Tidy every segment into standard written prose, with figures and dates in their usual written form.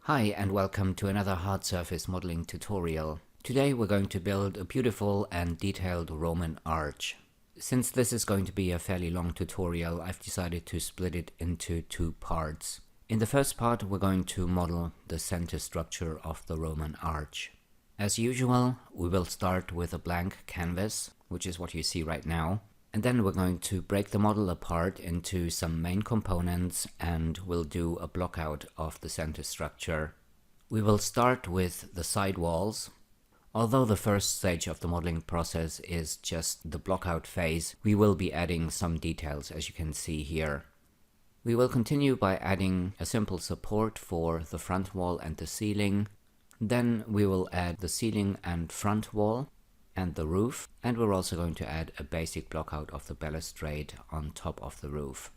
Hi and welcome to another hard surface modeling tutorial. Today we're going to build a beautiful and detailed Roman arch. Since this is going to be a fairly long tutorial, I've decided to split it into two parts. In the first part we're going to model the center structure of the Roman arch. As usual, we will start with a blank canvas, which is what you see right now. And then we're going to break the model apart into some main components and we'll do a block out of the center structure. We will start with the side walls. Although the first stage of the modeling process is just the block out phase, we will be adding some details, as you can see here. We will continue by adding a simple support for the front wall and the ceiling. Then we will add the ceiling and front wall and the roof, and we're also going to add a basic block out of the balustrade on top of the roof.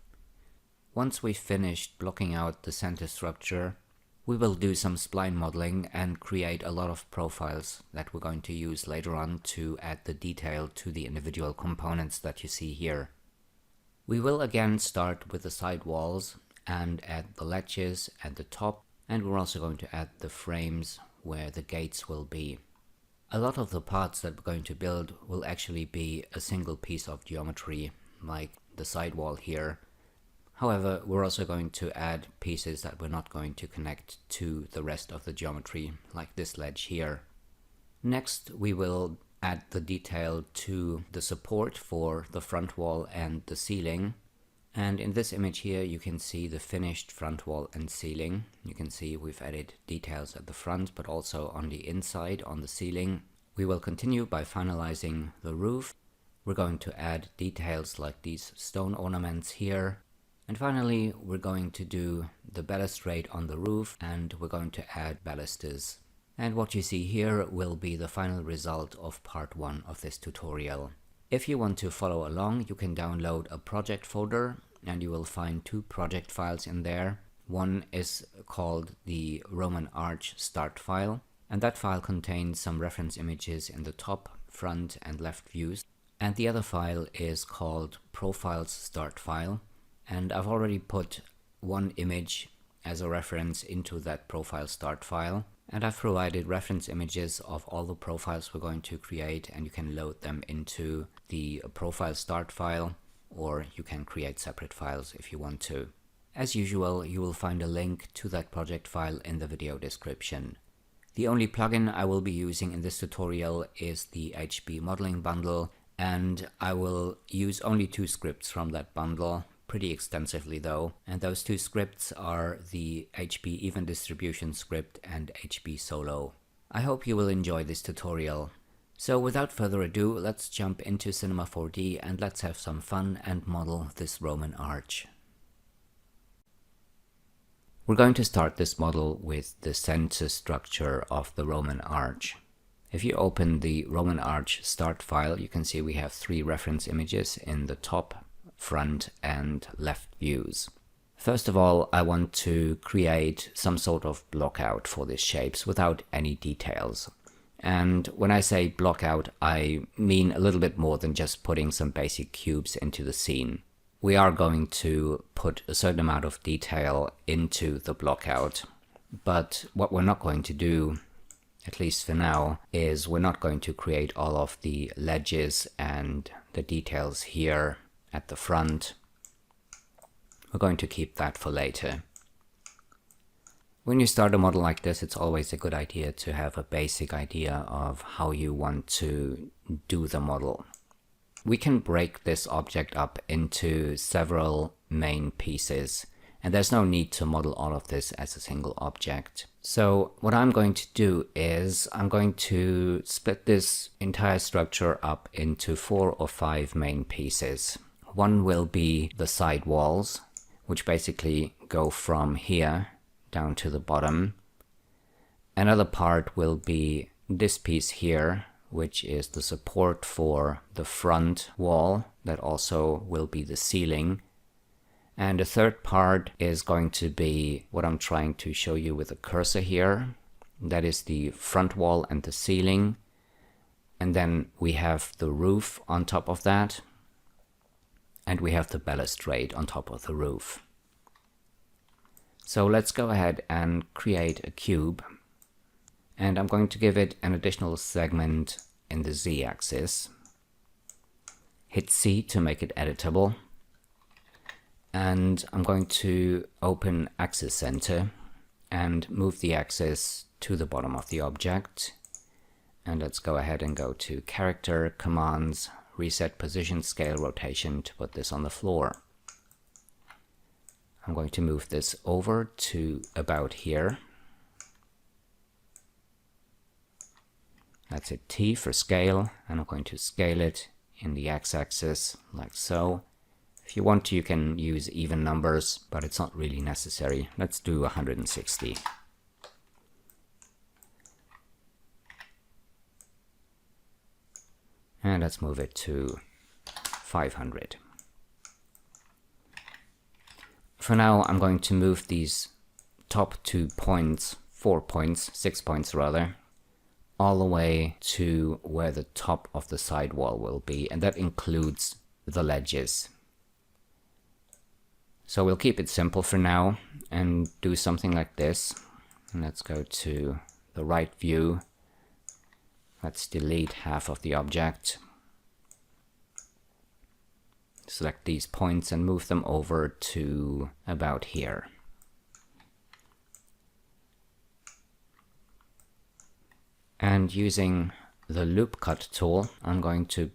Once we've finished blocking out the center structure, we will do some spline modeling and create a lot of profiles that we're going to use later on to add the detail to the individual components that you see here. We will again start with the side walls and add the ledges at the top, and we're also going to add the frames where the gates will be. A lot of the parts that we're going to build will actually be a single piece of geometry, like the side wall here. However, we're also going to add pieces that we're not going to connect to the rest of the geometry, like this ledge here. Next, we will add the detail to the support for the front wall and the ceiling. And in this image here, you can see the finished front wall and ceiling. You can see we've added details at the front, but also on the inside, on the ceiling. We will continue by finalizing the roof. We're going to add details like these stone ornaments here. And finally, we're going to do the balustrade on the roof, and we're going to add balusters. And what you see here will be the final result of part 1 of this tutorial. If you want to follow along, you can download a project folder and you will find 2 project files in there. One is called the Roman Arch start file, and that file contains some reference images in the top, front and left views. And the other file is called profiles start file, and I've already put one image as a reference into that profile start file. And I've provided reference images of all the profiles we're going to create, and you can load them into the profile start file, or you can create separate files if you want to. As usual, you will find a link to that project file in the video description. The only plugin I will be using in this tutorial is the HB modeling bundle, and I will use only 2 scripts from that bundle. Pretty extensively though, and those 2 scripts are the HB even distribution script and HB solo. I hope you will enjoy this tutorial. So without further ado, let's jump into Cinema 4D and let's have some fun and model this Roman arch. We're going to start this model with the center structure of the Roman arch. If you open the Roman arch start file, you can see we have 3 reference images in the top, front and left views. First of all, I want to create some sort of block out for these shapes without any details. And when I say block out, I mean a little bit more than just putting some basic cubes into the scene. We are going to put a certain amount of detail into the block out, but what we're not going to do, at least for now, is we're not going to create all of the ledges and the details here at the front. We're going to keep that for later. When you start a model like this, it's always a good idea to have a basic idea of how you want to do the model. We can break this object up into several main pieces, and there's no need to model all of this as a single object. So what I'm going to do is I'm going to split this entire structure up into 4 or 5 main pieces. One will be the side walls, which basically go from here down to the bottom. Another part will be this piece here, which is the support for the front wall, that also will be the ceiling. And the third part is going to be what I'm trying to show you with the cursor here. That is the front wall and the ceiling. And then we have the roof on top of that. And we have the balustrade on top of the roof. So let's go ahead and create a cube. And I'm going to give it an additional segment in the z-axis. Hit C to make it editable. And I'm going to open Axis Center and move the axis to the bottom of the object. And let's go ahead and go to Character, Commands, Reset Position, Scale, Rotation to put this on the floor. I'm going to move this over to about here. That's it, T for scale, and I'm going to scale it in the x-axis like so. If you want to, you can use even numbers, but it's not really necessary. Let's do 160. And let's move it to 500. For now, I'm going to move these top 2 points, 4 points, 6 points rather, all the way to where the top of the sidewall will be, and that includes the ledges. So we'll keep it simple for now and do something like this. And let's go to the right view. Let's delete half of the object. Select these points and move them over to about here. And using the loop cut tool, I'm going to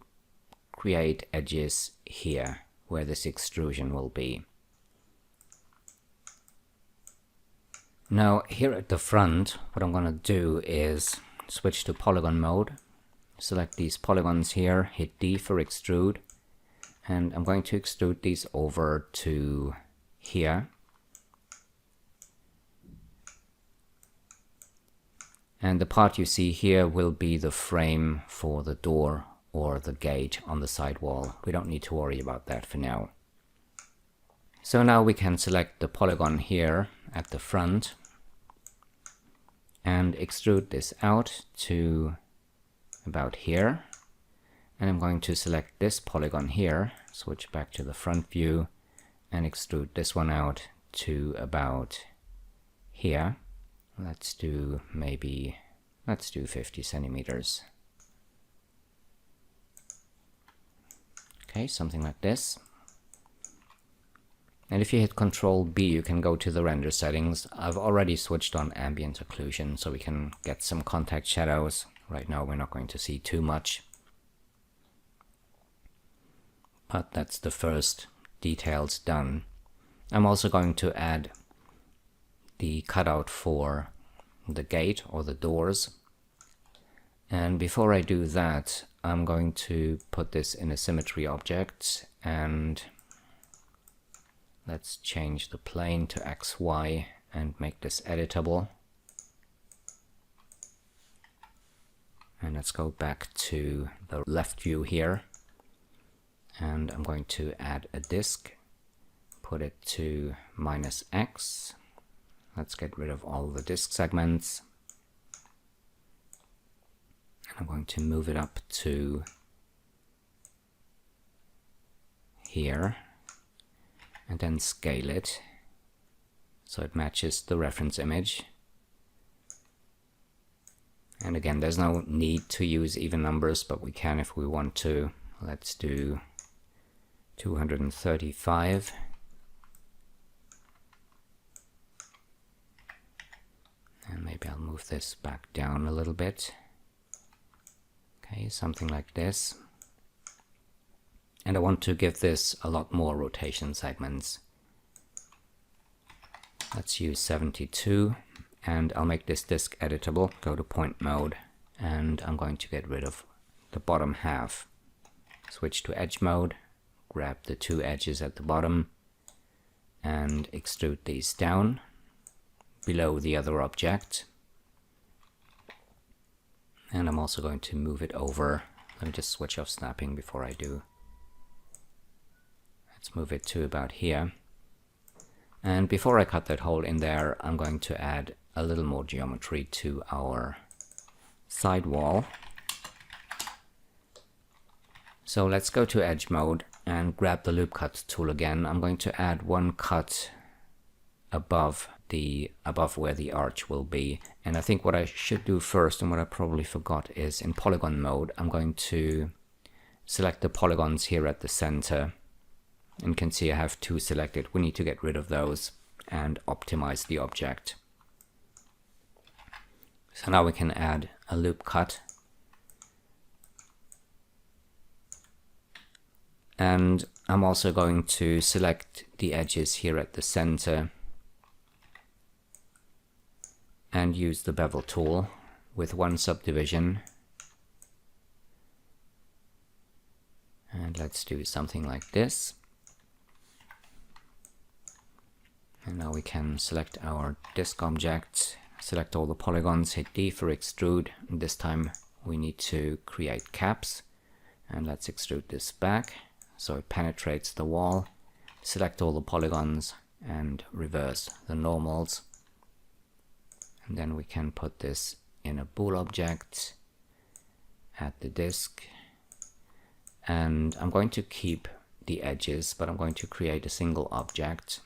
create edges here where this extrusion will be. Now here at the front, what I'm going to do is switch to polygon mode, select these polygons here, hit D for extrude, and I'm going to extrude these over to here. And the part you see here will be the frame for the door or the gate on the sidewall. We don't need to worry about that for now. So now we can select the polygon here at the front and extrude this out to about here. And I'm going to select this polygon here, switch back to the front view, and extrude this one out to about here. Let's do 50 centimeters. Okay, something like this. And if you hit Ctrl B, you can go to the render settings. I've already switched on ambient occlusion so we can get some contact shadows. Right now we're not going to see too much. But that's the first details done. I'm also going to add the cutout for the gate or the doors. And before I do that, I'm going to put this in a symmetry object, and let's change the plane to XY and make this editable. And let's go back to the left view here. And I'm going to add a disk, put it to -X. Let's get rid of all the disk segments. And I'm going to move it up to here and then scale it so it matches the reference image. And again, there's no need to use even numbers, but we can if we want to. Let's do 235. And maybe I'll move this back down a little bit. Okay, something like this. And I want to give this a lot more rotation segments. Let's use 72, and I'll make this disk editable. Go to point mode, and I'm going to get rid of the bottom half. Switch to edge mode, grab the 2 edges at the bottom, and extrude these down below the other object. And I'm also going to move it over. Let me just switch off snapping before I do. Let's move it to about here. And before I cut that hole in there, I'm going to add a little more geometry to our sidewall. So let's go to edge mode and grab the loop cut tool again. I'm going to add one cut above above where the arch will be. And I think what I should do first, and what I probably forgot, is in polygon mode, I'm going to select the polygons here at the center. And you can see I have 2 selected. We need to get rid of those and optimize the object. So now we can add a loop cut. And I'm also going to select the edges here at the center and use the bevel tool with 1 subdivision. And let's do something like this. And now we can select our disk object, select all the polygons, hit D for extrude. And this time we need to create caps. And let's extrude this back so it penetrates the wall. Select all the polygons and reverse the normals. And then we can put this in a bool object, add the disk. And I'm going to keep the edges, but I'm going to create a single object.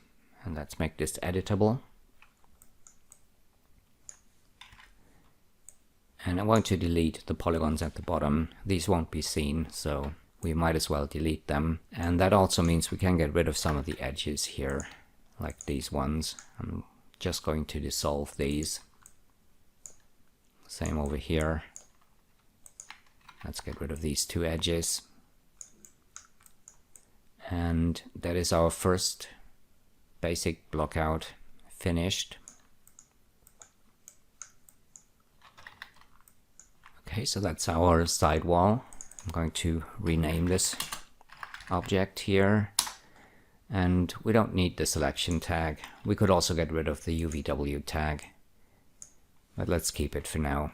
And let's make this editable. And I'm going to delete the polygons at the bottom. These won't be seen, so we might as well delete them. And that also means we can get rid of some of the edges here, like these ones. I'm just going to dissolve these. Same over here. Let's get rid of these 2 edges. And that is our first basic blockout finished. Okay, so that's our side wall. I'm going to rename this object here. And we don't need the selection tag. We could also get rid of the UVW tag, but let's keep it for now.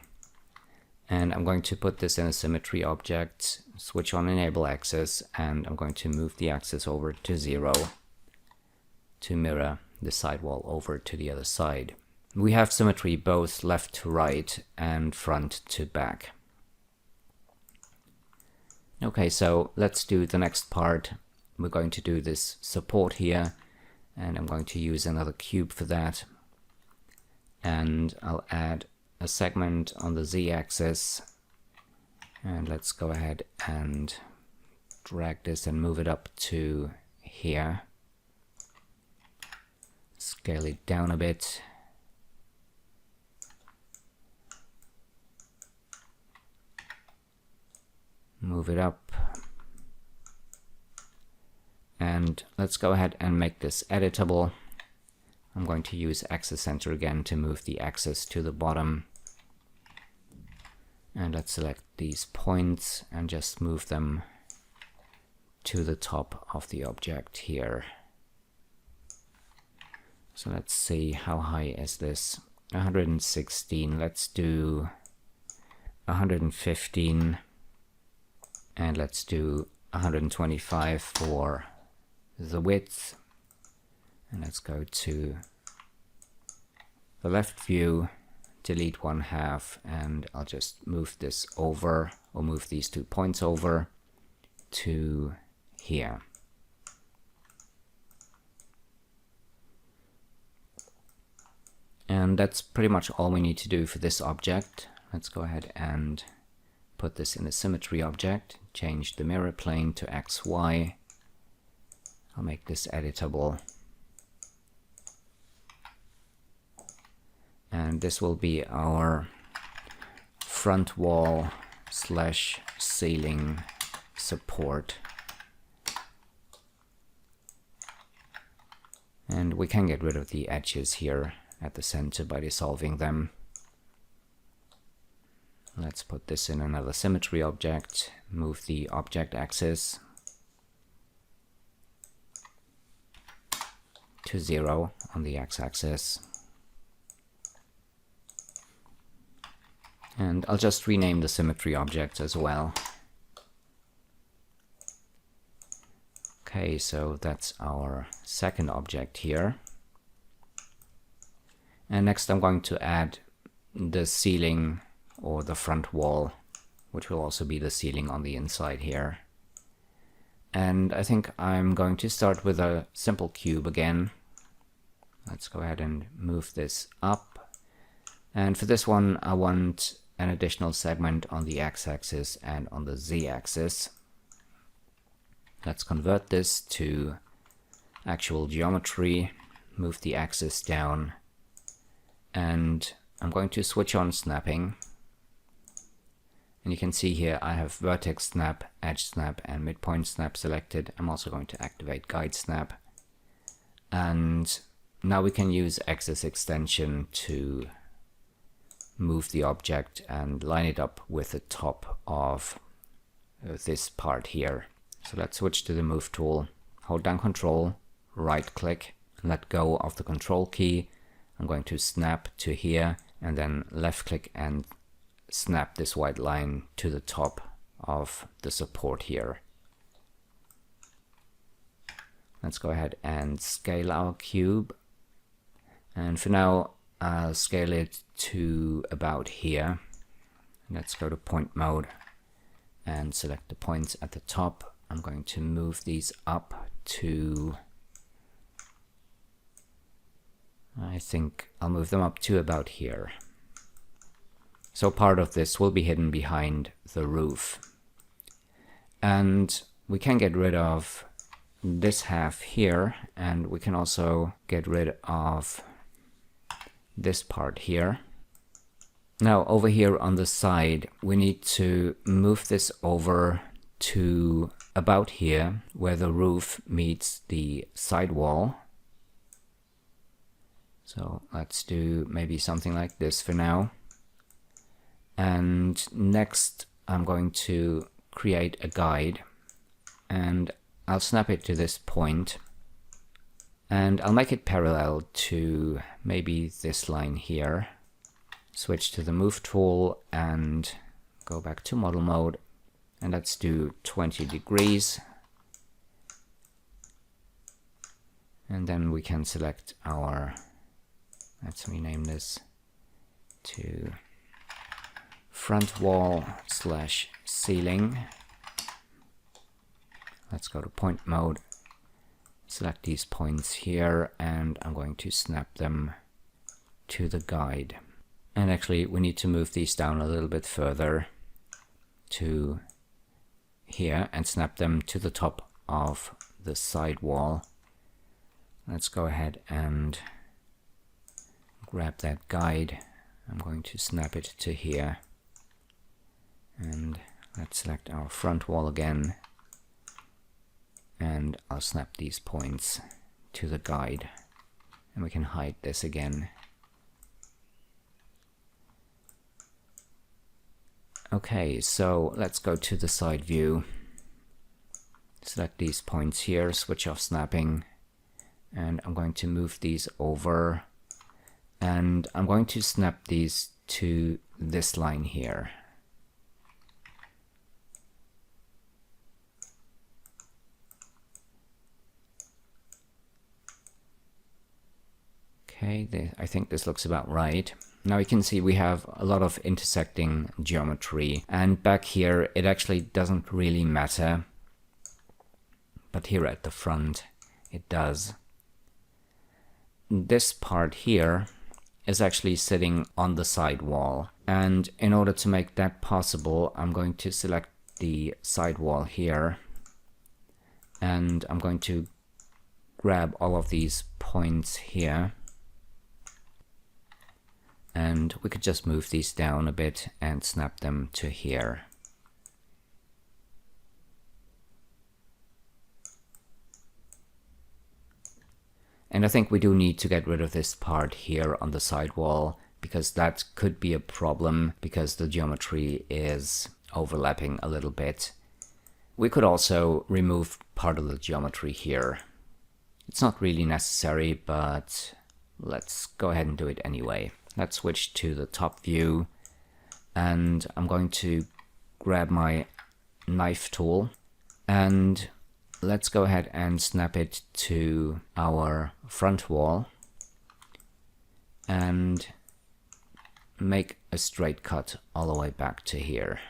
And I'm going to put this in a symmetry object, switch on enable axis, and I'm going to move the axis over to 0 to mirror the sidewall over to the other side. We have symmetry both left to right and front to back. Okay, so let's do the next part. We're going to do this support here, and I'm going to use another cube for that. And I'll add a segment on the z-axis, and let's go ahead and drag this and move it up to here. Scale it down a bit. Move it up. And let's go ahead and make this editable. I'm going to use axis center again to move the axis to the bottom. And let's select these points and just move them to the top of the object here. So let's see, how high is this? 116. Let's do 115. And let's do 125 for the width. And let's go to the left view, delete 1/2, and I'll just move this over, or move these 2 points over to here. And that's pretty much all we need to do for this object. Let's go ahead and put this in a symmetry object, change the mirror plane to XY. I'll make this editable. And this will be our front wall / ceiling support. And we can get rid of the edges here at the center by dissolving them. Let's put this in another symmetry object, move the object axis to 0 on the x-axis. And I'll just rename the symmetry object as well. Okay, so that's our second object here. And next I'm going to add the ceiling, or the front wall, which will also be the ceiling on the inside here. And I think I'm going to start with a simple cube again. Let's go ahead and move this up. And for this one, I want an additional segment on the x-axis and on the z-axis. Let's convert this to actual geometry, move the axis down, and I'm going to switch on snapping. And you can see here I have vertex snap, edge snap, and midpoint snap selected. I'm also going to activate guide snap. And now we can use axis extension to move the object and line it up with the top of this part here. So let's switch to the move tool, hold down Control, right click, let go of the Control key. I'm going to snap to here and then left click and snap this white line to the top of the support here. Let's go ahead and scale our cube. And for now, I'll scale it to about here. Let's go to point mode and select the points at the top. I'm going to move these up to, I think I'll move them up to about here. So part of this will be hidden behind the roof. And we can get rid of this half here, and we can also get rid of this part here. Now over here on the side, we need to move this over to about here where the roof meets the side wall. So let's do maybe something like this for now. And next I'm going to create a guide, and I'll snap it to this point, and I'll make it parallel to maybe this line here. Switch to the move tool and go back to model mode, and let's do 20 degrees. And then we can select our, let's rename this to front wall / ceiling. Let's go to point mode, select these points here, and I'm going to snap them to the guide. And actually we need to move these down a little bit further to here and snap them to the top of the side wall. Let's go ahead and grab that guide. I'm going to snap it to here. And let's select our front wall again. And I'll snap these points to the guide. And we can hide this again. Okay, so let's go to the side view. Select these points here, switch off snapping. And I'm going to move these over. And I'm going to snap these to this line here. Okay, I think this looks about right. Now you can see we have a lot of intersecting geometry, and back here it actually doesn't really matter, but here at the front it does. This part here is actually sitting on the side wall, and in order to make that possible, I'm going to select the side wall here, and I'm going to grab all of these points here. And we could just move these down a bit and snap them to here. And I think we do need to get rid of this part here on the side wall, because that could be a problem because the geometry is overlapping a little bit. We could also remove part of the geometry here. It's not really necessary, but let's go ahead and do it anyway. Let's switch to the top view, and I'm going to grab my knife tool, and let's go ahead and snap it to our front wall and make a straight cut all the way back to here.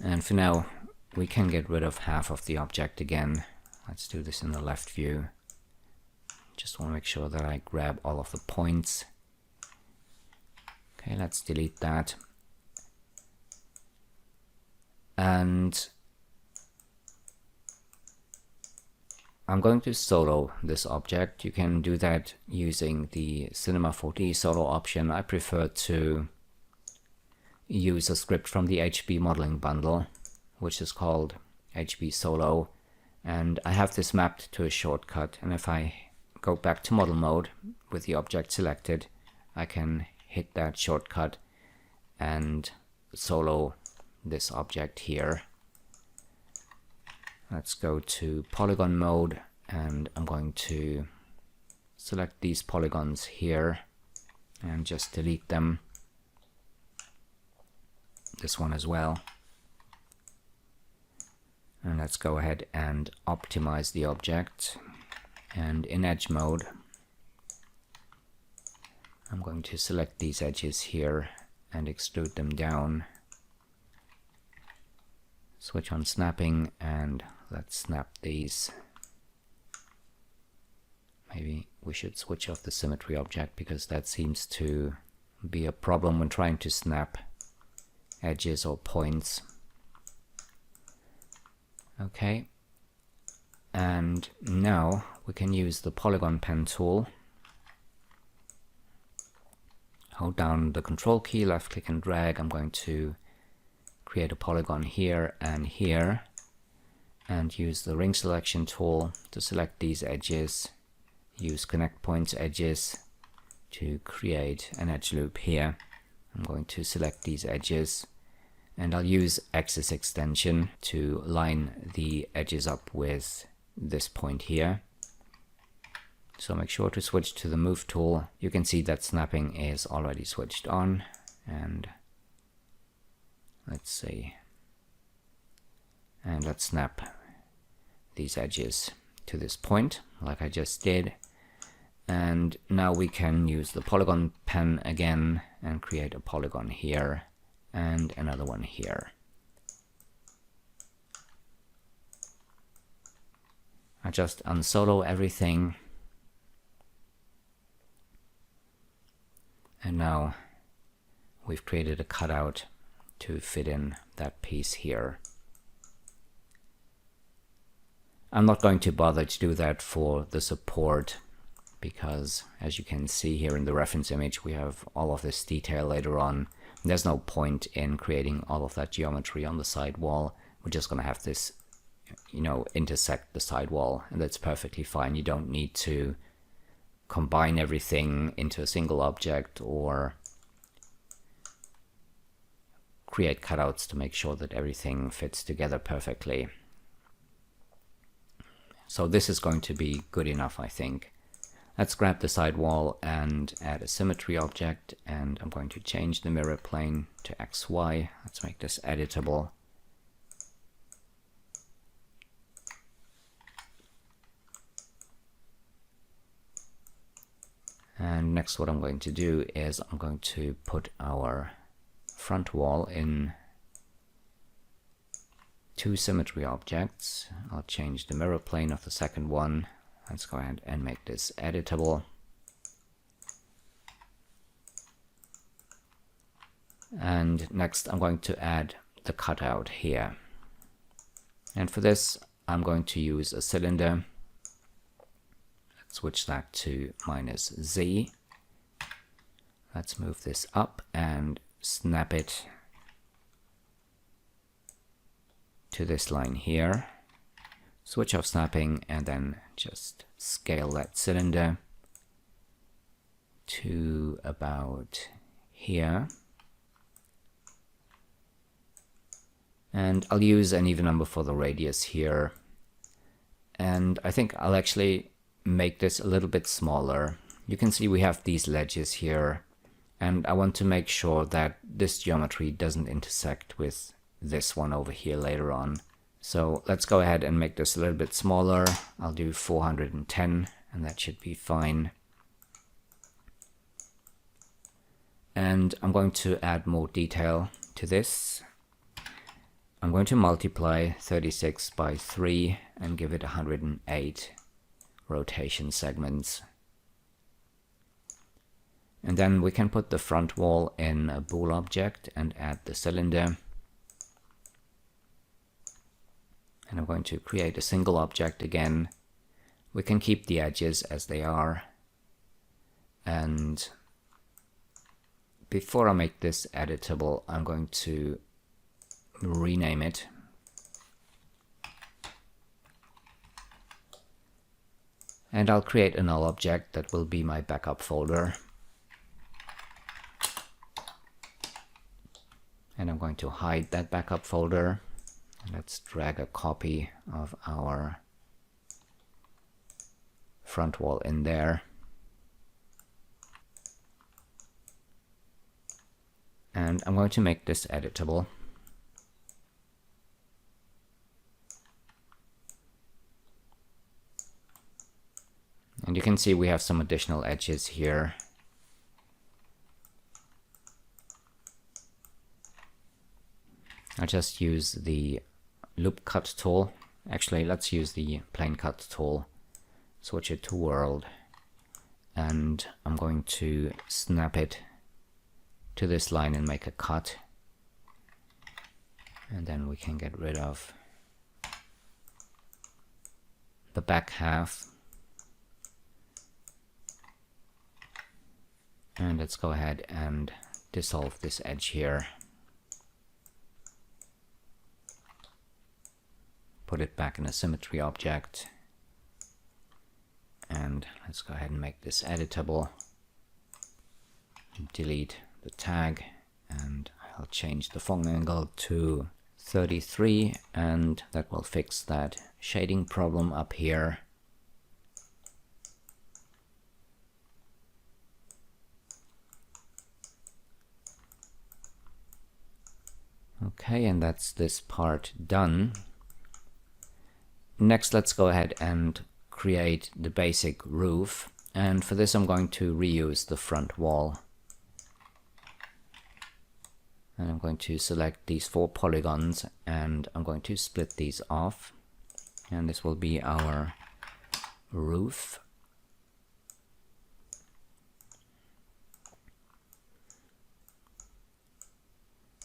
And for now, we can get rid of half of the object again. Let's do this in the left view. Just want to make sure that I grab all of the points. Okay, let's delete that. And I'm going to solo this object. You can do that using the Cinema 4D solo option. I prefer to use a script from the HB modeling bundle, which is called HB Solo. And I have this mapped to a shortcut. And if I go back to model mode with the object selected, I can hit that shortcut and solo this object here. Let's go to polygon mode, and I'm going to select these polygons here and just delete them. This one as well. And let's go ahead and optimize the object. And in edge mode, I'm going to select these edges here and extrude them down. Switch on snapping, and let's snap these. Maybe we should switch off the symmetry object, because that seems to be a problem when trying to snap edges or points. Okay, and now we can use the polygon pen tool. Hold down the control key, left click and drag. I'm going to create a polygon here, and use the ring selection tool to select these edges. Use connect points edges to create an edge loop here. I'm going to select these edges, and I'll use axis extension to line the edges up with this point here. So make sure to switch to the move tool. You can see that snapping is already switched on, and let's see. And let's snap these edges to this point like I just did. And now we can use the polygon pen again and create a polygon here and another one here. I just unsolo everything. And now we've created a cutout to fit in that piece here. I'm not going to bother to do that for the support, because as you can see here in the reference image, we have all of this detail later on. There's no point in creating all of that geometry on the sidewall. We're just going to have this, intersect the sidewall, and that's perfectly fine. You don't need to combine everything into a single object or create cutouts to make sure that everything fits together perfectly. So this is going to be good enough, I think. Let's grab the sidewall and add a symmetry object, and I'm going to change the mirror plane to XY. Let's make this editable. And next what I'm going to do is I'm going to put our front wall in two symmetry objects. I'll change the mirror plane of the second one. Let's go ahead and make this editable. And next I'm going to add the cutout here. And for this I'm going to use a cylinder. Let's switch that to -Z. Let's move this up and snap it to this line here. Switch off snapping, and then just scale that cylinder to about here. And I'll use an even number for the radius here. And I think I'll actually make this a little bit smaller. You can see we have these ledges here, and I want to make sure that this geometry doesn't intersect with this one over here later on. So let's go ahead and make this a little bit smaller. I'll do 410, and that should be fine. And I'm going to add more detail to this. I'm going to multiply 36 by 3 and give it 108 rotation segments. And then we can put the front wall in a bool object and add the cylinder. And I'm going to create a single object again. We can keep the edges as they are. And before I make this editable, I'm going to rename it. And I'll create a null object that will be my backup folder. And I'm going to hide that backup folder. Let's drag a copy of our front wall in there. And I'm going to make this editable. And you can see we have some additional edges here. I'll just use the loop cut tool. Actually, let's use the plane cut tool. Switch it to world. And I'm going to snap it to this line and make a cut. And then we can get rid of the back half. And let's go ahead and dissolve this edge here. Put it back in a symmetry object. And let's go ahead and make this editable. Delete the tag, and I'll change the fong angle to 33, and that will fix that shading problem up here. Okay, and that's this part done. Next, let's go ahead and create the basic roof. And for this, I'm going to reuse the front wall. And I'm going to select these 4 polygons and I'm going to split these off. And this will be our roof.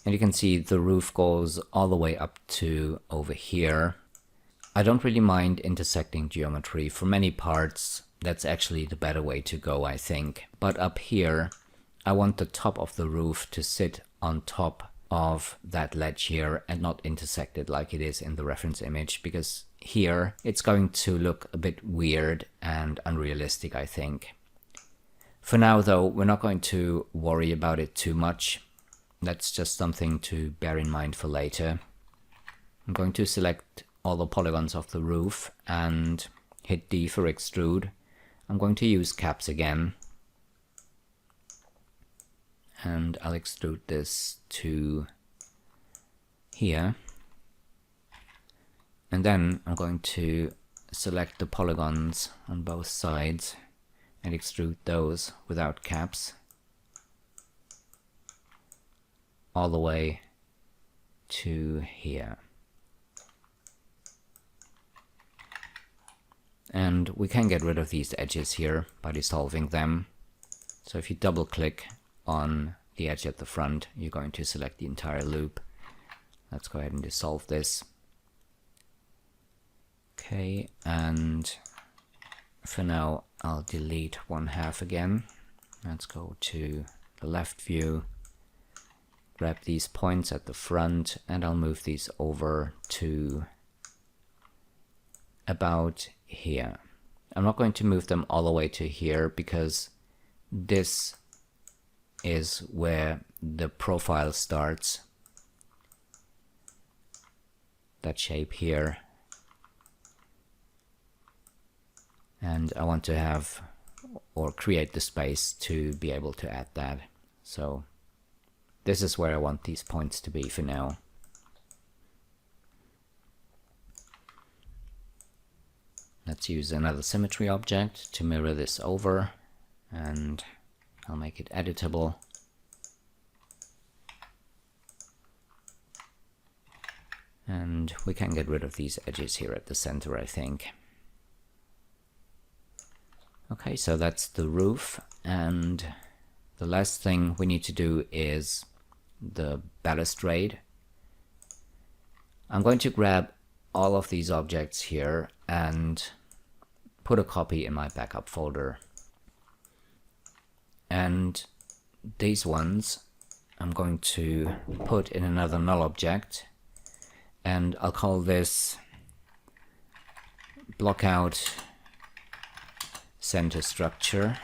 And you can see the roof goes all the way up to over here. I don't really mind intersecting geometry. For many parts, that's actually the better way to go, I think. But up here, I want the top of the roof to sit on top of that ledge here and not intersect it like it is in the reference image, because here it's going to look a bit weird and unrealistic, I think. For now, though, we're not going to worry about it too much. That's just something to bear in mind for later. I'm going to select all the polygons of the roof and hit D for extrude. I'm going to use caps again. And I'll extrude this to here. And then I'm going to select the polygons on both sides and extrude those without caps all the way to here. And we can get rid of these edges here by dissolving them. So if you double click on the edge at the front, you're going to select the entire loop. Let's go ahead and dissolve this. Okay, and for now I'll delete 1/2 again. Let's go to the left view, grab these points at the front, and I'll move these over to about here. I'm not going to move them all the way to here because this is where the profile starts. That shape here. And I want to have or create the space to be able to add that. So this is where I want these points to be for now. Let's use another symmetry object to mirror this over, and I'll make it editable. And we can get rid of these edges here at the center, I think. Okay, so that's the roof, and the last thing we need to do is the balustrade. I'm going to grab all of these objects here and put a copy in my backup folder. And these ones I'm going to put in another null object, and I'll call this blockout center structure.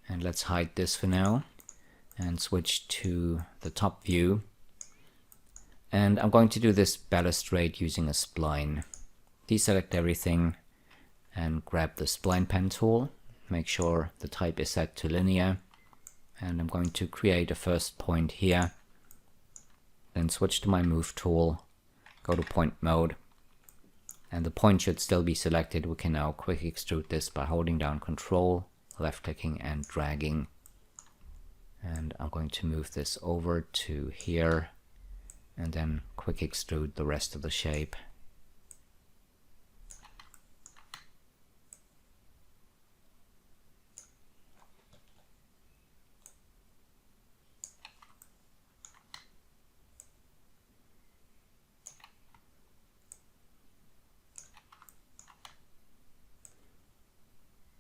And let's hide this for now and switch to the top view. And I'm going to do this balustrade using a spline. Deselect everything and grab the spline pen tool. Make sure the type is set to linear. And I'm going to create a first point here. Then switch to my move tool, go to point mode. And the point should still be selected. We can now quick extrude this by holding down Control, left clicking and dragging. And I'm going to move this over to here and then quick extrude the rest of the shape.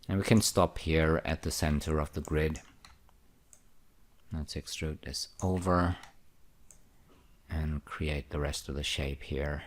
And we can stop here at the center of the grid. Let's extrude this over and create the rest of the shape here.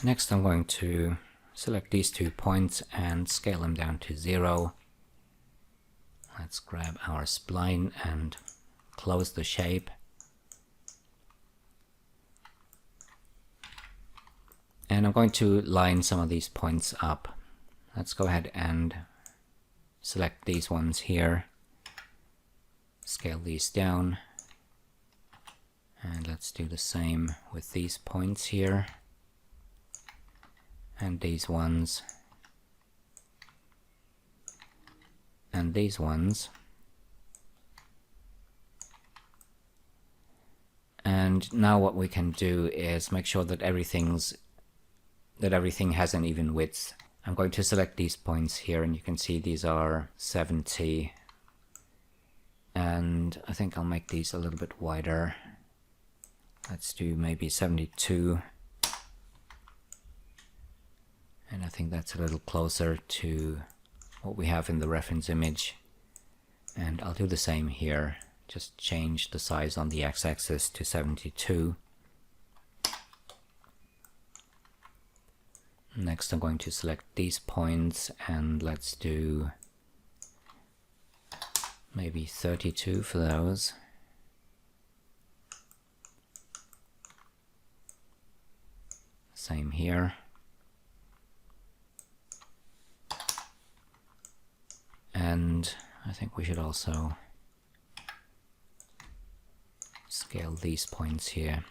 Next I'm going to select these 2 points and scale them down to 0. Let's grab our spline and close the shape. And I'm going to line some of these points up. Let's go ahead and select these ones here. Scale these down. And let's do the same with these points here. And these ones. And these ones. And now what we can do is make sure that everything has an even width. I'm going to select these points here, and you can see these are 70. And I think I'll make these a little bit wider. Let's do maybe 72. And I think that's a little closer to what we have in the reference image. And I'll do the same here. Just change the size on the x-axis to 72. Next I'm going to select these points and let's do maybe 32 for those. Same here. And I think we should also scale these points here.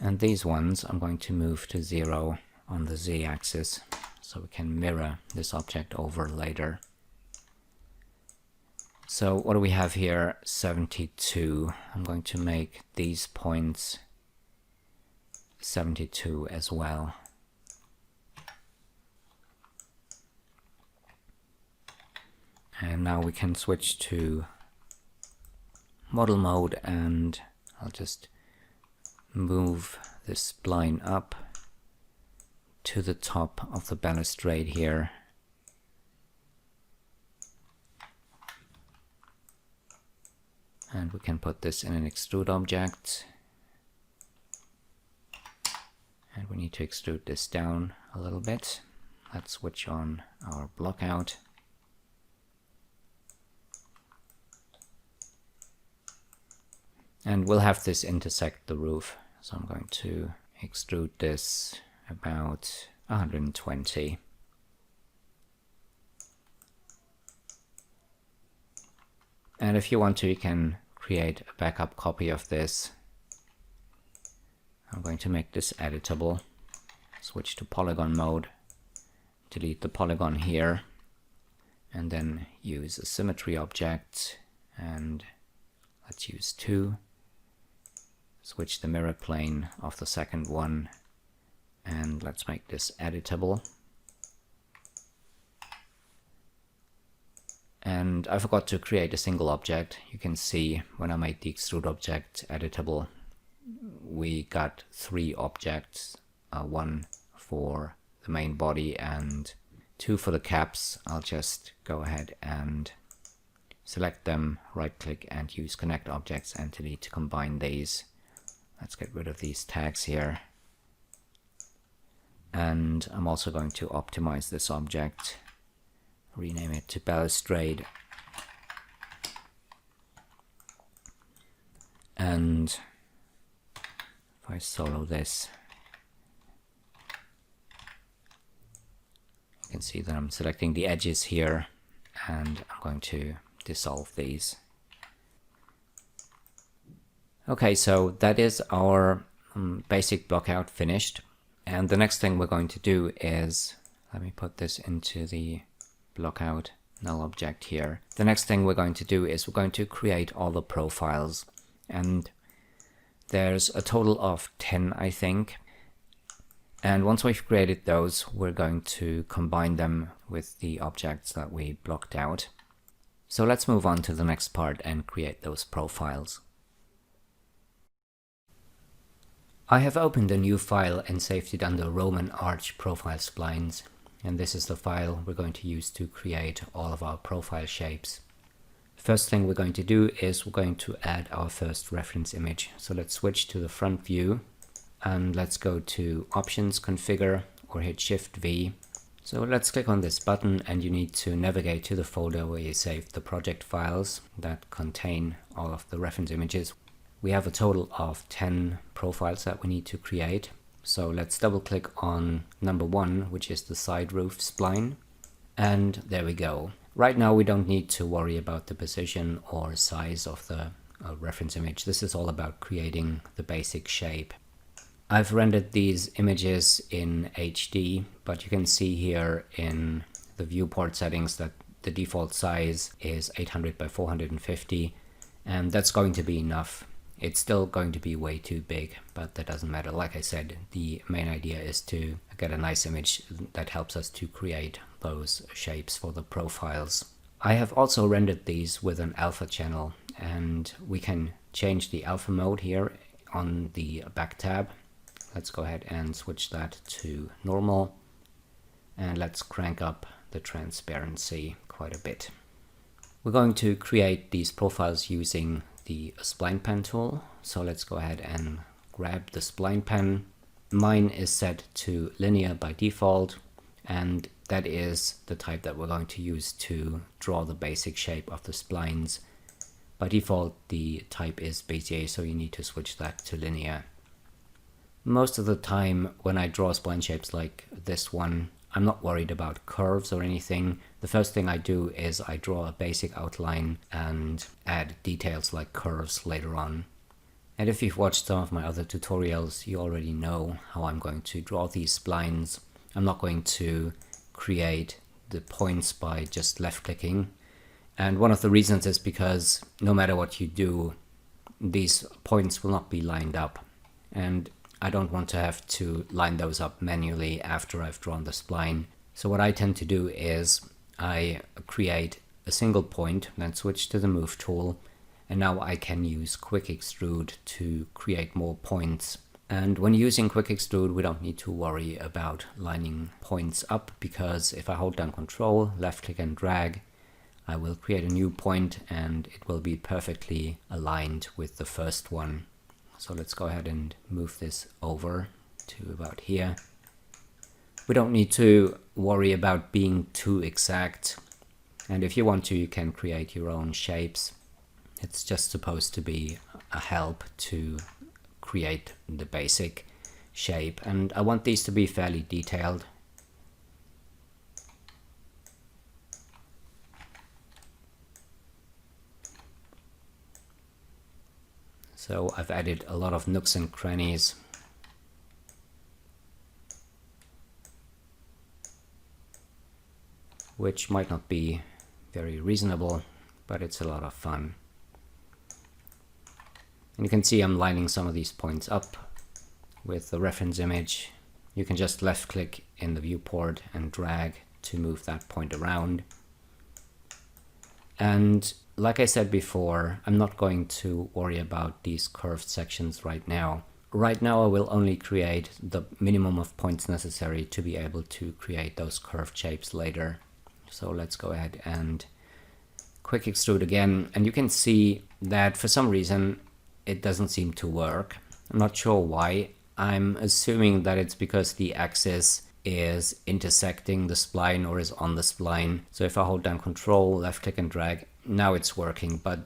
And these ones I'm going to move to 0 on the z-axis so we can mirror this object over later. So what do we have here? 72. I'm going to make these points 72 as well. And now we can switch to model mode, and I'll just move this spline up to the top of the balustrade here. And we can put this in an extrude object. And we need to extrude this down a little bit. Let's switch on our block out. And we'll have this intersect the roof. So I'm going to extrude this about 120. And if you want to, you can create a backup copy of this. I'm going to make this editable. Switch to polygon mode. Delete the polygon here. And then use a symmetry object. And let's use 2. Switch the mirror plane of the second one. And let's make this editable. And I forgot to create a single object. You can see when I made the extrude object editable, we got 3 objects, 1 for the main body and 2 for the caps. I'll just go ahead and select them, right click and use connect objects entity to combine these. Let's get rid of these tags here. And I'm also going to optimize this object. Rename it to balustrade. And if I solo this, you can see that I'm selecting the edges here and I'm going to dissolve these. Okay, so that is our basic blockout finished. And the next thing we're going to do is, let me put this into the blockout null object here. The next thing we're going to do is we're going to create all the profiles. And there's a total of 10, I think. And once we've created those, we're going to combine them with the objects that we blocked out. So let's move on to the next part and create those profiles. I have opened a new file and saved it under Roman Arch Profile Splines. And this is the file we're going to use to create all of our profile shapes. First thing we're going to do is we're going to add our first reference image. So let's switch to the front view and let's go to Options, Configure, or hit Shift V. So let's click on this button and you need to navigate to the folder where you saved the project files that contain all of the reference images. We have a total of 10 profiles that we need to create. So let's double click on number 1, which is the side roof spline. And there we go. Right now we don't need to worry about the position or size of the reference image. This is all about creating the basic shape. I've rendered these images in HD, but you can see here in the viewport settings that the default size is 800 by 450, and that's going to be enough. It's still going to be way too big, but that doesn't matter. Like I said, the main idea is to get a nice image that helps us to create those shapes for the profiles. I have also rendered these with an alpha channel, and we can change the alpha mode here on the back tab. Let's go ahead and switch that to normal, and let's crank up the transparency quite a bit. We're going to create these profiles using the spline pen tool. So let's go ahead and grab the spline pen. Mine is set to linear by default, and that is the type that we're going to use to draw the basic shape of the splines. By default, the type is Bezier, so you need to switch that to linear. Most of the time when I draw spline shapes like this one, I'm not worried about curves or anything. The first thing I do is I draw a basic outline and add details like curves later on. And if you've watched some of my other tutorials, you already know how I'm going to draw these splines. I'm not going to create the points by just left clicking. And one of the reasons is because no matter what you do, these points will not be lined up. And I don't want to have to line those up manually after I've drawn the spline. So what I tend to do is I create a single point, then switch to the move tool, and now I can use quick extrude to create more points. And when using quick extrude, we don't need to worry about lining points up, because if I hold down Control, left click and drag, I will create a new point and it will be perfectly aligned with the first one. So let's go ahead and move this over. to about here. We don't need to worry about being too exact. And if you want to, you can create your own shapes. It's just supposed to be a help to create the basic shape. And I want these to be fairly detailed. So I've added a lot of nooks and crannies. Which might not be very reasonable, but it's a lot of fun. And you can see I'm lining some of these points up with the reference image. You can just left click in the viewport and drag to move that point around. And like I said before, I'm not going to worry about these curved sections right now. Right now I will only create the minimum of points necessary to be able to create those curved shapes later. So let's go ahead and quick extrude again. And you can see that for some reason it doesn't seem to work. I'm not sure why. I'm assuming that it's because the axis is intersecting the spline or is on the spline. So if I hold down Control, left click and drag, now it's working, but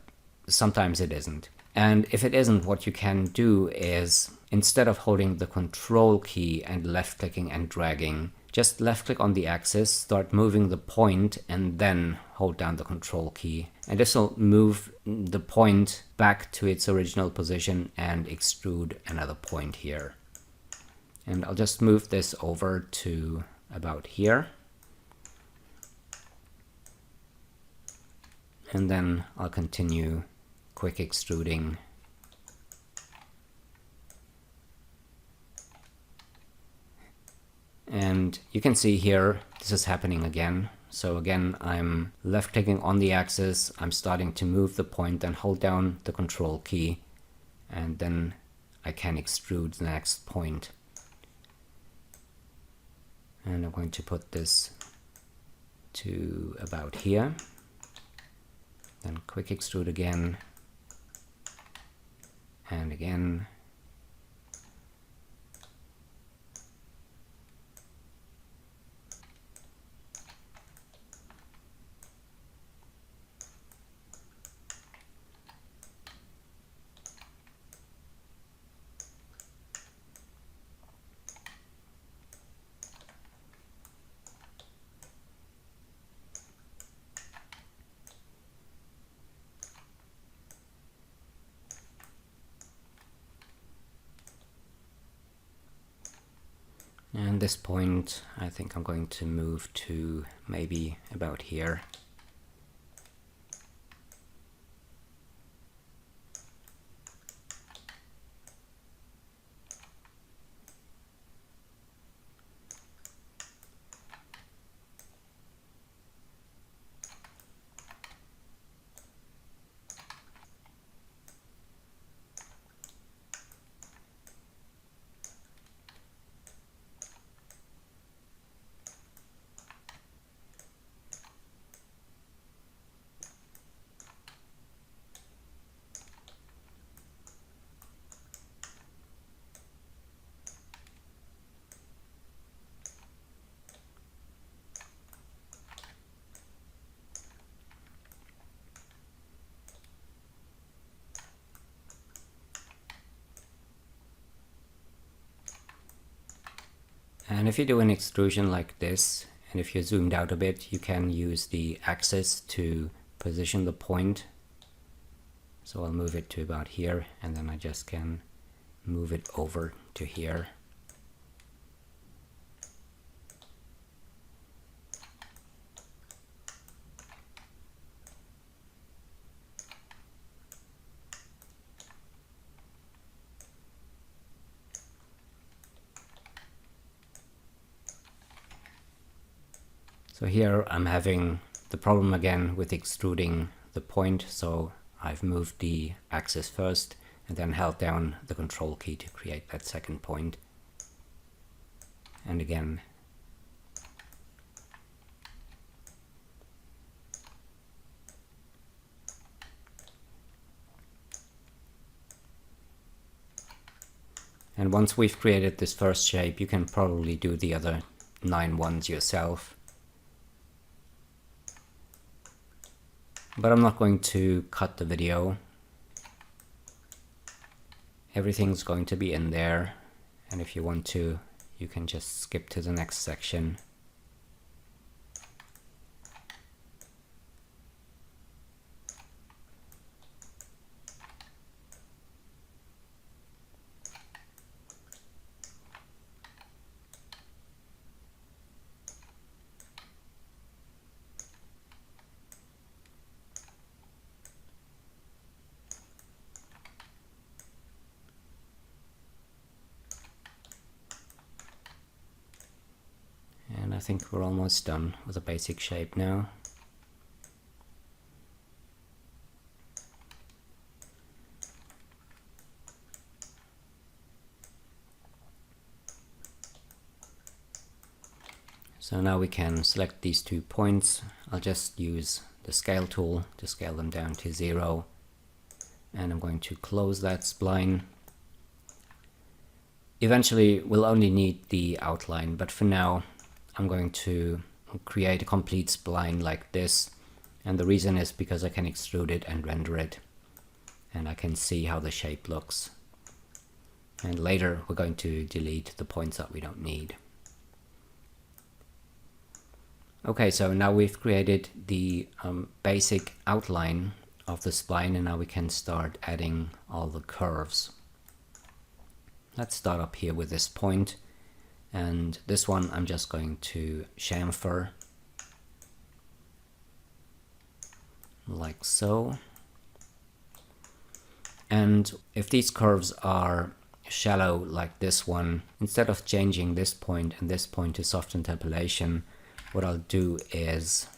sometimes it isn't. And if it isn't, what you can do is, instead of holding the Control key and left clicking and dragging, just left click on the axis, start moving the point, and then hold down the Control key. And this will move the point back to its original position and extrude another point here. And I'll just move this over to about here. And then I'll continue quick extruding. And you can see here, this is happening again. So again, I'm left clicking on the axis, I'm starting to move the point and hold down the Control key, and then I can extrude the next point. And I'm going to put this to about here. Then quick extrude again. And again. And this point, I think I'm going to move to maybe about here. And if you do an extrusion like this, and if you're zoomed out a bit, you can use the axis to position the point. So I'll move it to about here, and then I just can move it over to here. So here I'm having the problem again with extruding the point, so I've moved the axis first and then held down the Control key to create that second point. And again, And once we've created this first shape, you can probably do the other 9 ones yourself. But I'm not going to cut the video. Everything's going to be in there, and if you want to, you can just skip to the next section. And I think we're almost done with the basic shape now. So now we can select these 2 points. I'll just use the scale tool to scale them down to 0. And I'm going to close that spline. Eventually we'll only need the outline, but for now I'm going to create a complete spline like this, and the reason is because I can extrude it and render it, and I can see how the shape looks. And later we're going to delete the points that we don't need. Okay, so now we've created the basic outline of the spline, and now we can start adding all the curves. Let's start up here with this point. And this one I'm just going to chamfer like so. And if these curves are shallow like this one, instead of changing this point and this point to soft interpolation, what I'll do is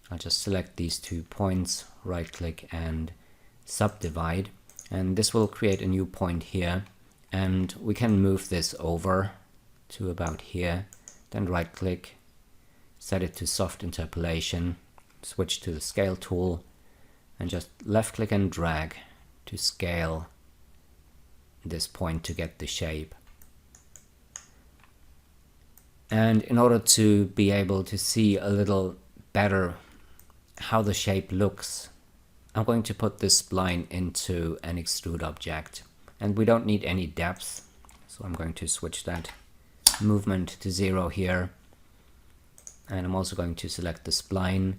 I'll just select these 2 points, right click and subdivide, and this will create a new point here, and we can move this over to about here, then right click, set it to soft interpolation, switch to the scale tool, and just left click and drag to scale this point to get the shape. And in order to be able to see a little better how the shape looks, I'm going to put this spline into an extrude object, and we don't need any depth, so I'm going to switch that movement to 0 here, and I'm also going to select the spline,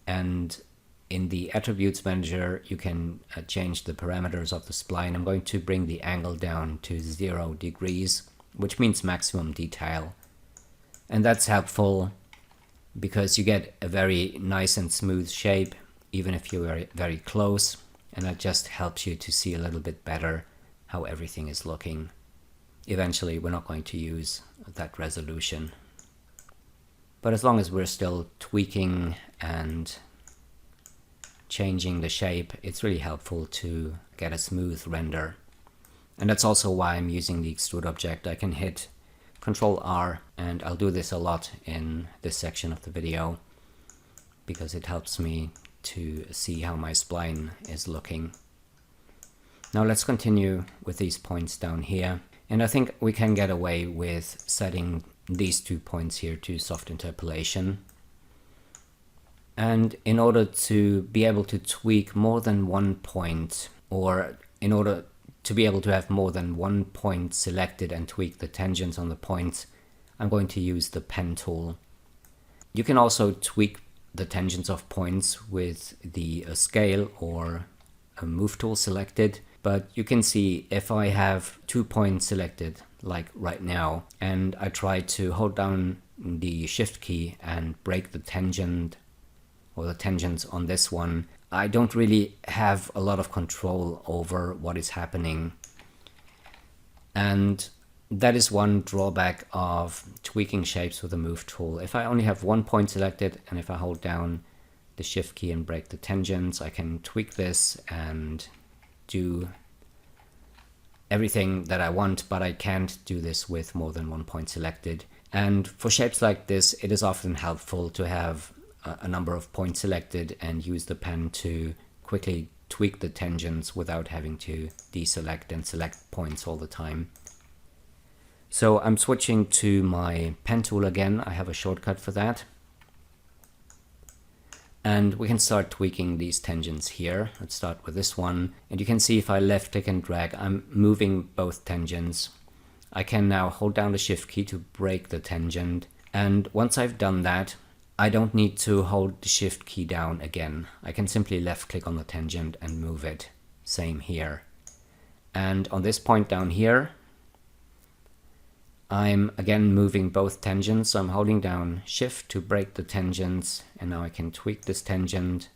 and in the attributes manager you can change the parameters of the spline. I'm going to bring the angle down to 0 degrees, which means maximum detail, and that's helpful because you get a very nice and smooth shape even if you're very, very close, and that just helps you to see a little bit better how everything is looking. Eventually we're not going to use that resolution, but as long as we're still tweaking and changing the shape, it's really helpful to get a smooth render. And that's also why I'm using the extrude object. I can hit Ctrl R, and I'll do this a lot in this section of the video because it helps me to see how my spline is looking. Now let's continue with these points down here. And I think we can get away with setting these 2 points here to soft interpolation. And in order to be able to tweak more than 1 point, or in order to be able to have more than 1 point selected and tweak the tangents on the points, I'm going to use the pen tool. You can also tweak the tangents of points with the scale or a move tool selected. But you can see if I have 2 points selected, like right now, and I try to hold down the shift key and break the tangent or the tangents on this one, I don't really have a lot of control over what is happening. And that is one drawback of tweaking shapes with the move tool. If I only have 1 point selected, and if I hold down the shift key and break the tangents, I can tweak this and do everything that I want, but I can't do this with more than 1 point selected. And for shapes like this, it is often helpful to have a number of points selected and use the pen to quickly tweak the tangents without having to deselect and select points all the time. So I'm switching to my pen tool again. I have a shortcut for that. And we can start tweaking these tangents here. Let's start with this one. And you can see if I left click and drag, I'm moving both tangents. I can now hold down the shift key to break the tangent. And once I've done that, I don't need to hold the shift key down again. I can simply left click on the tangent and move it. Same here. And on this point down here, I'm again moving both tangents, so I'm holding down shift to break the tangents, and now I can tweak this tangent,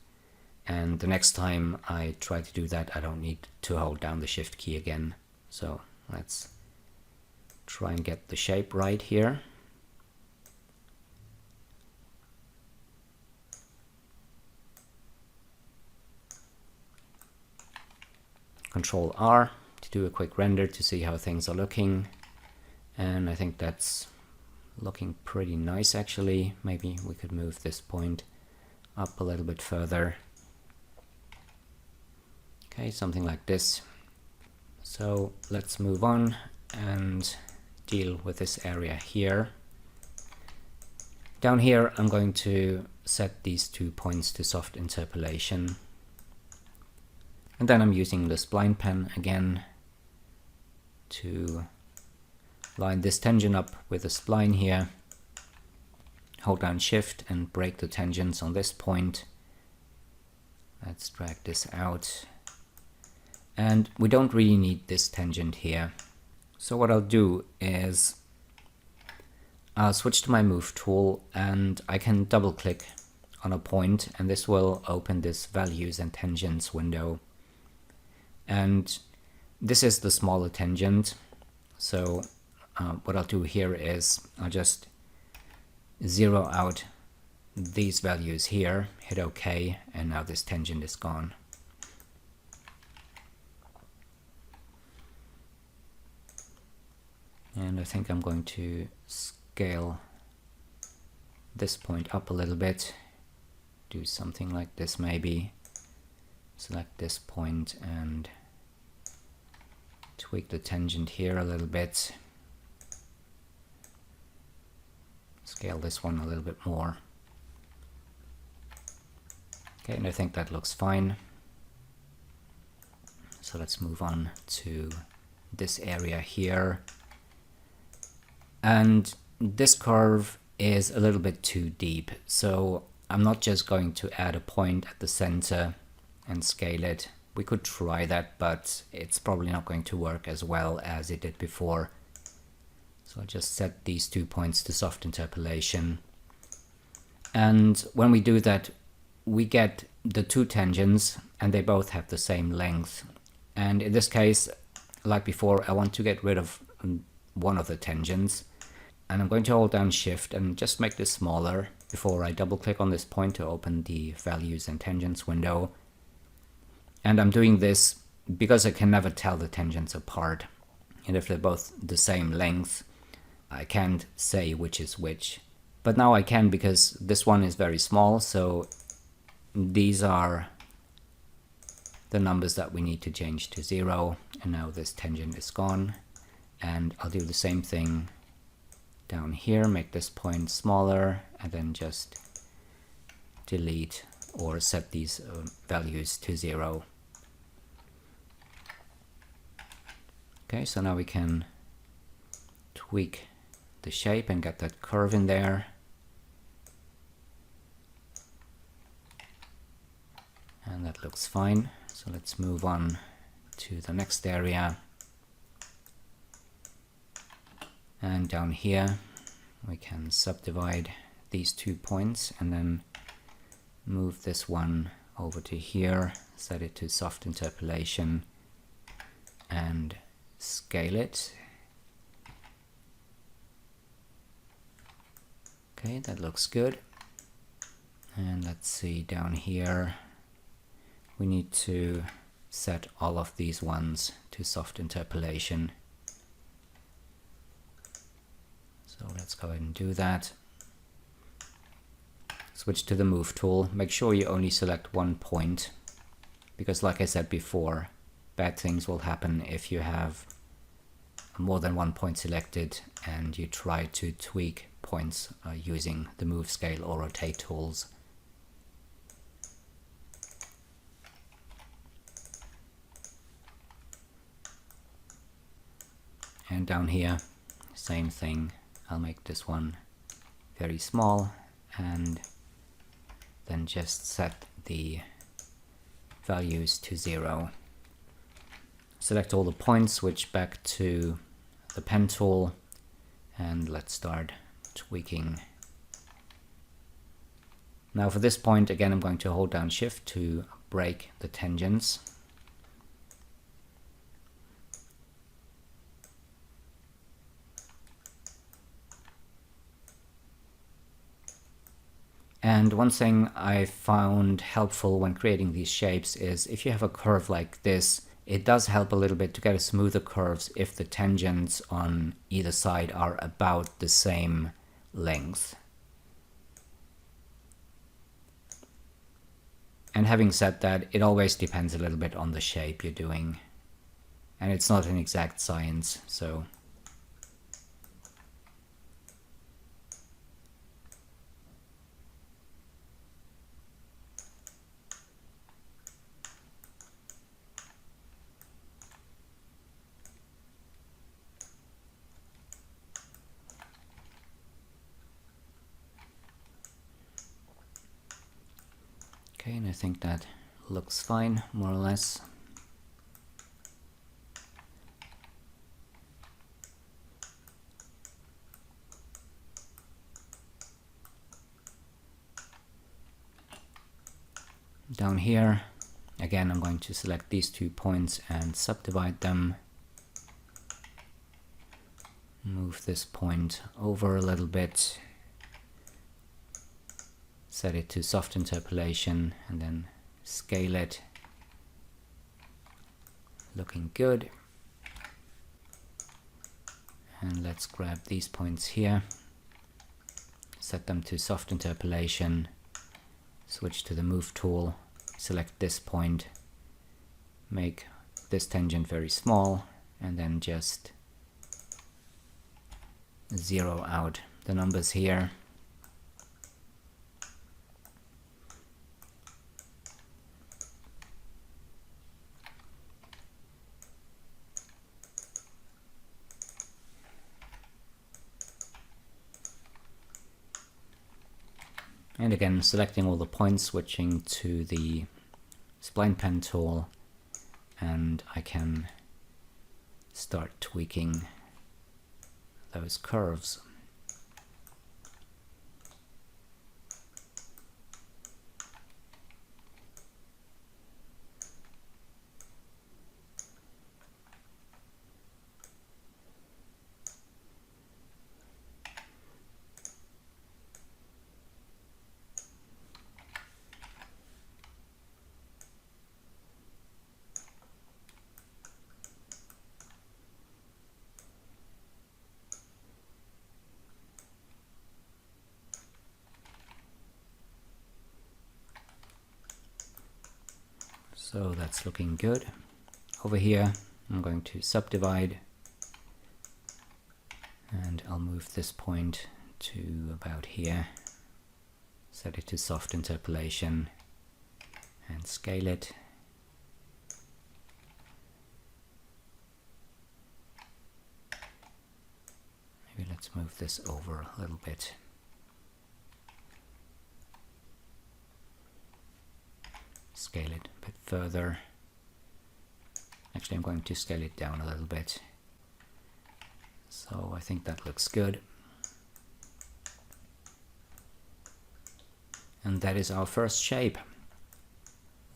and the next time I try to do that I don't need to hold down the shift key again. So let's try and get the shape right here. Control R to do a quick render to see how things are looking. And I think that's looking pretty nice actually. Maybe we could move this point up a little bit further. Okay, something like this. So let's move on and deal with this area here. Down here I'm going to set these 2 points to soft interpolation. And then I'm using the spline pen again to line this tangent up with a spline here. Hold down shift and break the tangents on this point. Let's drag this out. And we don't really need this tangent here. So what I'll do is I'll switch to my move tool and I can double click on a point, and this will open this values and tangents window. And this is the smaller tangent. So what I'll do here is I'll just zero out these values here, hit OK, and now this tangent is gone. And I think I'm going to scale this point up a little bit, do something like this maybe. Select this point and tweak the tangent here a little bit. Scale this one a little bit more. Okay, and I think that looks fine. So let's move on to this area here. And this curve is a little bit too deep, so I'm not just going to add a point at the center and scale it. We could try that, but it's probably not going to work as well as it did before. So I'll just set these 2 points to soft interpolation. And when we do that, we get the 2 tangents and they both have the same length. And in this case, like before, I want to get rid of one of the tangents. And I'm going to hold down shift and just make this smaller before I double click on this point to open the values and tangents window. And I'm doing this because I can never tell the tangents apart. And if they're both the same length, I can't say which is which. But now I can, because this one is very small, so these are the numbers that we need to change to 0. And now this tangent is gone. And I'll do the same thing down here, make this point smaller, and then just delete or set these values to 0. Okay, so now we can tweak the shape and get that curve in there. And that looks fine. So let's move on to the next area. And down here we can subdivide these 2 points and then move this one over to here, set it to soft interpolation and scale it. Okay, that looks good. And let's see, down here we need to set all of these ones to soft interpolation. So let's go ahead and do that. Switch to the move tool. Make sure you only select one point because like I said before, bad things will happen if you have more than one point selected and you try to tweak points using the move scale or rotate tools. And down here, same thing. I'll make this one very small and then just set the values to 0. Select all the points, switch back to the pen tool, and let's start tweaking. Now for this point, again, I'm going to hold down Shift to break the tangents. And one thing I found helpful when creating these shapes is if you have a curve like this, it does help a little bit to get a smoother curves if the tangents on either side are about the same length. And having said that, it always depends a little bit on the shape you're doing. And it's not an exact science, so okay, and I think that looks fine, more or less. Down here, again, I'm going to select these 2 points and subdivide them. Move this point over a little bit. Set it to soft interpolation and then scale it. Looking good. And let's grab these points here. Set them to soft interpolation. Switch to the move tool. Select this point. Make this tangent very small and then just zero out the numbers here. And again, selecting all the points, switching to the spline pen tool, and I can start tweaking those curves. So that's looking good. Over here, I'm going to subdivide, and I'll move this point to about here. Set it to soft interpolation and scale it. Maybe let's move this over a little bit. Scale it a bit further. Actually, I'm going to scale it down a little bit. So I think that looks good. And that is our first shape.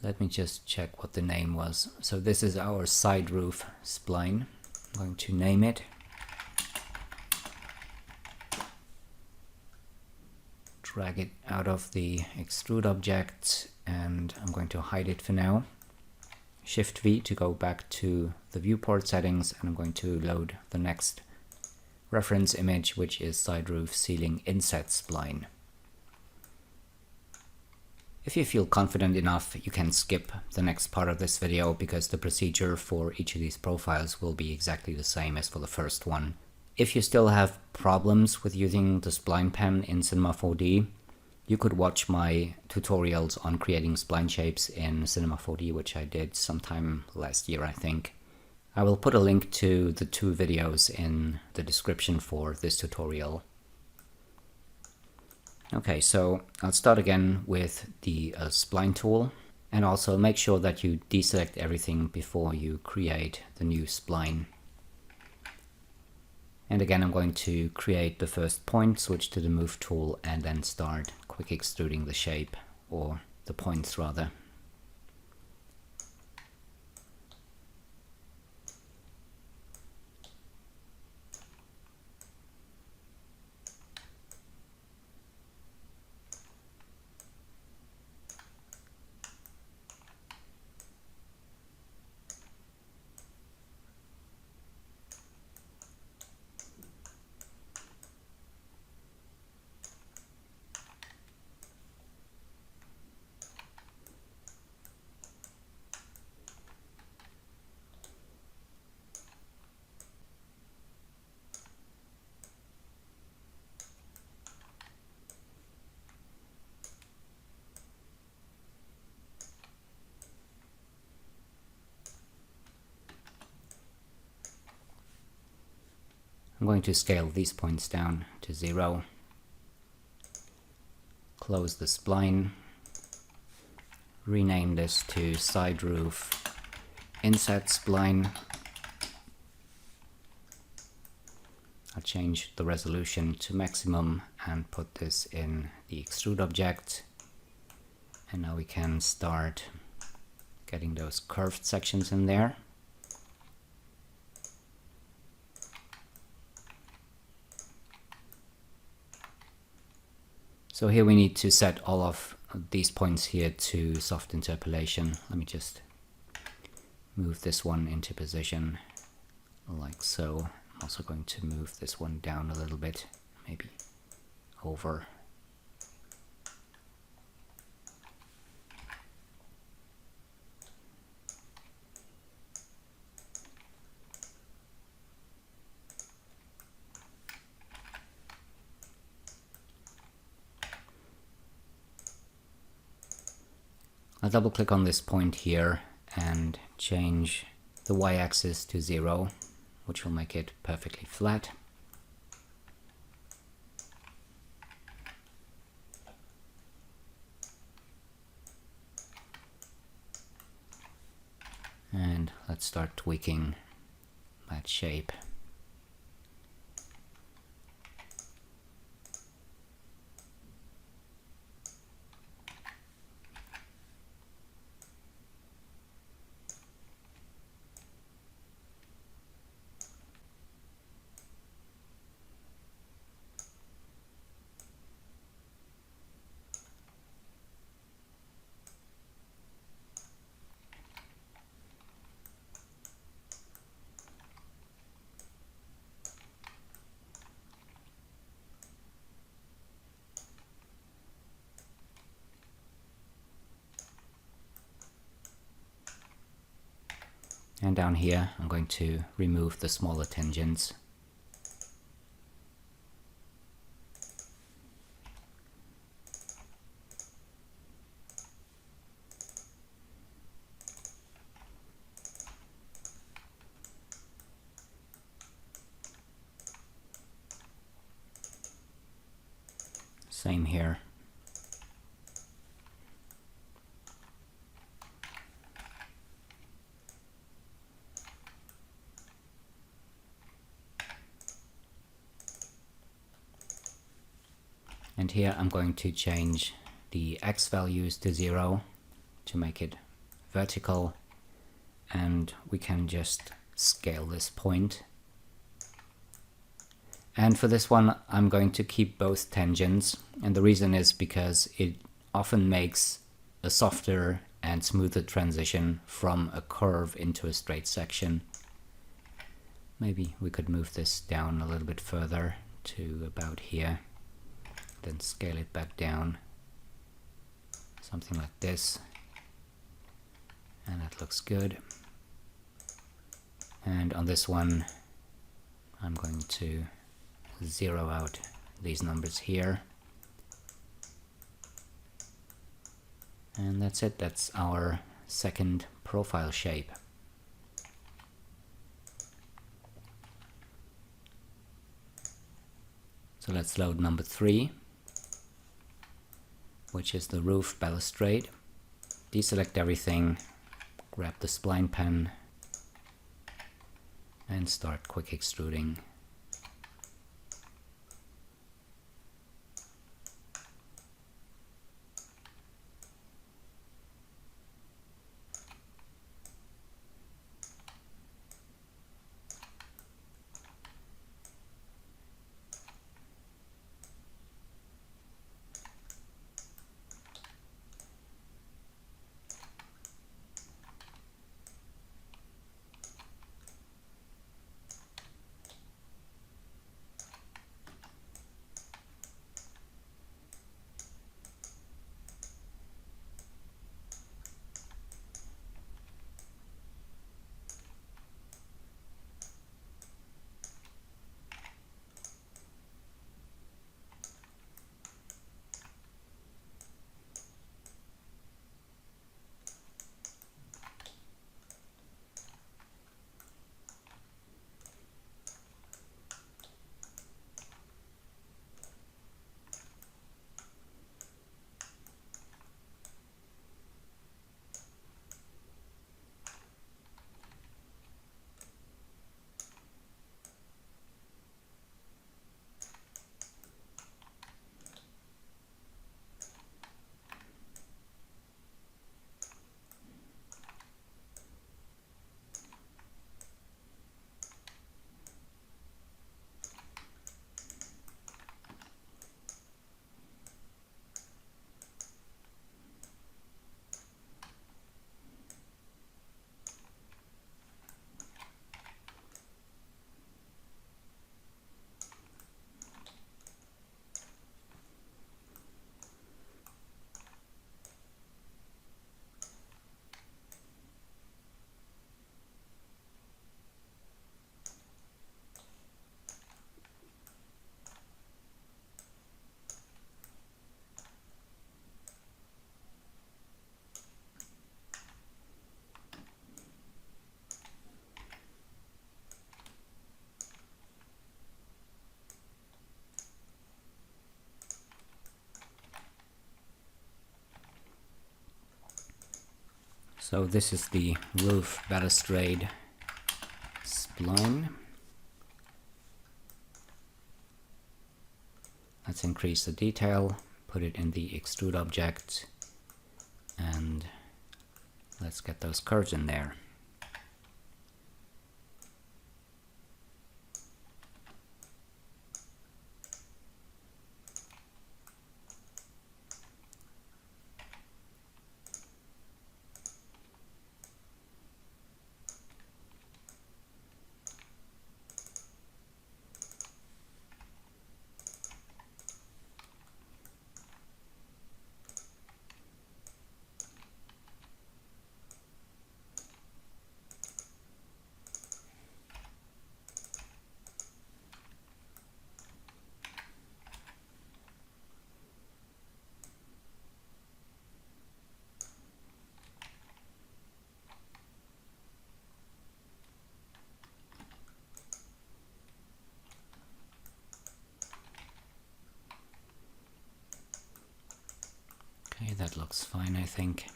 Let me just check what the name was. So this is our side roof spline. I'm going to name it. Drag it out of the extrude object, and I'm going to hide it for now. Shift V to go back to the viewport settings, and I'm going to load the next reference image, which is side roof ceiling inset spline. If you feel confident enough, you can skip the next part of this video because the procedure for each of these profiles will be exactly the same as for the first one. If you still have problems with using the spline pen in Cinema 4D, you could watch my tutorials on creating spline shapes in Cinema 4D, which I did sometime last year, I think. I will put a link to the 2 videos in the description for this tutorial. Okay, so I'll start again with the spline tool, and also make sure that you deselect everything before you create the new spline. And again, I'm going to create the first point, switch to the move tool, and then start quick extruding the shape, or the points rather. I'm going to scale these points down to 0, close the spline, rename this to side roof inset spline. I'll change the resolution to maximum and put this in the extrude object. And now we can start getting those curved sections in there. So here we need to set all of these points here to soft interpolation. Let me just move this one into position like so. I'm also going to move this one down a little bit, maybe over. I'll double click on this point here and change the y-axis to 0, which will make it perfectly flat. And let's start tweaking that shape. And down here, I'm going to remove the smaller tangents. Same here. And here I'm going to change the X values to 0 to make it vertical, and we can just scale this point. And for this one I'm going to keep both tangents, and the reason is because it often makes a softer and smoother transition from a curve into a straight section. Maybe we could move this down a little bit further to about here, then scale it back down something like this, and that looks good. And on this one I'm going to zero out these numbers here, and that's it. That's our second profile shape. So let's load number 3, which is the roof balustrade. Deselect everything, grab the spline pen, and start quick extruding. So this is the roof balustrade spline. Let's increase the detail, put it in the extrude object, and let's get those curves in there. Okay, that looks fine, I think.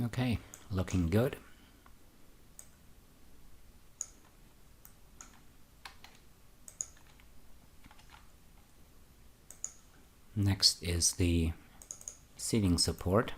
Okay, looking good. Next is the seating support.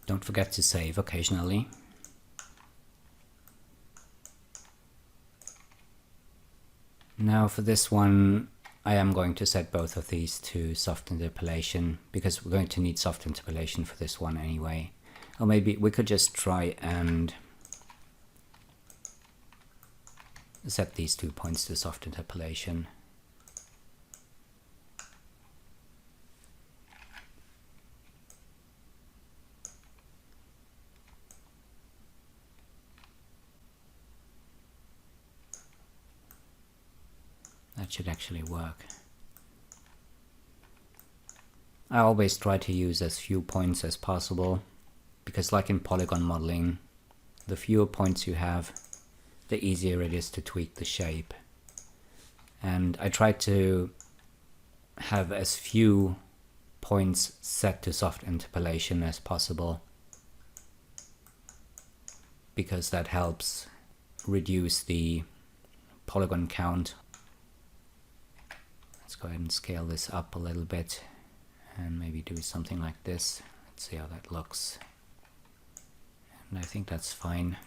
Don't forget to save occasionally. Now for this one, I am going to set both of these to soft interpolation, because we're going to need soft interpolation for this one anyway. Or maybe we could just try and set these 2 points to soft interpolation. That should actually work. I always try to use as few points as possible, because like in polygon modeling, the fewer points you have, the easier it is to tweak the shape. And I try to have as few points set to soft interpolation as possible, because that helps reduce the polygon count. Let's go ahead and scale this up a little bit and maybe do something like this. Let's see how that looks. And I think that's fine.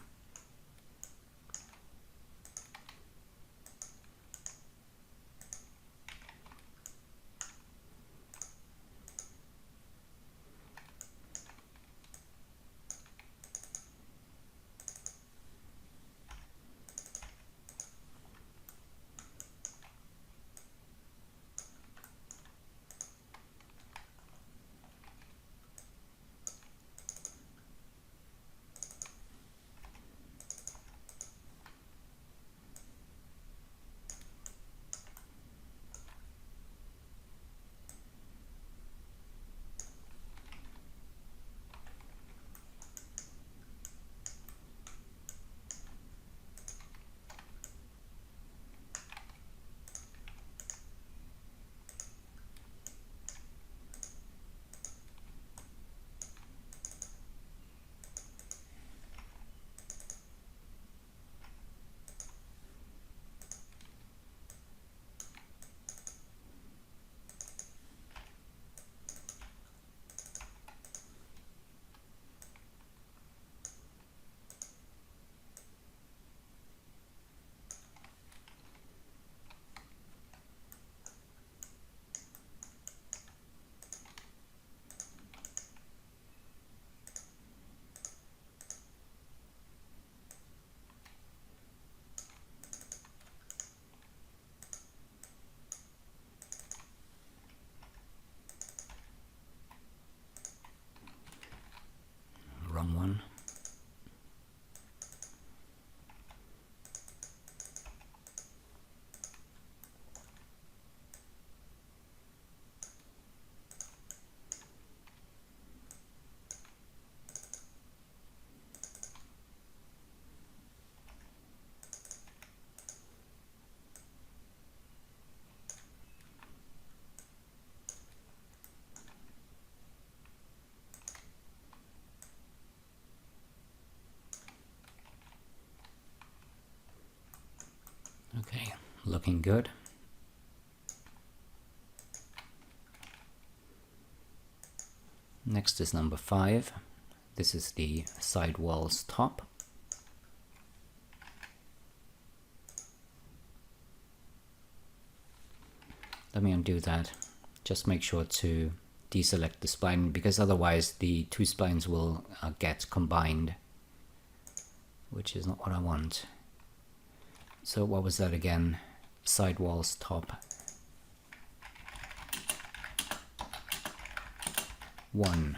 wrong one. Okay, looking good. Next is number 5. This is the side wall's top. Let me undo that. Just make sure to deselect the spline, because otherwise the two splines will get combined, which is not what I want. So what was that again? Sidewalls top. 1.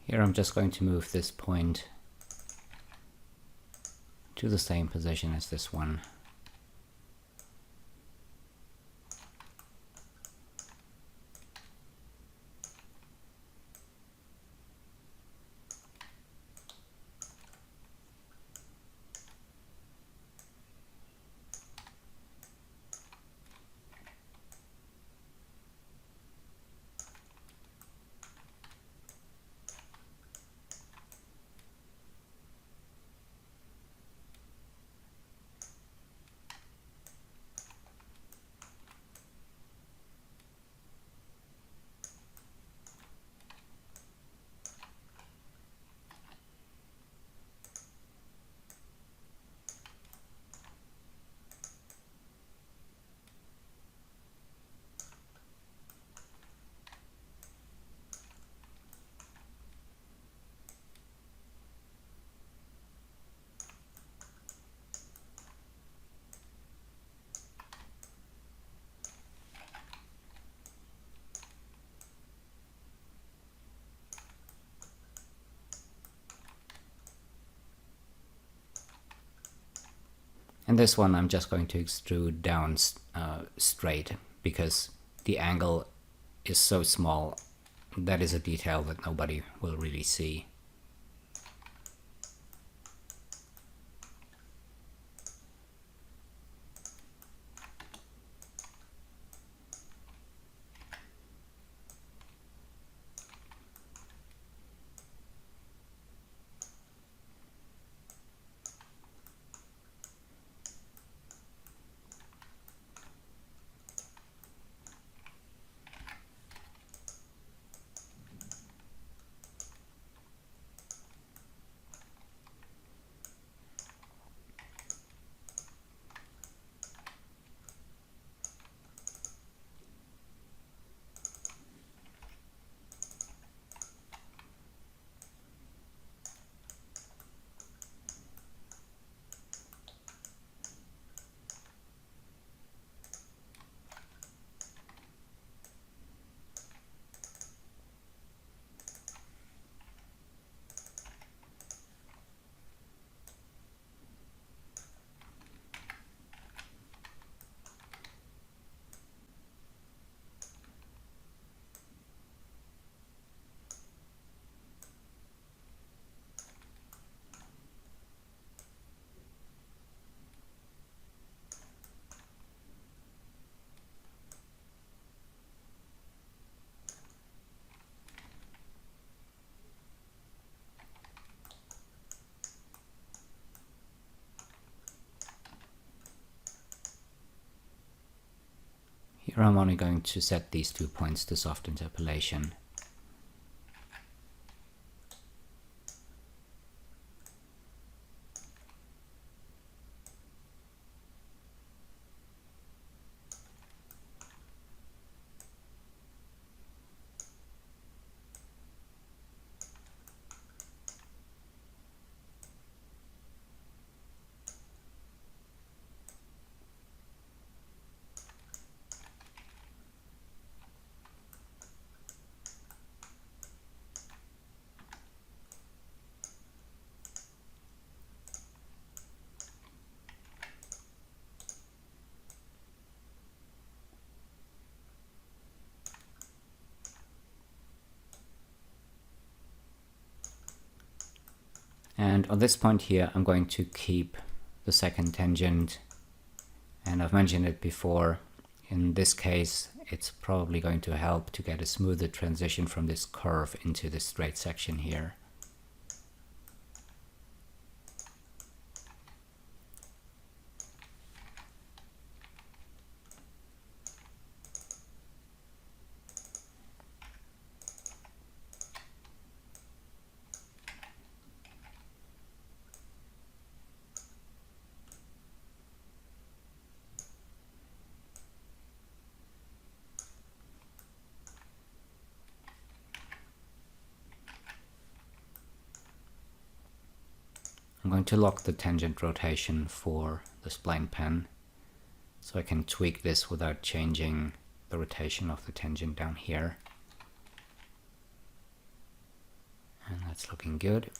Here I'm just going to move this point to the same position as this one. And this one I'm just going to extrude down straight, because the angle is so small. That is a detail that nobody will really see. Here I'm only going to set these 2 points to soft interpolation. And on this point here, I'm going to keep the second tangent. And I've mentioned it before, in this case, it's probably going to help to get a smoother transition from this curve into this straight section here. I'm going to lock the tangent rotation for the spline pen, so I can tweak this without changing the rotation of the tangent down here. And that's looking good.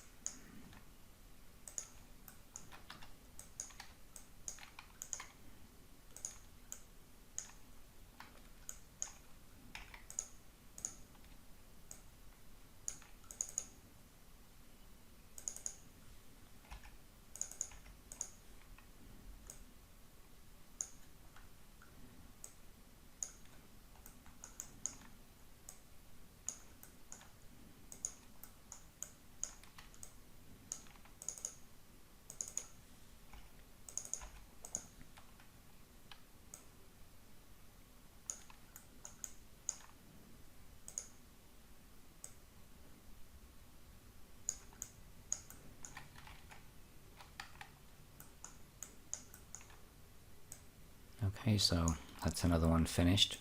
Okay, so that's another one finished.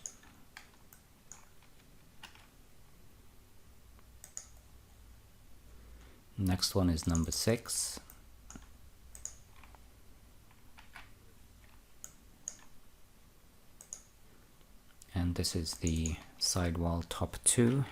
Next one is number 6. And this is the sidewall top 2.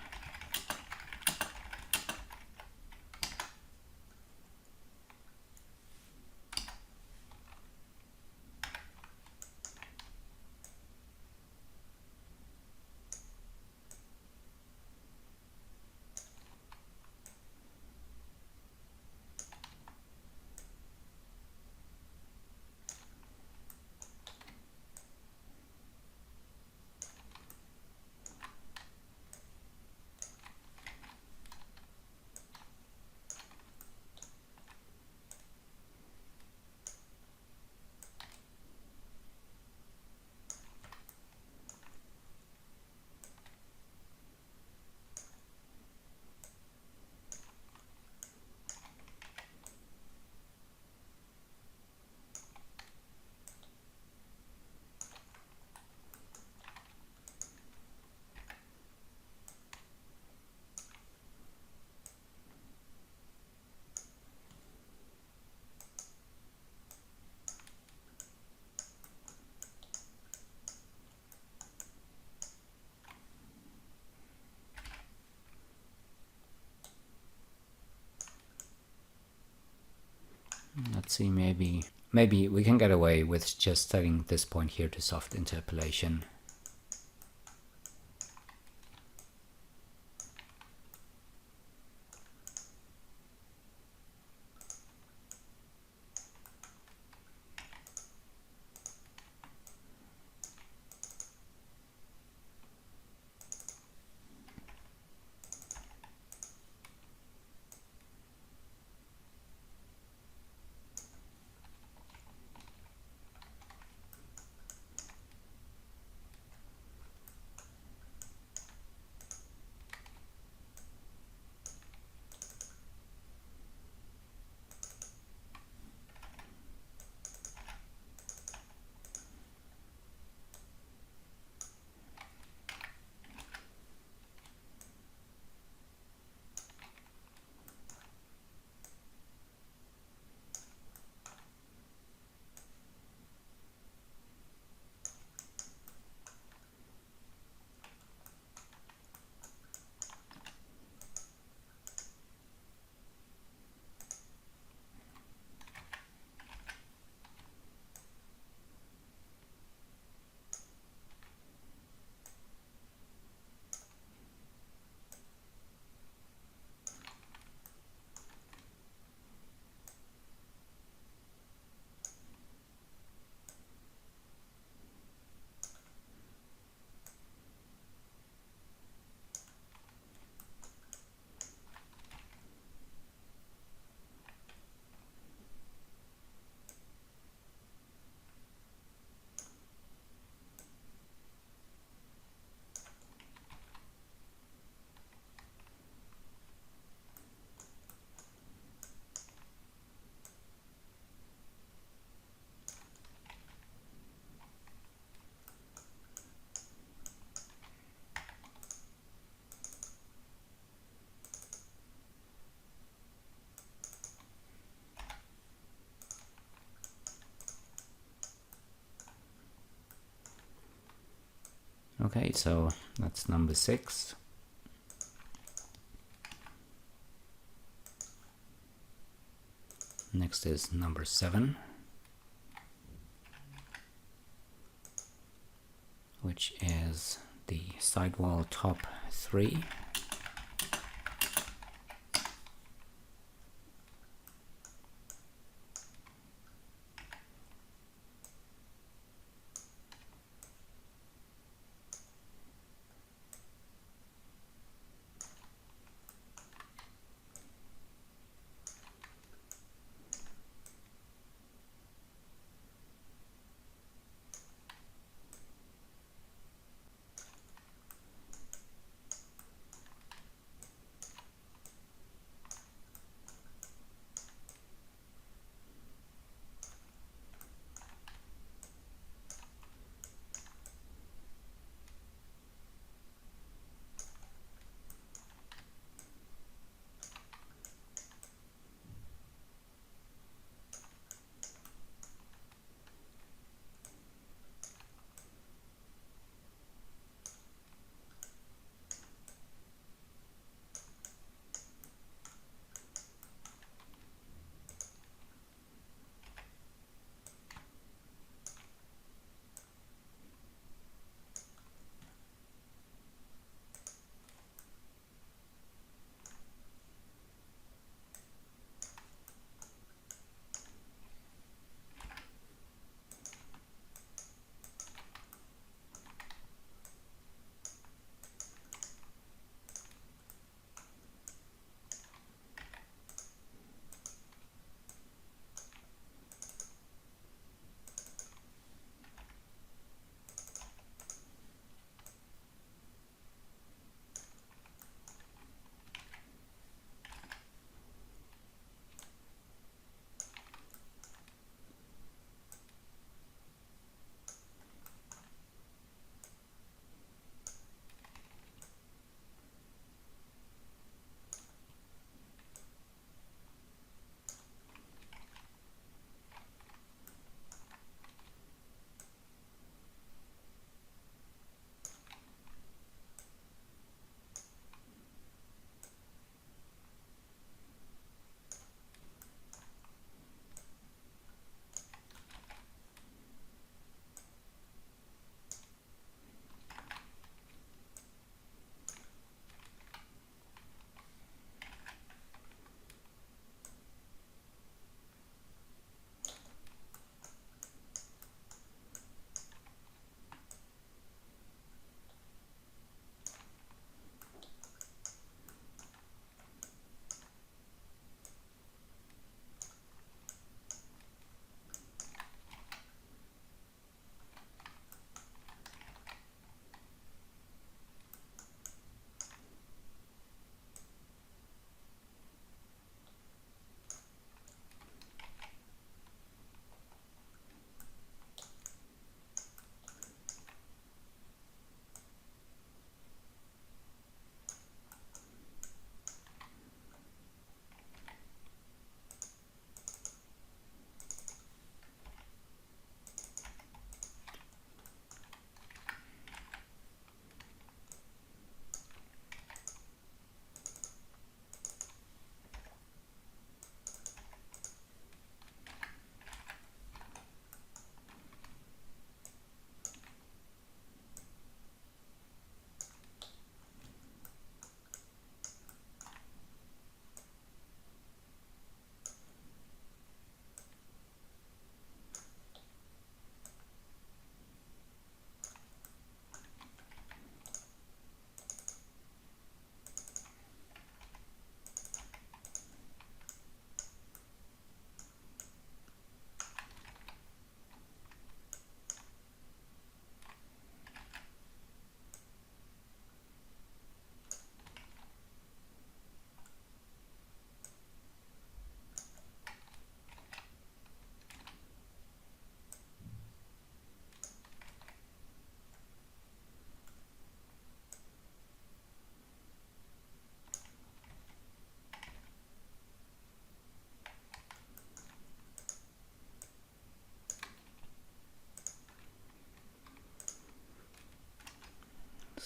Let's see, maybe we can get away with just setting this point here to soft interpolation. Okay, so that's number 6. Next is number 7, which is the sidewall top 3.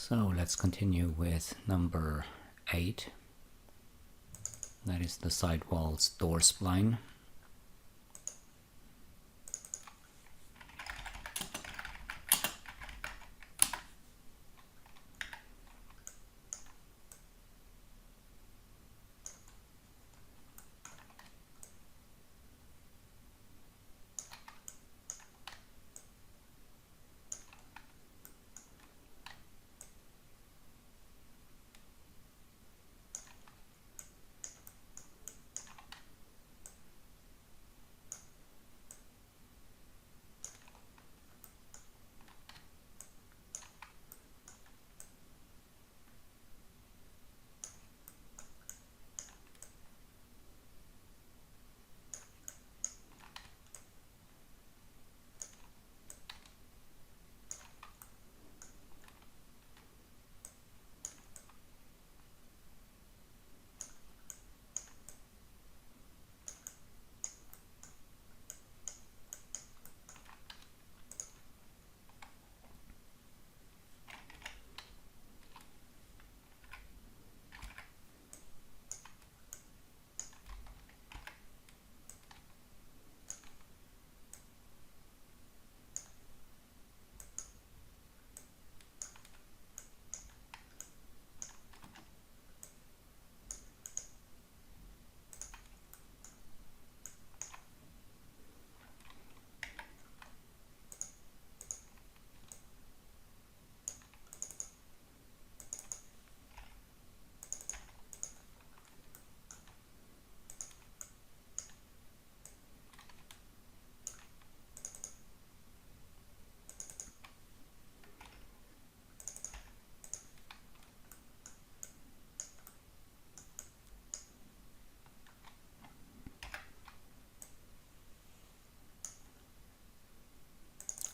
So let's continue with number 8. That is the sidewall's door spline.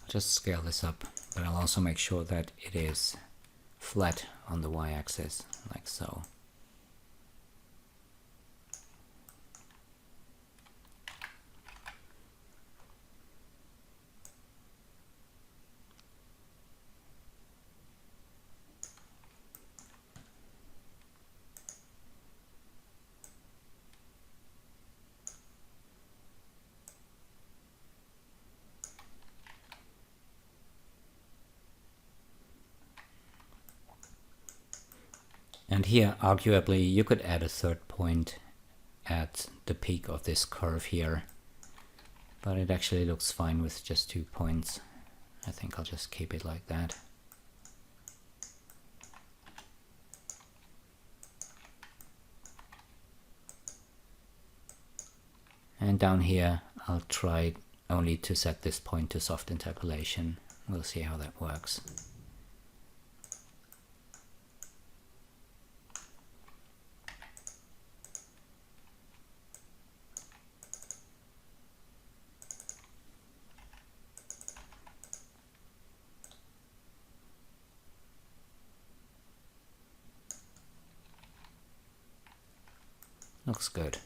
Just scale this up, but I'll also make sure that it is flat on the y-axis, like so. And here, arguably, you could add a third point at the peak of this curve here, but it actually looks fine with just 2 points. I think I'll just keep it like that. And down here, I'll try only to set this point to soft interpolation. We'll see how that works. Looks good.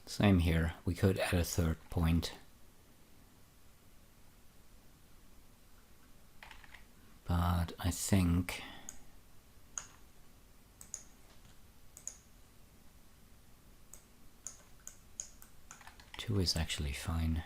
Same here, we could add a third point, but but I think two is actually fine.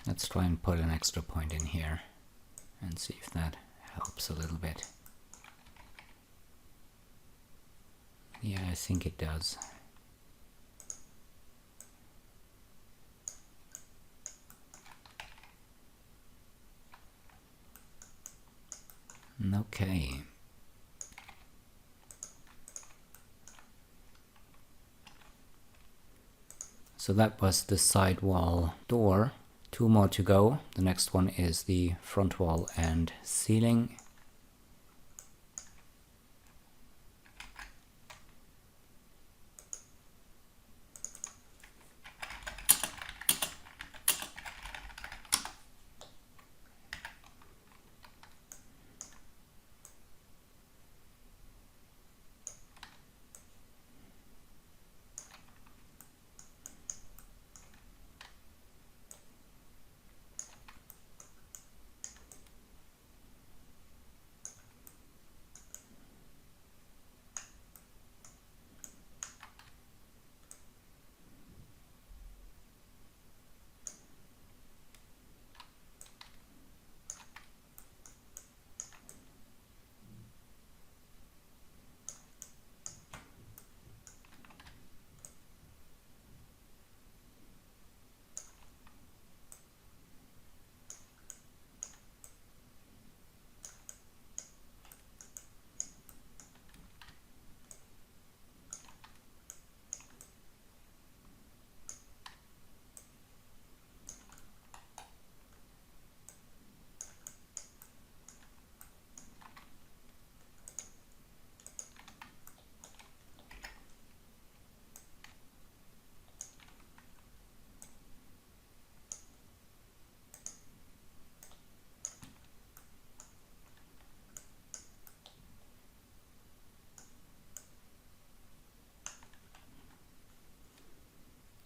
Let's try and put an extra point in here and see if that helps a little bit. Yeah, I think it does. Okay. So that was the side wall door. Two more to go. The next one is the front wall and ceiling.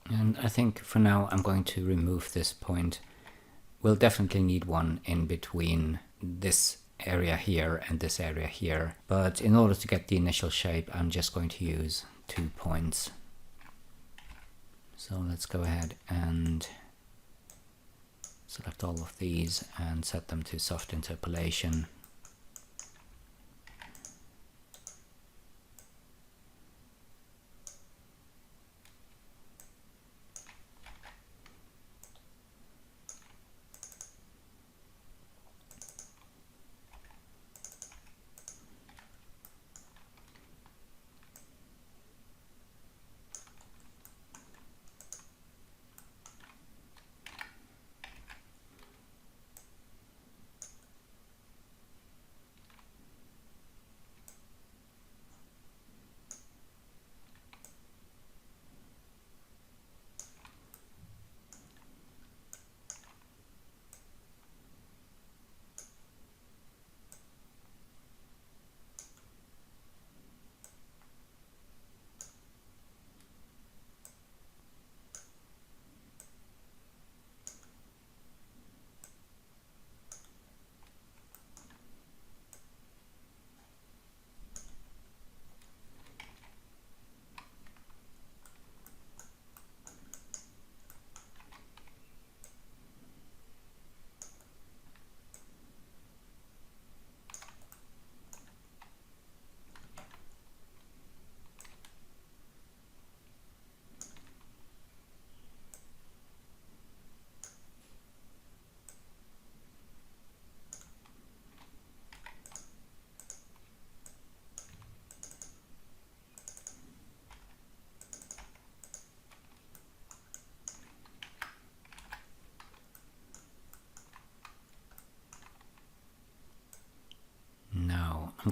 And I think for now I'm going to remove this point. We'll definitely need one in between this area here and this area here. But in order to get the initial shape, I'm just going to use 2 points. So let's go ahead and select all of these and set them to soft interpolation.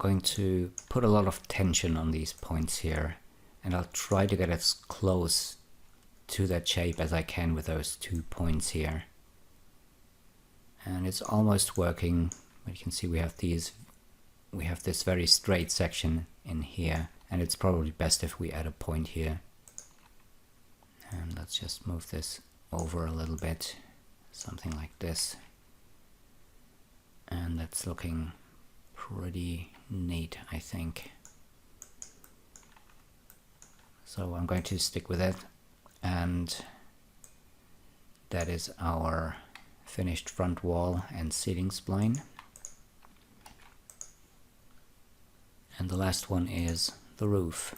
going to put a lot of tension on these points here, and I'll try to get as close to that shape as I can with those 2 points here. And it's almost working, but you can see we have this very straight section in here, and it's probably best if we add a point here. And let's just move this over a little bit, something like this. And that's looking pretty neat, I think. So I'm going to stick with it, and that is our finished front wall and ceiling spline. And the last one is the roof.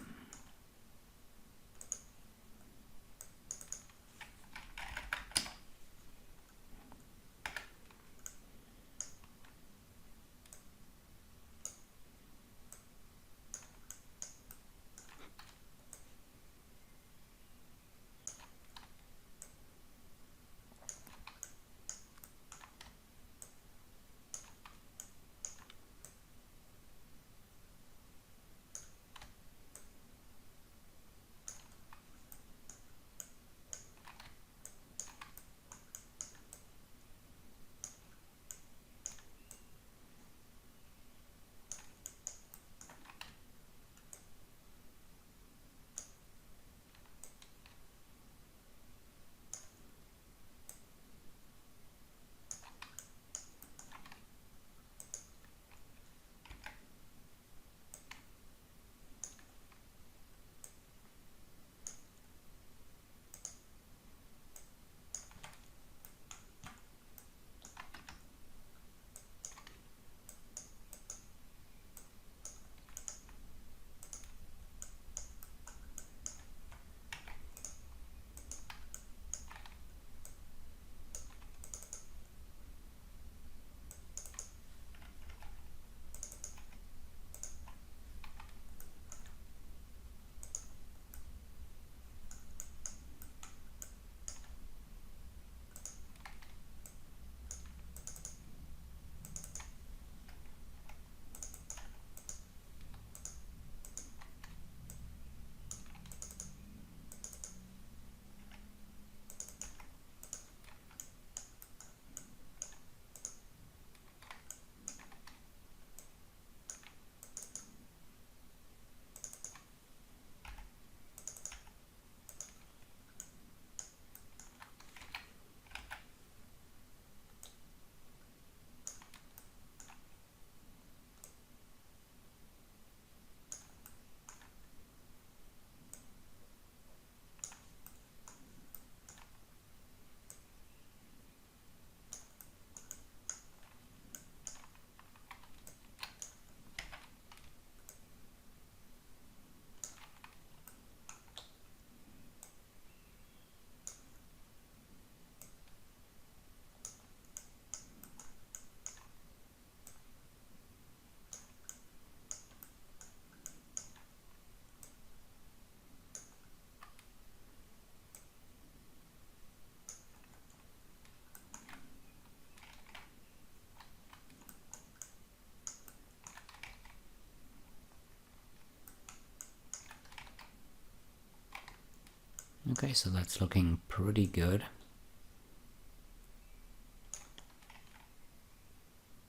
Okay, so that's looking pretty good.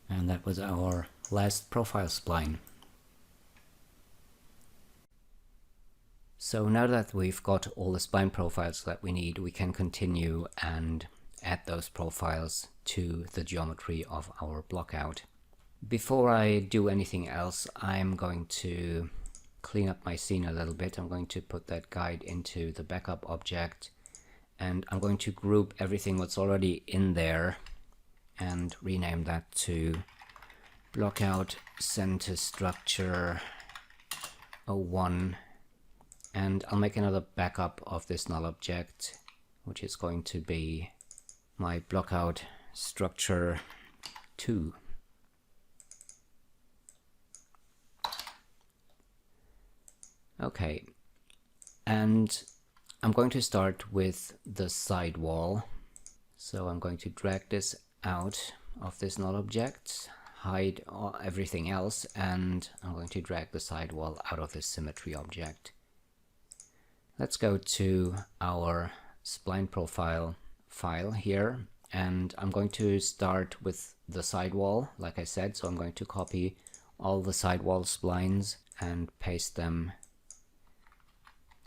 And that was our last profile spline. So now that we've got all the spline profiles that we need, we can continue and add those profiles to the geometry of our blockout. Before I do anything else, I'm going to clean up my scene a little bit. I'm going to put that guide into the backup object, and I'm going to group everything that's already in there and rename that to blockout center structure 01. And I'll make another backup of this null object, which is going to be my blockout structure 2. Okay, and I'm going to start with the side wall. So I'm going to drag this out of this null object, hide everything else, and I'm going to drag the sidewall out of this symmetry object. Let's go to our spline profile file here, and I'm going to start with the sidewall, like I said. So I'm going to copy all the sidewall splines and paste them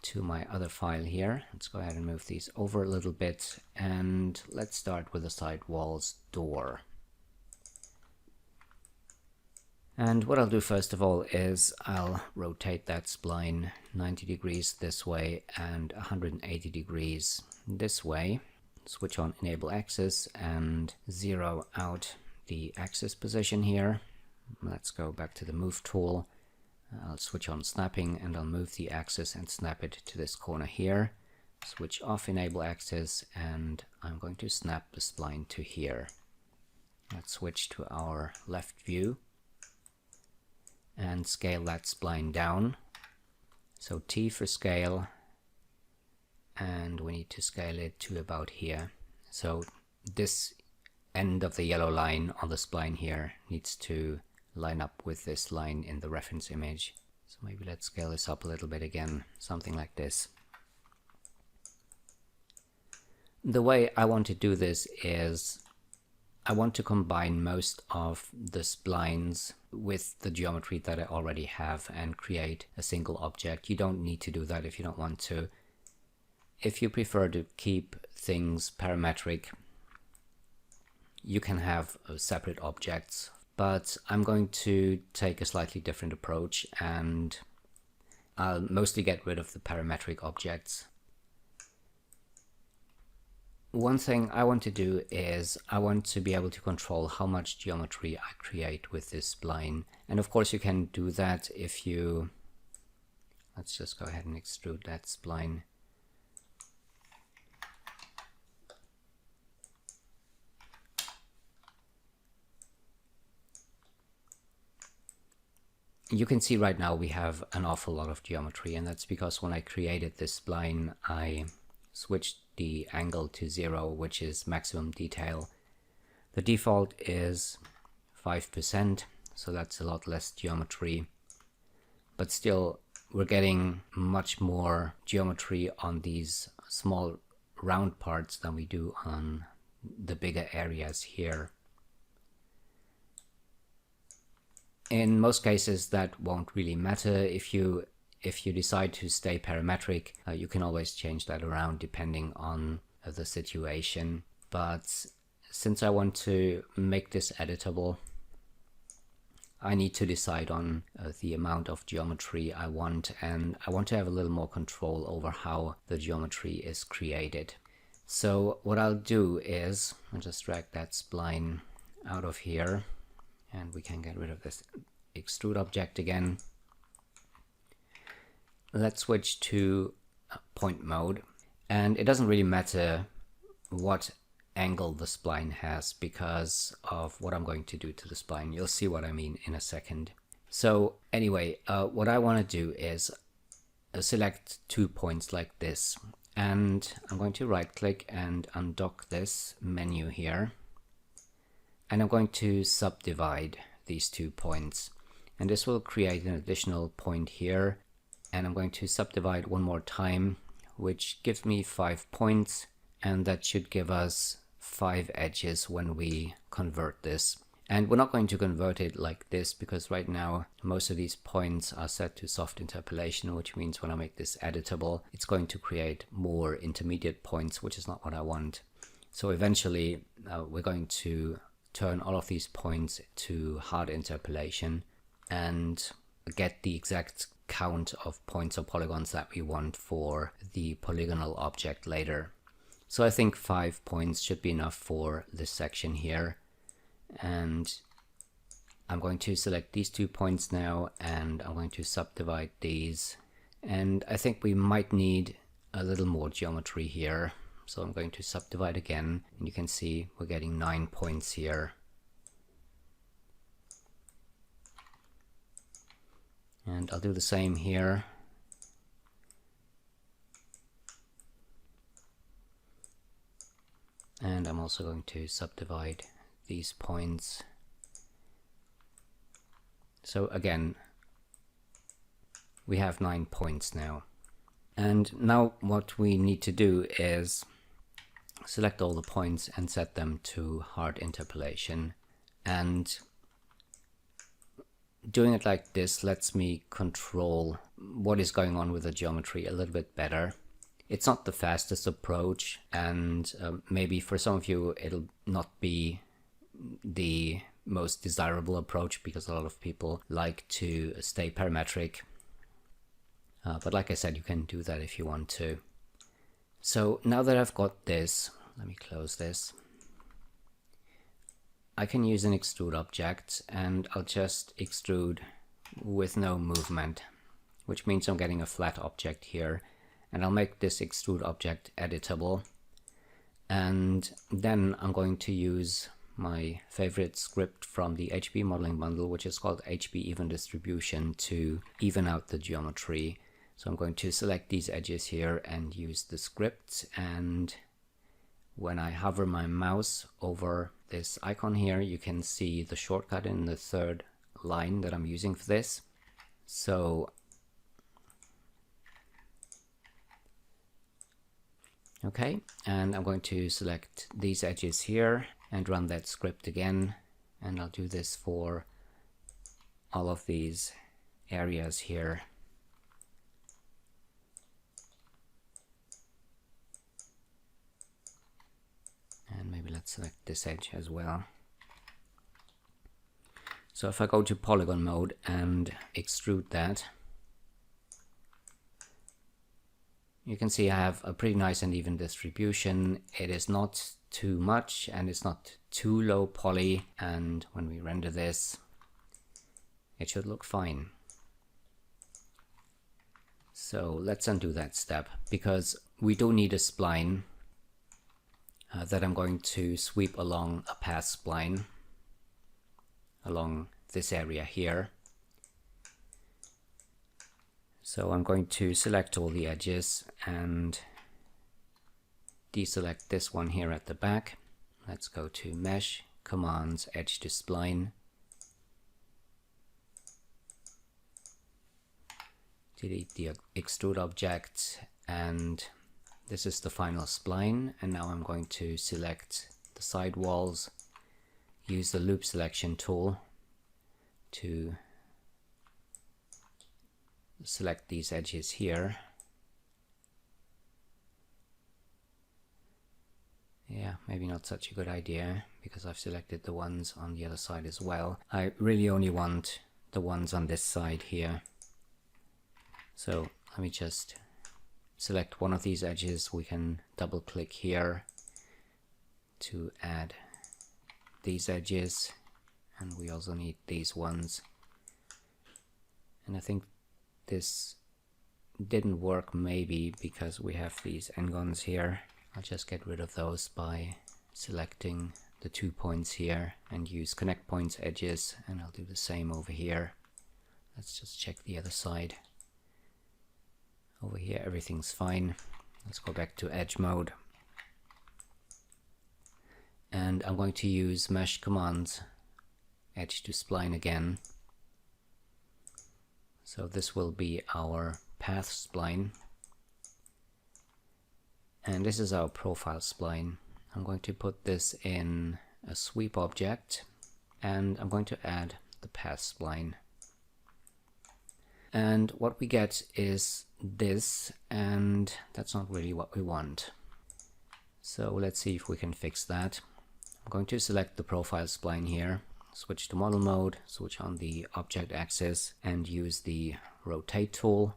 to my other file here. Let's go ahead and move these over a little bit, and let's start with the sidewall's door. And what I'll do first of all is I'll rotate that spline 90 degrees this way and 180 degrees this way. Switch on enable axis and zero out the axis position here. Let's go back to the move tool. I'll switch on snapping and I'll move the axis and snap it to this corner here. Switch off enable axis and I'm going to snap the spline to here. Let's switch to our left view and scale that spline down. So T for scale, and we need to scale it to about here. So this end of the yellow line on the spline here needs to line up with this line in the reference image. So maybe let's scale this up a little bit again, something like this. The way I want to do this is I want to combine most of the splines with the geometry that I already have and create a single object. You don't need to do that if you don't want to. If you prefer to keep things parametric, you can have separate objects, but I'm going to take a slightly different approach and I'll mostly get rid of the parametric objects. One thing I want to do is I want to be able to control how much geometry I create with this spline. And of course you can do that if you, let's just go ahead and extrude that spline. You can see right now we have an awful lot of geometry, and that's because when I created this spline I switched the angle to 0, which is maximum detail. The default is 5%, so that's a lot less geometry, but still we're getting much more geometry on these small round parts than we do on the bigger areas here. In most cases that won't really matter. If you decide to stay parametric, you can always change that around depending on the situation. But since I want to make this editable, I need to decide on the amount of geometry I want, and I want to have a little more control over how the geometry is created. So what I'll do is I'll just drag that spline out of here, and we can get rid of this extrude object again. Let's switch to point mode, and it doesn't really matter what angle the spline has because of what I'm going to do to the spline. You'll see what I mean in a second. So anyway, what I want to do is select 2 points like this, and I'm going to right click and undock this menu here, and I'm going to subdivide these 2 points, and this will create an additional point here, and I'm going to subdivide one more time, which gives me 5 points, and that should give us 5 edges when we convert this. And we're not going to convert it like this because right now most of these points are set to soft interpolation, which means when I make this editable, it's going to create more intermediate points, which is not what I want. So eventually we're going to turn all of these points to hard interpolation and get the exact count of points or polygons that we want for the polygonal object later. So I think 5 points should be enough for this section here. And I'm going to select these 2 points now, and I'm going to subdivide these. And I think we might need a little more geometry here. So I'm going to subdivide again, and you can see we're getting 9 points here. And I'll do the same here. And I'm also going to subdivide these points. So again, we have 9 points now. And now what we need to do is select all the points and set them to hard interpolation. And doing it like this lets me control what is going on with the geometry a little bit better. It's not the fastest approach, and maybe for some of you it'll not be the most desirable approach because a lot of people like to stay parametric. But like I said, you can do that if you want to. So now that I've got this, let me close this. I can use an extrude object, and I'll just extrude with no movement, which means I'm getting a flat object here. And I'll make this extrude object editable. And then I'm going to use my favorite script from the HB modeling bundle, which is called HB even distribution, to even out the geometry. So I'm going to select these edges here and use the script, and when I hover my mouse over this icon here, you can see the shortcut in the third line that I'm using for this. So okay, and I'm going to select these edges here and run that script again, and I'll do this for all of these areas here. And maybe let's select this edge as well. So if I go to polygon mode and extrude that, you can see I have a pretty nice and even distribution. It is not too much and it's not too low poly, and when we render this, it should look fine. So let's undo that step, because we do need a spline that I'm going to sweep along a path spline along this area here. So I'm going to select all the edges and deselect this one here at the back. Let's go to Mesh, Commands, Edge to Spline. Delete the extrude object, and this is the final spline. And now I'm going to select the side walls, use the loop selection tool to select these edges here. Yeah, maybe not such a good idea because I've selected the ones on the other side as well. I really only want the ones on this side here. So let me just select one of these edges. We can double click here to add these edges, and we also need these ones. And I think this didn't work maybe because we have these n-gons here. I'll just get rid of those by selecting the 2 points here and use connect points edges, and I'll do the same over here. Let's just check the other side. Over here everything's fine. Let's go back to edge mode. And I'm going to use Mesh Commands, Edge to Spline again. So this will be our path spline. And this is our profile spline. I'm going to put this in a sweep object, and I'm going to add the path spline. And what we get is this, and that's not really what we want. So let's see if we can fix that. I'm going to select the profile spline here, switch to model mode, switch on the object axis, and use the rotate tool.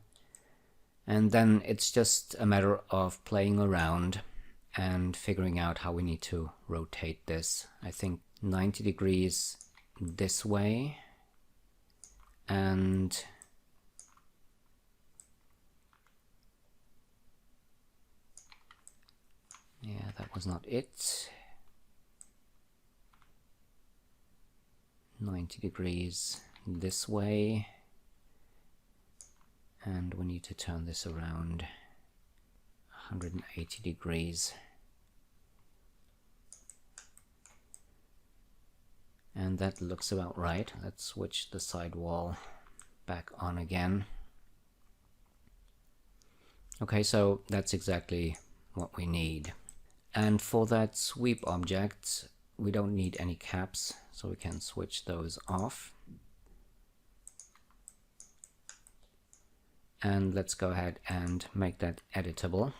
And then it's just a matter of playing around and figuring out how we need to rotate this. I think 90 degrees this way, and yeah, that was not it. 90 degrees this way, and we need to turn this around 180 degrees. And that looks about right. Let's switch the side wall back on again. Okay, so that's exactly what we need. And for that sweep object, we don't need any caps, so we can switch those off. And let's go ahead and make that editable.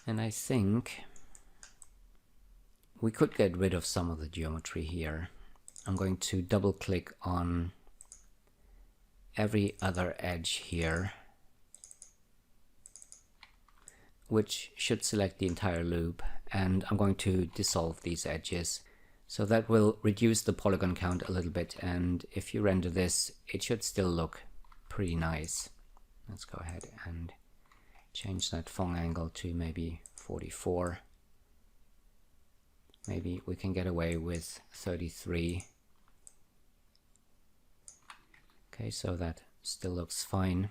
And I think we could get rid of some of the geometry here. I'm going to double click on every other edge here, which should select the entire loop, and I'm going to dissolve these edges. So that will reduce the polygon count a little bit, and if you render this, it should still look pretty nice. Let's go ahead and change that Phong angle to maybe 44. Maybe we can get away with 33. Okay, so that still looks fine.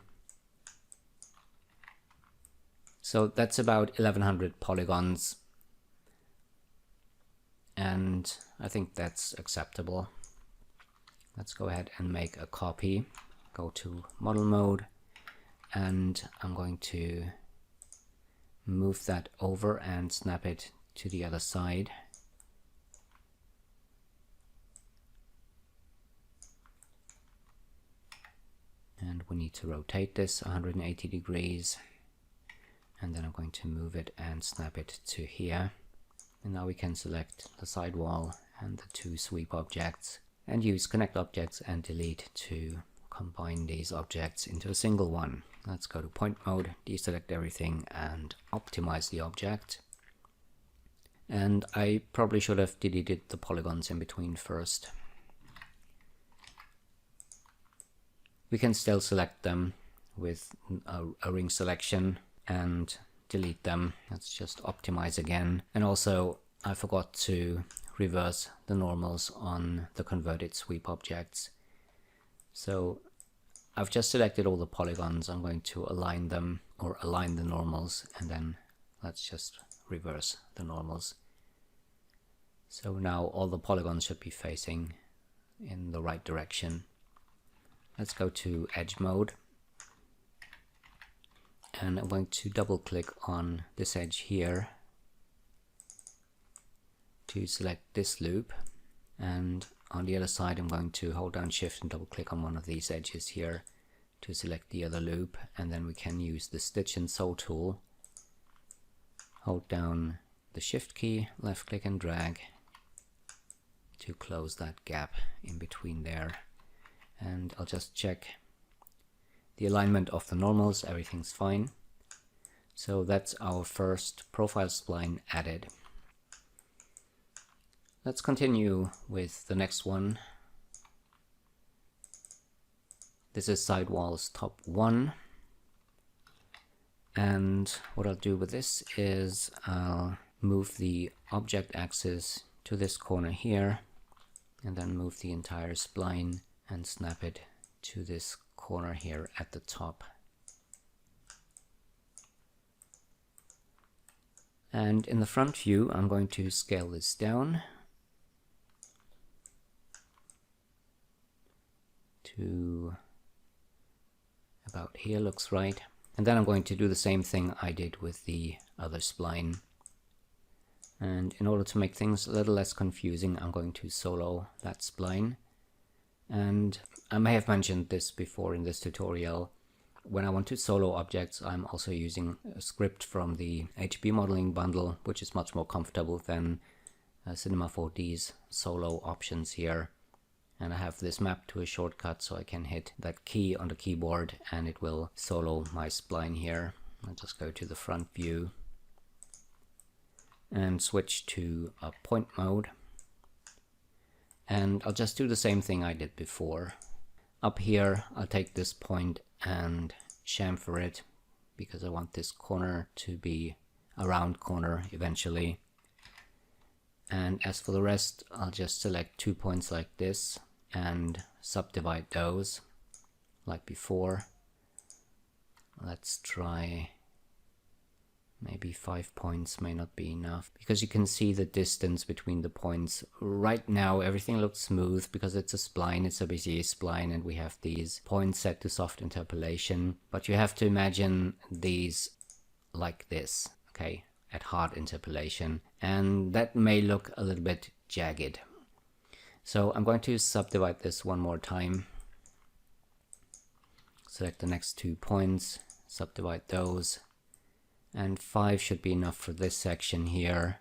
So that's about 1100 polygons, and I think that's acceptable. Let's go ahead and make a copy. Go to model mode, and I'm going to move that over and snap it to the other side. And we need to rotate this 180 degrees. And then I'm going to move it and snap it to here. And now we can select the side wall and the two sweep objects and use connect objects and delete to combine these objects into a single one. Let's go to point mode, deselect everything and optimize the object. And I probably should have deleted the polygons in between first. We can still select them with a ring selection and delete them. Let's just optimize again. And also I forgot to reverse the normals on the converted sweep objects. So I've just selected all the polygons. I'm going to align them, or align the normals, and then let's just reverse the normals. So now all the polygons should be facing in the right direction. Let's go to edge mode. And I'm going to double click on this edge here to select this loop, and on the other side I'm going to hold down shift and double click on one of these edges here to select the other loop, and then we can use the stitch and sew tool, hold down the shift key, left click and drag to close that gap in between there. And I'll just check the alignment of the normals, everything's fine. So that's our first profile spline added. Let's continue with the next one. This is sidewalls top 1. And what I'll do with this is I'll move the object axis to this corner here, and then move the entire spline and snap it to this corner here at the top. And in the front view, I'm going to scale this down to about here, looks right. And then I'm going to do the same thing I did with the other spline. And in order to make things a little less confusing, I'm going to solo that spline. And I may have mentioned this before in this tutorial. When I want to solo objects, I'm also using a script from the HB modeling bundle, which is much more comfortable than Cinema 4D's solo options here. And I have this mapped to a shortcut, so I can hit that key on the keyboard and it will solo my spline here. I'll just go to the front view and switch to a point mode. And I'll just do the same thing I did before. Up here, I'll take this point and chamfer it because I want this corner to be a round corner eventually. And as for the rest, I'll just select 2 points like this and subdivide those like before. Let's try Maybe 5 points may not be enough, because you can see the distance between the points. Right now everything looks smooth because it's a spline, it's a Bezier spline, and we have these points set to soft interpolation. But you have to imagine these like this, okay, at hard interpolation, and that may look a little bit jagged. So I'm going to subdivide this one more time. Select the next 2 points, subdivide those. And 5 should be enough for this section here.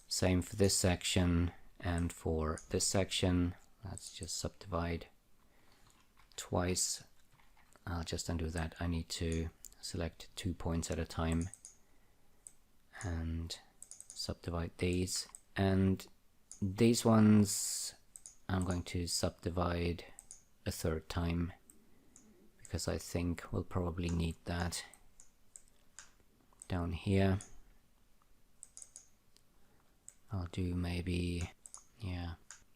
Same for this section and for this section. Let's just subdivide twice. I'll just undo that. I need to select 2 points at a time and subdivide these. And these ones I'm going to subdivide a 3rd time because I think we'll probably need that. Down here I'll do maybe, yeah,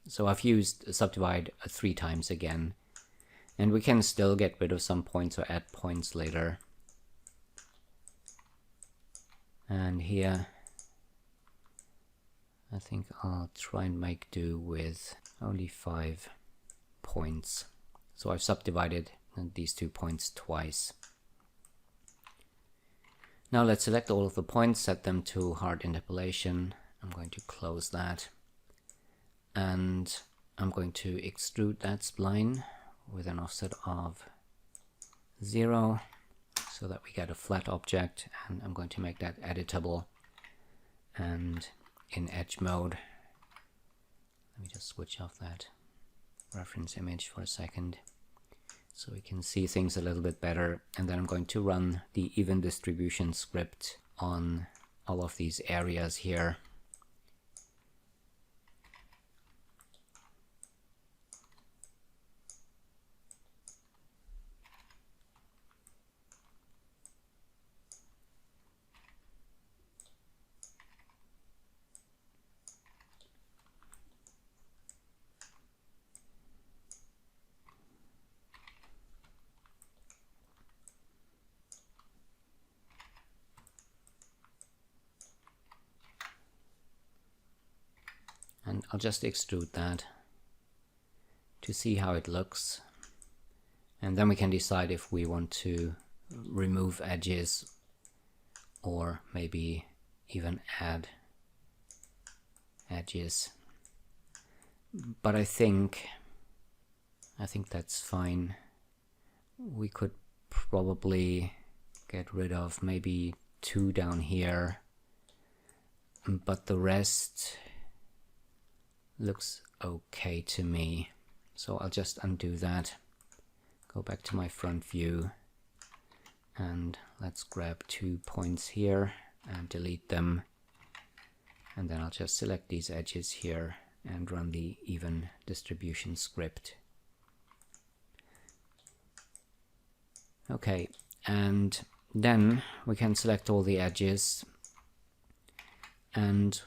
so I've used subdivide 3 times again, and we can still get rid of some points or add points later. And here I think I'll try and make do with only 5 points. So I've subdivided these 2 points twice. Now let's select all of the points, set them to hard interpolation. I'm going to close that. And I'm going to extrude that spline with an offset of 0 so that we get a flat object. And I'm going to make that editable and in edge mode. Let me just switch off that reference image for a second, so we can see things a little bit better. And then I'm going to run the even distribution script on all of these areas here. And I'll just extrude that to see how it looks. And then we can decide if we want to remove edges or maybe even add edges. But I think that's fine. We could probably get rid of maybe 2 down here, but the rest looks okay to me. So I'll just undo that, go back to my front view, and let's grab 2 points here and delete them. And then I'll just select these edges here and run the even distribution script. Okay, and then we can select all the edges and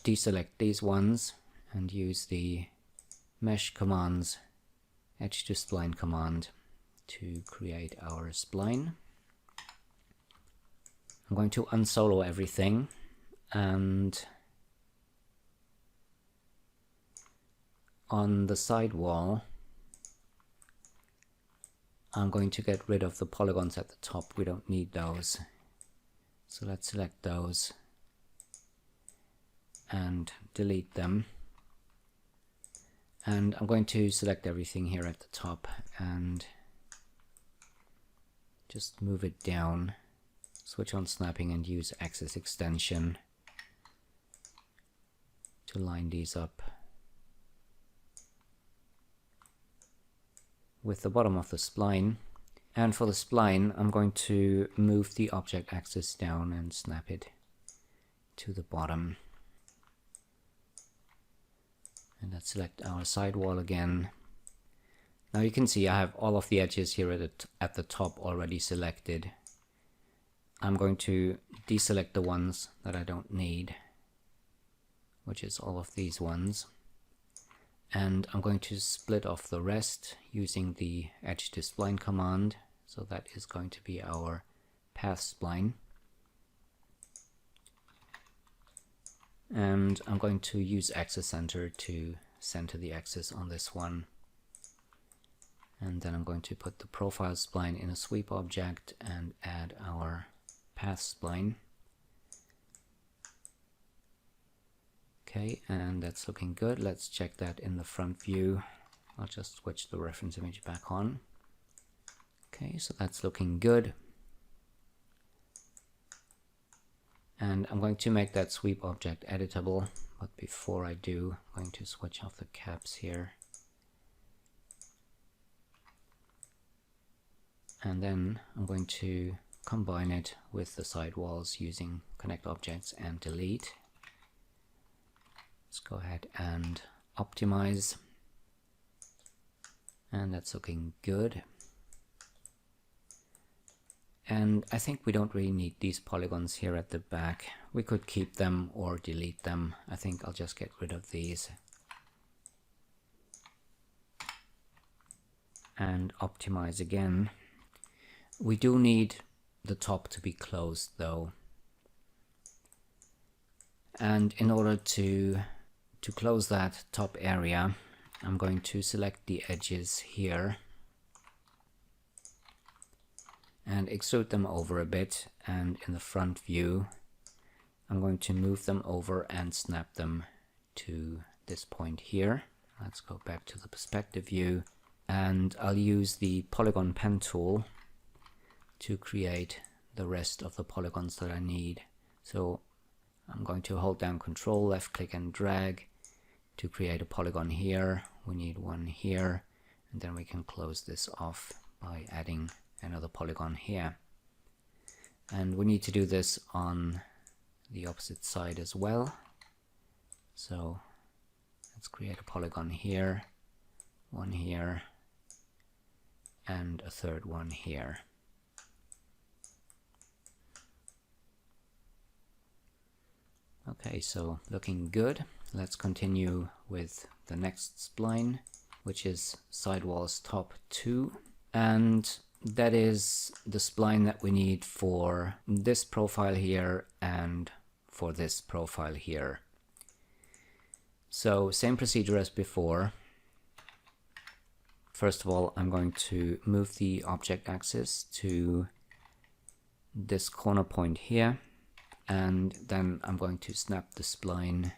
deselect these ones and use the mesh commands edge to spline command to create our spline. I'm going to unsolo everything, and on the side wall I'm going to get rid of the polygons at the top. We don't need those. So let's select those and delete them. And I'm going to select everything here at the top and just move it down, switch on snapping and use axis extension to line these up with the bottom of the spline. And for the spline I'm going to move the object axis down and snap it to the bottom. And let's select our sidewall again. Now you can see I have all of the edges here at the top already selected. I'm going to deselect the ones that I don't need, which is all of these ones. And I'm going to split off the rest using the edge to spline command. So that is going to be our path spline. And I'm going to use axis center to center the axis on this one. And then I'm going to put the profile spline in a sweep object and add our path spline. Okay, and that's looking good. Let's check that in the front view. I'll just switch the reference image back on. Okay, so that's looking good. And I'm going to make that sweep object editable, but before I do, I'm going to switch off the caps here. And then I'm going to combine it with the sidewalls using connect objects and delete. Let's go ahead and optimize. And that's looking good. And I think we don't really need these polygons here at the back. We could keep them or delete them. I think I'll just get rid of these. And optimize again. We do need the top to be closed though. And in order to close that top area, I'm going to select the edges here and extrude them over a bit, and in the front view I'm going to move them over and snap them to this point here. Let's go back to the perspective view, and I'll use the polygon pen tool to create the rest of the polygons that I need. So I'm going to hold down Control, left click and drag to create a polygon here. We need one here, and then we can close this off by adding another polygon here. And we need to do this on the opposite side as well. So let's create a polygon here, one here, and a third one here. Okay, so looking good. Let's continue with the next spline, which is sidewalls top 2. And that is the spline that we need for this profile here and for this profile here. So same procedure as before. First of all, I'm going to move the object axis to this corner point here, and then I'm going to snap the spline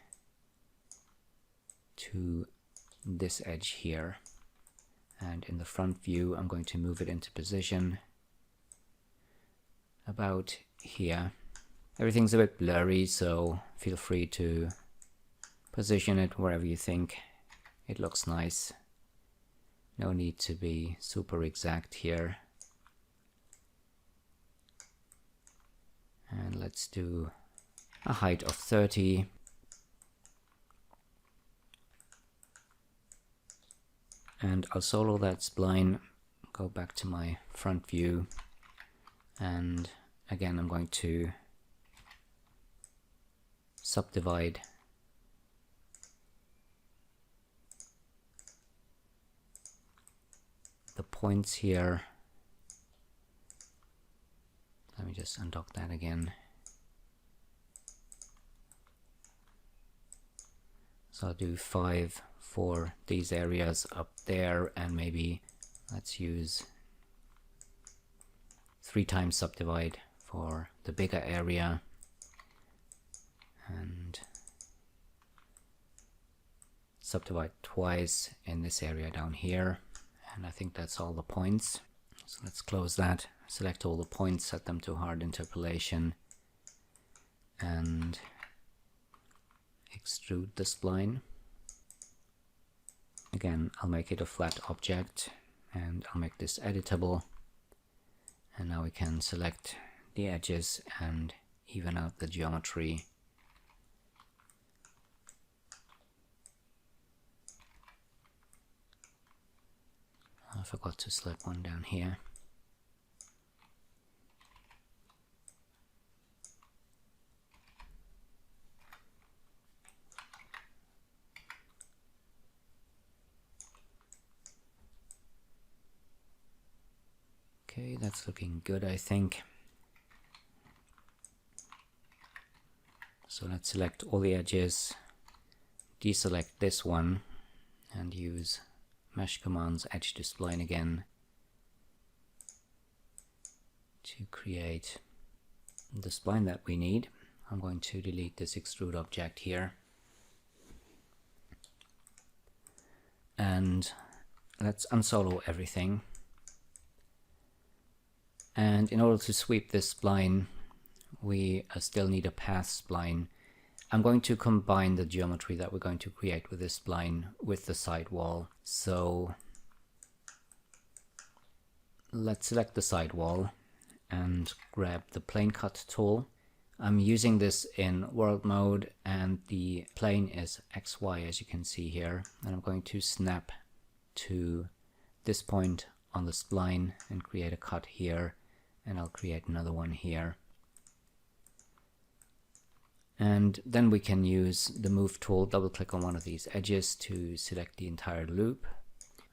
to this edge here. And in the front view, I'm going to move it into position about here. Everything's a bit blurry, so feel free to position it wherever you think it looks nice. No need to be super exact here. And let's do a height of 30. And I'll solo that spline, go back to my front view, and again I'm going to subdivide the points here. Let me just undock that again. So I'll do 5 for these areas up there, and maybe let's use 3 times subdivide for the bigger area, and subdivide twice in this area down here. And I think that's all the points. So let's close that, select all the points, set them to hard interpolation, and extrude the spline. Again, I'll make it a flat object, and I'll make this editable. And now we can select the edges and even out the geometry. I forgot to select one down here. Okay, that's looking good, I think. So let's select all the edges, deselect this one, and use mesh commands edge to spline again to create the spline that we need. I'm going to delete this extrude object here. And let's unsolo everything. And in order to sweep this spline, we still need a path spline. I'm going to combine the geometry that we're going to create with this spline with the sidewall. So let's select the sidewall and grab the plane cut tool. I'm using this in world mode and the plane is XY, as you can see here. And I'm going to snap to this point on the spline and create a cut here, and I'll create another one here. And then we can use the move tool, double click on one of these edges to select the entire loop.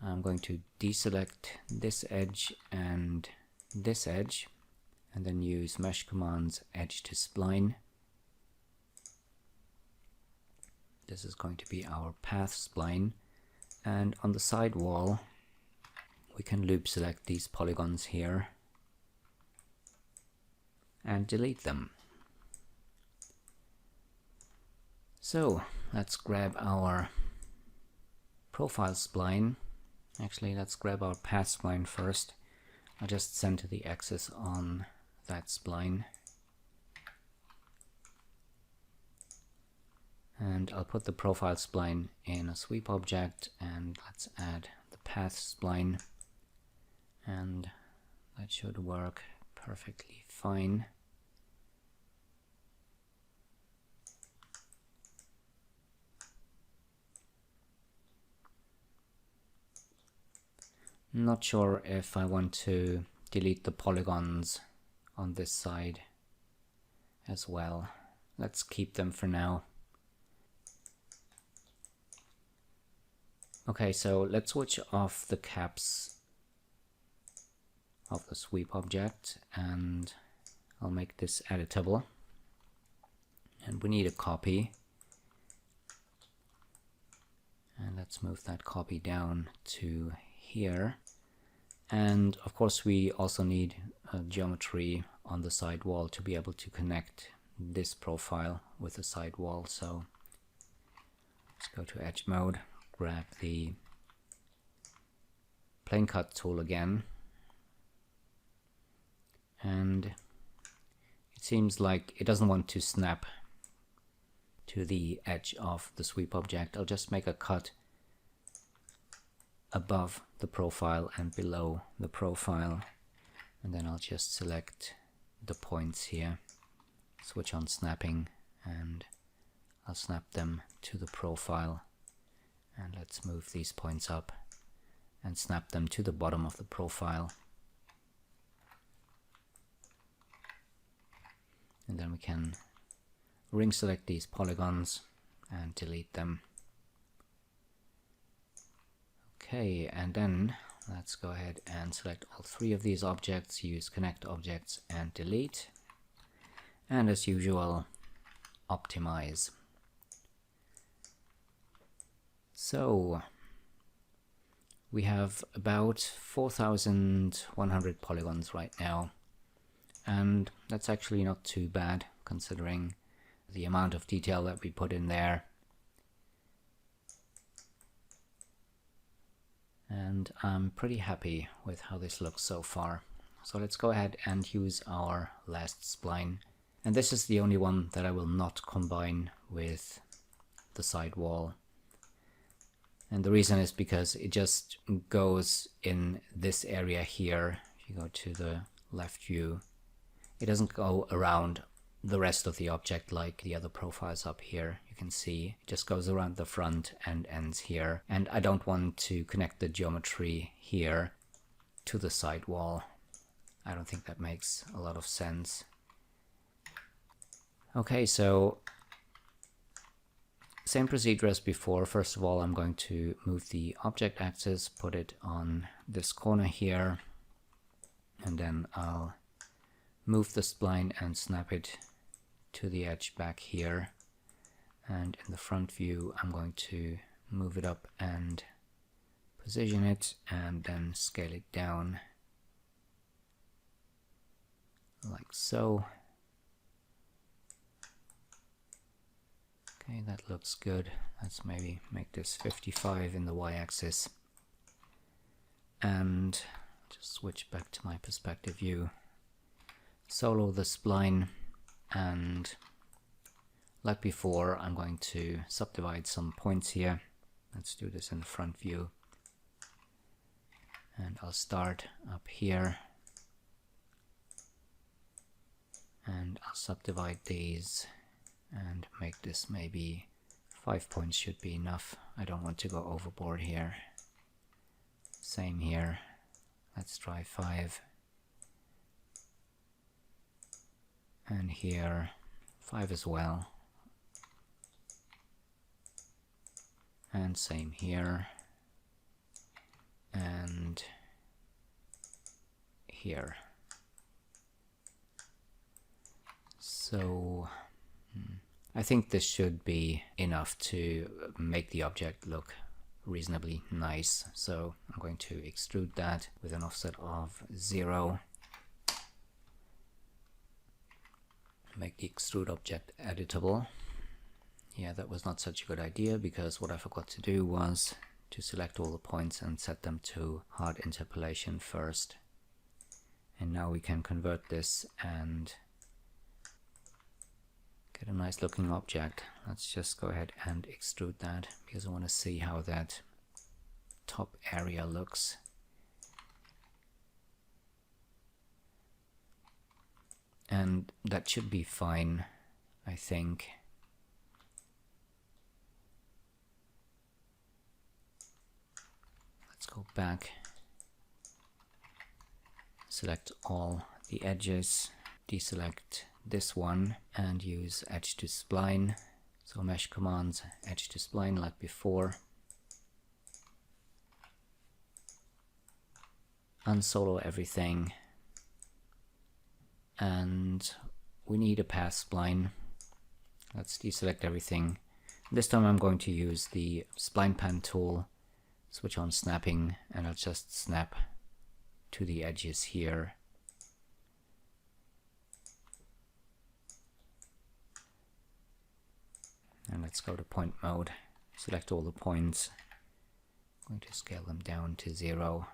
I'm going to deselect this edge, and then use mesh commands edge to spline. This is going to be our path spline. And on the side wall, we can loop select these polygons here and delete them. So let's grab our profile spline. Actually, let's grab our path spline first. I'll just center the axis on that spline. And I'll put the profile spline in a sweep object, and let's add the path spline. And that should work perfectly fine. Not sure if I want to delete the polygons on this side as well. Let's keep them for now. Okay, so let's switch off the caps of the sweep object, and I'll make this editable. And we need a copy. And let's move that copy down to here. And of course we also need a geometry on the side wall to be able to connect this profile with the side wall. So let's go to edge mode, grab the plane cut tool again, and it seems like it doesn't want to snap to the edge of the sweep object. I'll just make a cut above the profile and below the profile, and then I'll just select the points here, switch on snapping, and I'll snap them to the profile. And let's move these points up and snap them to the bottom of the profile. And then we can ring select these polygons and delete them. Okay, and then let's go ahead and select all three of these objects, use connect objects and delete. And as usual, optimize. So we have about 4,100 polygons right now, and that's actually not too bad considering the amount of detail that we put in there. And I'm pretty happy with how this looks so far. So let's go ahead and use our last spline. And this is the only one that I will not combine with the side wall. And the reason is because it just goes in this area here. If you go to the left view, it doesn't go around the rest of the object like the other profiles up here. You can see it just goes around the front and ends here. And I don't want to connect the geometry here to the side wall. I don't think that makes a lot of sense. Okay, so same procedure as before. First of all, I'm going to move the object axis, put it on this corner here, and then I'll move the spline and snap it to the edge back here, and in the front view I'm going to move it up and position it and then scale it down like so. Okay, that looks good. Let's maybe make this 55 in the y-axis and just switch back to my perspective view, solo the spline, and like before I'm going to subdivide some points here. Let's do this in the front view, and I'll start up here and I'll subdivide these and make this maybe 5 points should be enough. I don't want to go overboard here. Same here. Let's try 5. And here 5 as well. And same here. And here. So I think this should be enough to make the object look reasonably nice. So I'm going to extrude that with an offset of 0. Make the extrude object editable. Yeah, that was not such a good idea, because what I forgot to do was to select all the points and set them to hard interpolation first. And now we can convert this and get a nice looking object. Let's just go ahead and extrude that, because I want to see how that top area looks. And that should be fine, I think. Let's go back, select all the edges, deselect this one and use edge to spline. So mesh commands edge to spline like before. Unsolo everything. And we need a path spline. Let's deselect everything. This time I'm going to use the spline pan tool, switch on snapping, and I'll just snap to the edges here. And let's go to point mode, select all the points. I'm going to scale them down to 0.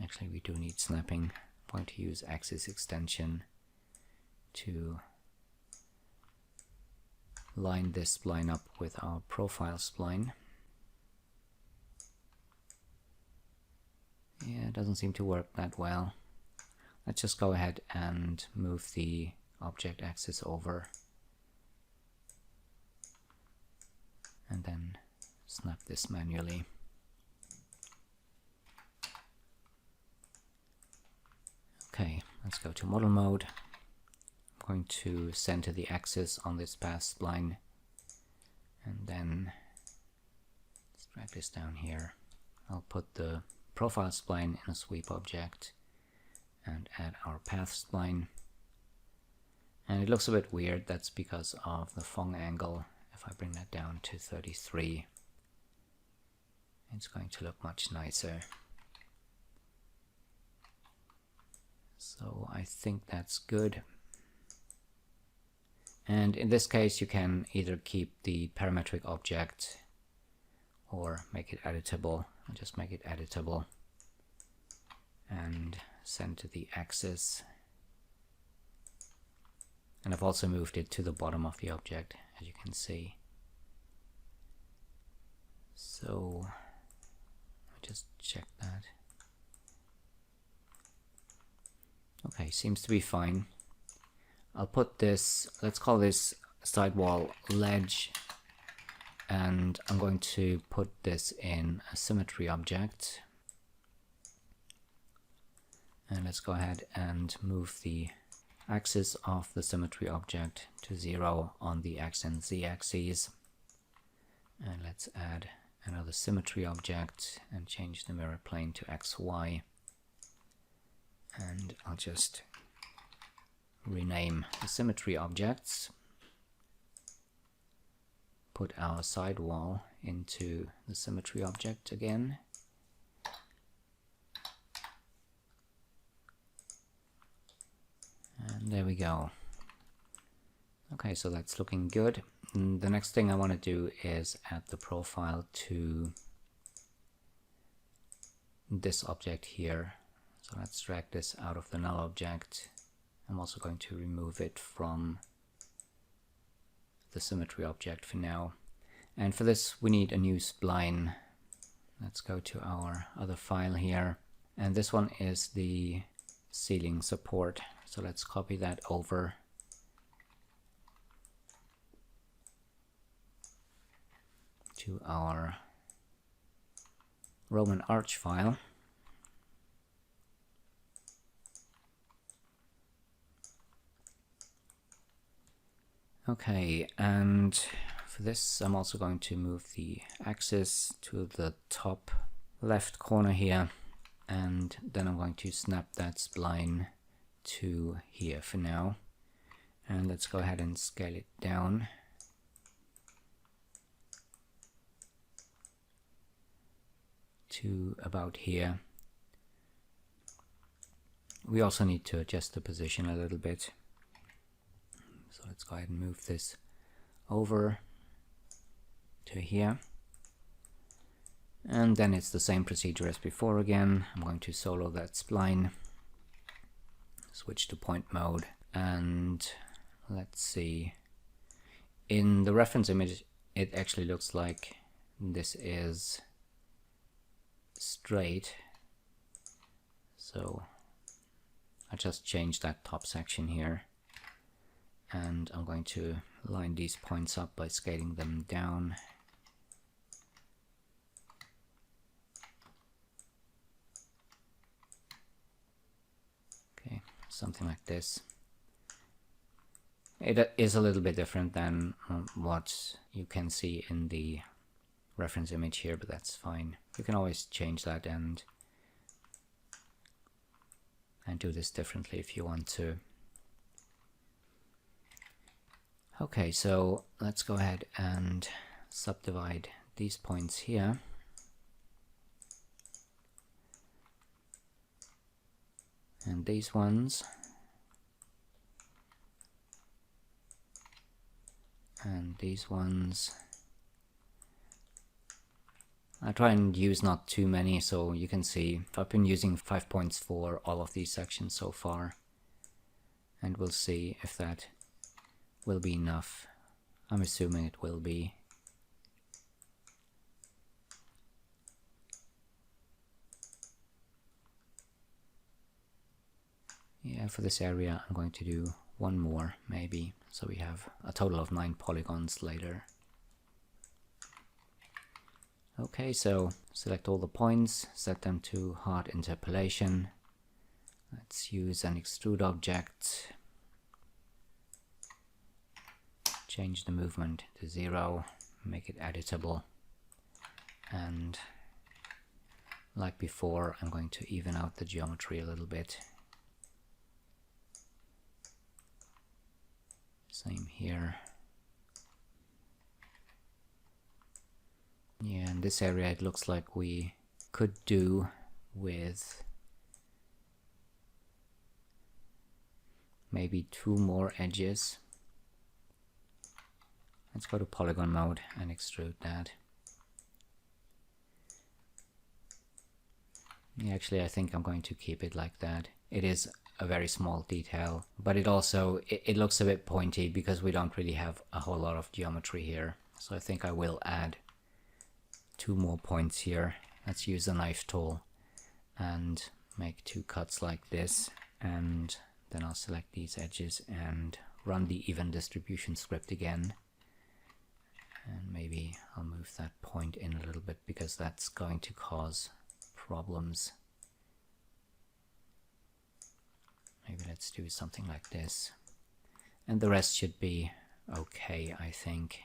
Actually, we do need snapping. I'm going to use axis extension to line this spline up with our profile spline. Yeah, it doesn't seem to work that well. Let's just go ahead and move the object axis over and then snap this manually. Okay, let's go to model mode. I'm going to center the axis on this path spline and then let's drag this down here. I'll put the profile spline in a sweep object and add our path spline. And it looks a bit weird. That's because of the Phong angle. If I bring that down to 33, it's going to look much nicer. So I think that's good. And in this case you can either keep the parametric object or make it editable. I'll just make it editable and center the axis. And I've also moved it to the bottom of the object, as you can see. So I'll just check that. Okay, seems to be fine. I'll put this, let's call this sidewall ledge, and I'm going to put this in a symmetry object. And let's go ahead and move the axis of the symmetry object to 0 on the X and Z axes. And let's add another symmetry object and change the mirror plane to XY. And I'll just rename the symmetry objects, put our sidewall into the symmetry object again, and there we go. Okay, so that's looking good. And the next thing I want to do is add the profile to this object here. So let's drag this out of the null object. I'm also going to remove it from the symmetry object for now. And for this we need a new spline. Let's go to our other file here. And this one is the ceiling support. So let's copy that over to our Roman arch file. Okay, and for this I'm also going to move the axis to the top left corner here, and then I'm going to snap that spline to here for now. And let's go ahead and scale it down to about here. We also need to adjust the position a little bit. So let's go ahead and move this over to here. And then it's the same procedure as before again. I'm going to solo that spline, switch to point mode, and let's see. In the reference image, it actually looks like this is straight. So I just changed that top section here. And I'm going to line these points up by scaling them down. Okay, something like this. It is a little bit different than what you can see in the reference image here, but that's fine. You can always change that and do this differently if you want to. Okay, so let's go ahead and subdivide these points here. And these ones. And these ones. I try and use not too many, so you can see I've been using 5 points for all of these sections so far. And we'll see if that will be enough. I'm assuming it will be. Yeah, for this area I'm going to do one more maybe, so we have a total of 9 polygons later. Okay, so select all the points, set them to hard interpolation. Let's use an extrude object. Change the movement to 0, make it editable, and like before I'm going to even out the geometry a little bit. Same here. Yeah, in this area it looks like we could do with maybe 2 more edges. Let's go to polygon mode and extrude that. Yeah, actually I think I'm going to keep it like that. It is a very small detail, but it also it looks a bit pointy because we don't really have a whole lot of geometry here. So I think I will add 2 more points here. Let's use the knife tool and make 2 cuts like this, and then I'll select these edges and run the even distribution script again. And maybe I'll move that point in a little bit because that's going to cause problems. Maybe let's do something like this. And the rest should be okay, I think.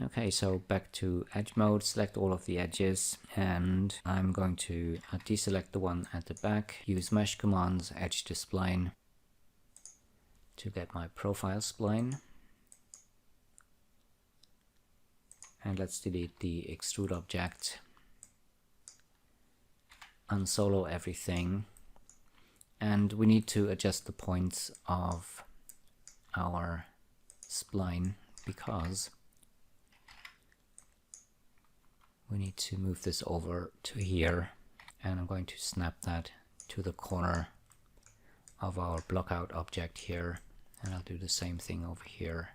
Okay, so back to edge mode, select all of the edges, and I'm going to deselect the one at the back, use mesh commands, edge to spline to get my profile spline. And let's delete the extrude object, unsolo everything, and we need to adjust the points of our spline because we need to move this over to here, and I'm going to snap that to the corner of our blockout object here, and I'll do the same thing over here.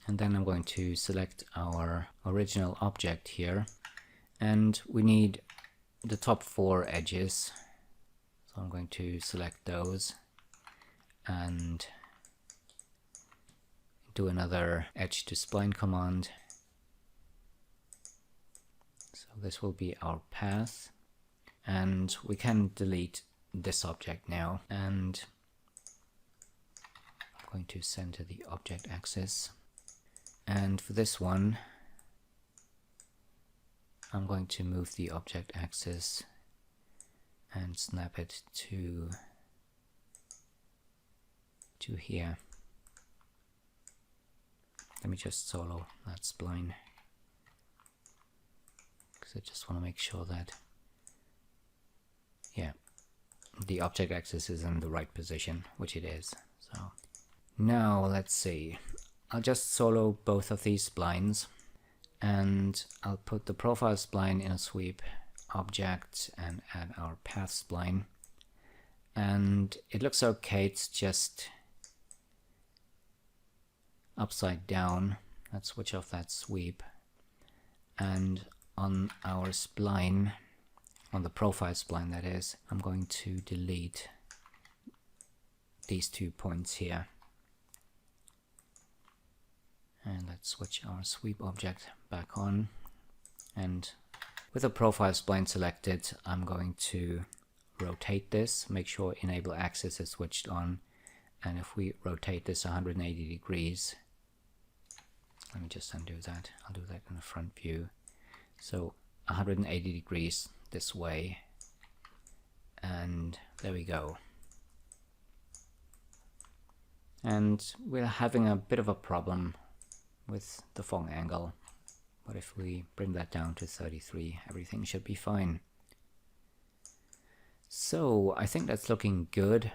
And then I'm going to select our original object here, and we need the top 4 edges, so I'm going to select those and do another edge to spline command. So this will be our path, and we can delete this object now, and I'm going to center the object axis. And for this one, I'm going to move the object axis and snap it to here. Let me just solo that spline, because I just want to make sure that, yeah, the object axis is in the right position, which it is. So now let's see. I'll just solo both of these splines, and I'll put the profile spline in a sweep object and add our path spline. And it looks okay, it's just upside down. Let's switch off that sweep. And on our spline, on the profile spline that is, I'm going to delete these 2 points here. And let's switch our sweep object back on. And with the profile spline selected, I'm going to rotate this, make sure enable axis is switched on. And if we rotate this 180 degrees, let me just undo that. I'll do that in the front view. So 180 degrees this way. And there we go. And we're having a bit of a problem with the Phong angle, but if we bring that down to 33, everything should be fine. So I think that's looking good.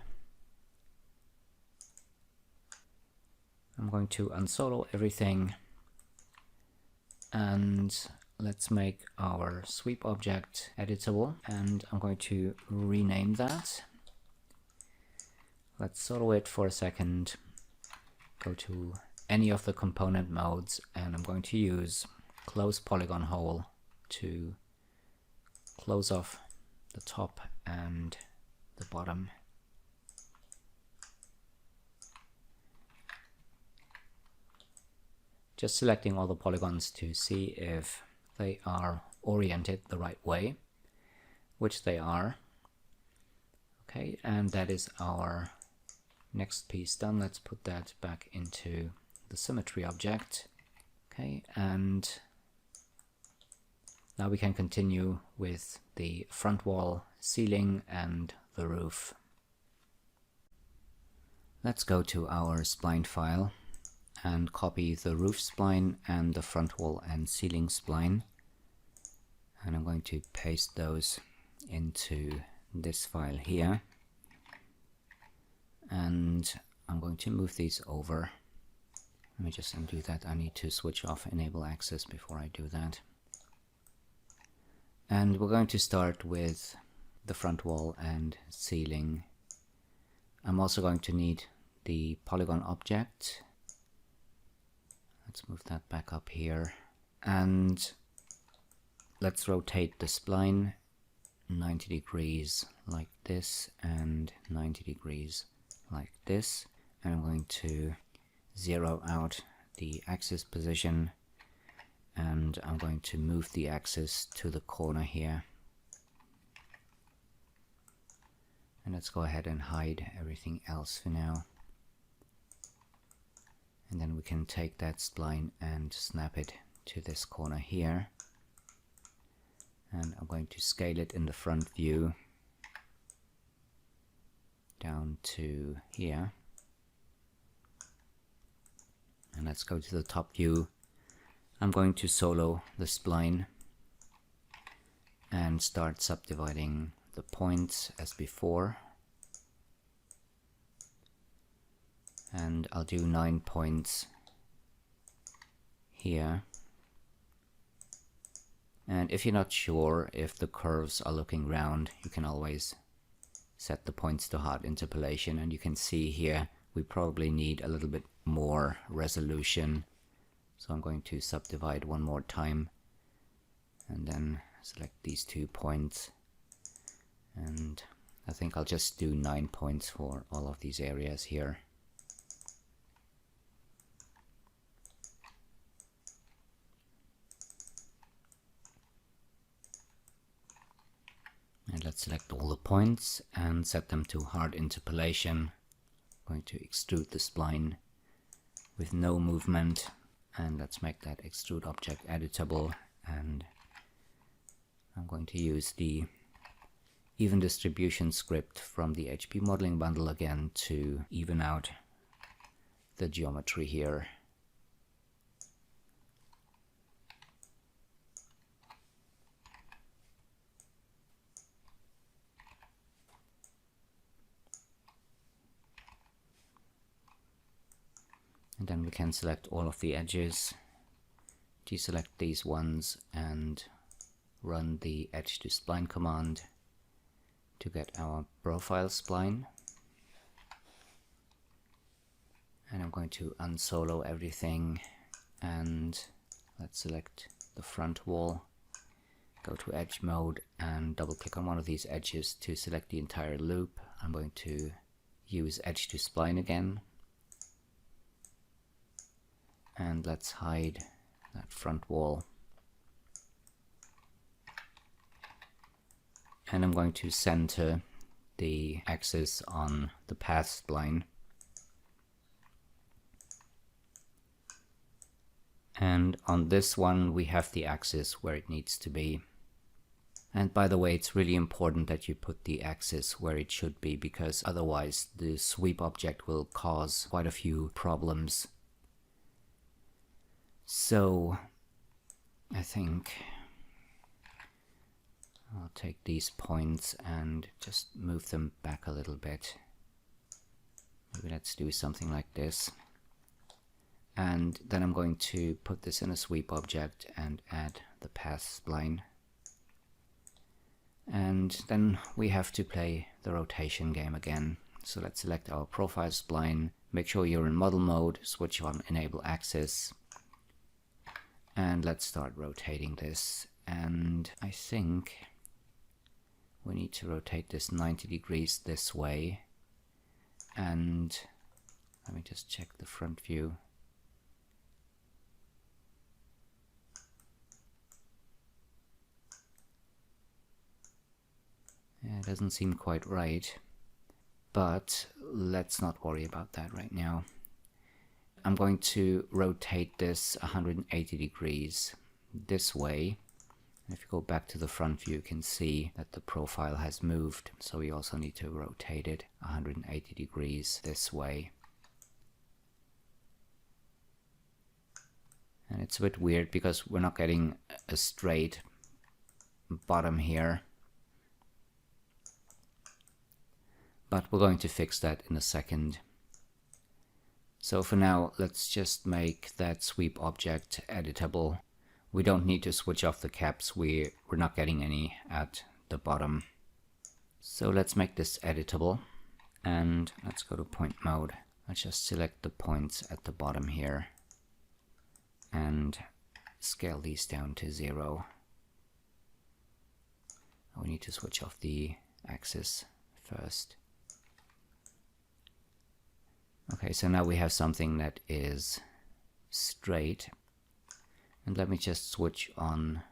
I'm going to unsolo everything, and let's make our sweep object editable, and I'm going to rename that. Let's solo it for a second, go to any of the component modes, and I'm going to use close polygon hole to close off the top and the bottom. Just selecting all the polygons to see if they are oriented the right way, which they are. Okay, and that is our next piece done. Let's put that back into the symmetry object. Okay, and now we can continue with the front wall, ceiling, and the roof. Let's go to our spline file and copy the roof spline and the front wall and ceiling spline, and I'm going to paste those into this file here, and I'm going to move these over. Let me just undo that. I need to switch off enable access before I do that. And we're going to start with the front wall and ceiling. I'm also going to need the polygon object. Let's move that back up here, and let's rotate the spline 90 degrees like this and 90 degrees like this, and I'm going to zero out the axis position, and I'm going to move the axis to the corner here, And let's go ahead and hide everything else for now. And then we can take that spline and snap it to this corner here. And I'm going to scale it in the front view down to here. And let's go to the top view. I'm going to solo the spline and start subdividing the points as before. And I'll do 9 points here. And if you're not sure if the curves are looking round, you can always set the points to hard interpolation, and you can see here we probably need a little bit more resolution. So I'm going to subdivide one more time and then select these 2 points, and I think I'll just do 9 points for all of these areas here. And let's select all the points and set them to hard interpolation. I'm going to extrude the spline with no movement, and let's make that extrude object editable, and I'm going to use the even distribution script from the HP modeling bundle again to even out the geometry here. And then we can select all of the edges, deselect these ones, and run the edge to spline command to get our profile spline. And I'm going to unsolo everything, and let's select the front wall, go to edge mode and double click on one of these edges to select the entire loop. I'm going to use edge to spline again. And let's hide that front wall. And I'm going to center the axis on the path spline. And on this one we have the axis where it needs to be. And by the way, it's really important that you put the axis where it should be, because otherwise the sweep object will cause quite a few problems. So I think I'll take these points and just move them back a little bit. Maybe let's do something like this. And then I'm going to put this in a sweep object and add the path spline. And then we have to play the rotation game again. So let's select our profile spline, make sure you're in model mode, switch on enable axis. And let's start rotating this, and I think we need to rotate this 90 degrees this way, and let me just check the front view. Yeah, it doesn't seem quite right, but let's not worry about that right now. I'm going to rotate this 180 degrees this way. If you go back to the front view, you can see that the profile has moved. So we also need to rotate it 180 degrees this way. And it's a bit weird because we're not getting a straight bottom here. But we're going to fix that in a second. So for now, let's just make that sweep object editable. We don't need to switch off the caps, we're not getting any at the bottom. So let's make this editable, and let's go to point mode. Let's just select the points at the bottom here and scale these down to 0. We need to switch off the axis first. Okay, so now we have something that is straight. And let me just switch on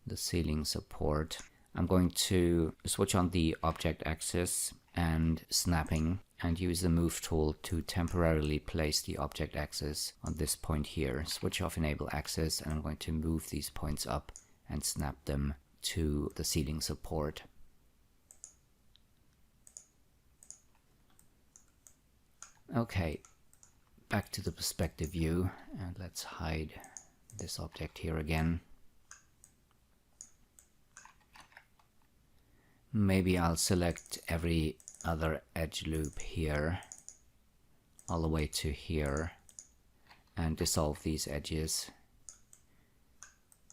the ceiling support. I'm going to switch on the object axis and snapping and use the move tool to temporarily place the object axis on this point here. Switch off enable axis, and I'm going to move these points up and snap them to the ceiling support. Okay, back to the perspective view, and let's hide this object here again. Maybe I'll select every other edge loop here all the way to here and dissolve these edges,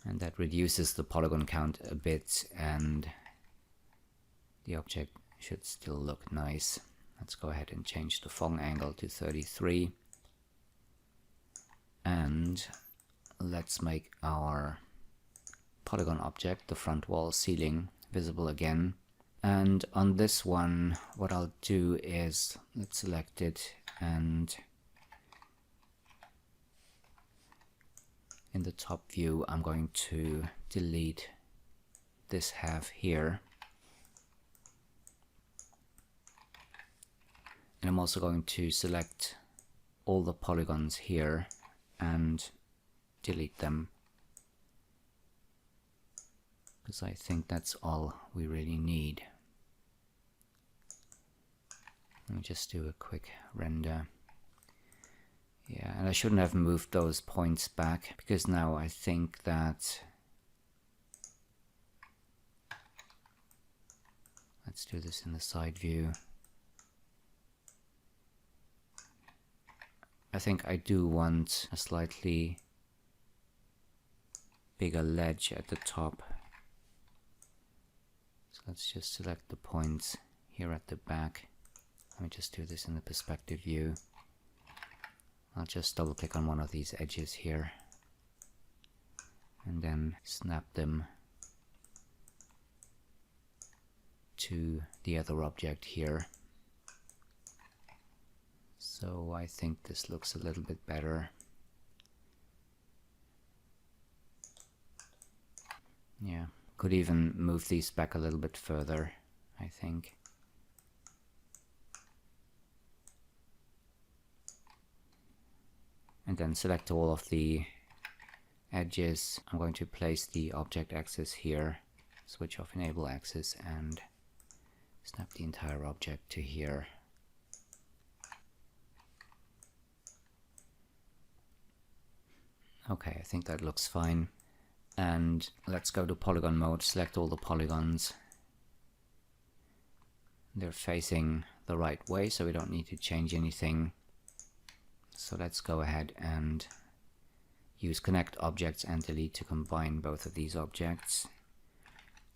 and that reduces the polygon count a bit and the object should still look nice. Let's go ahead and change the Phong angle to 33, and let's make our polygon object, the front wall ceiling, visible again. And on this one, what I'll do is, let's select it, and in the top view I'm going to delete this half here. And I'm also going to select all the polygons here and delete them, because I think that's all we really need. Let me just do a quick render. Yeah, and I shouldn't have moved those points back, because now I think that... Let's do this in the side view. I think I do want a slightly bigger ledge at the top. So let's just select the points here at the back. Let me just do this in the perspective view. I'll just double click on one of these edges here and then snap them to the other object here. So I think this looks a little bit better. Yeah, could even move these back a little bit further, I think. And then select all of the edges. I'm going to place the object axis here, switch off enable axis, and snap the entire object to here. Okay, I think that looks fine. And let's go to polygon mode, select all the polygons. They're facing the right way, so we don't need to change anything. So let's go ahead and use connect objects and delete to combine both of these objects.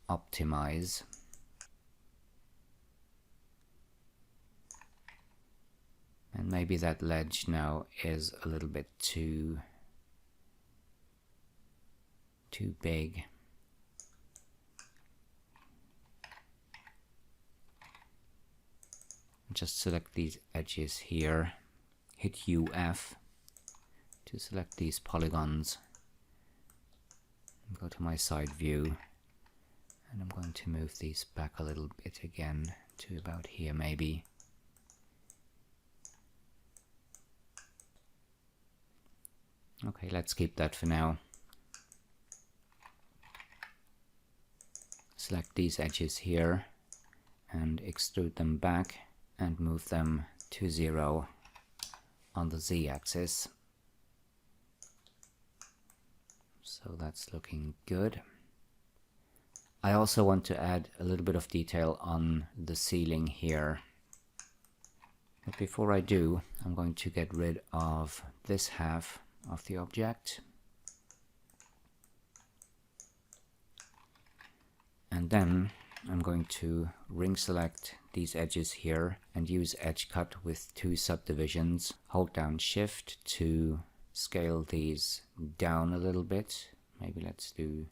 Optimize. And maybe that ledge now is a little bit too big. Just select these edges here, hit UF to select these polygons, go to my side view, and I'm going to move these back a little bit again to about here maybe. Okay, let's keep that for now. Select these edges here and extrude them back and move them to 0 on the Z-axis. So that's looking good. I also want to add a little bit of detail on the ceiling here. But before I do, I'm going to get rid of this half of the object. And then I'm going to ring select these edges here and use edge cut with 2 subdivisions. Hold down shift to scale these down a little bit. Maybe let's do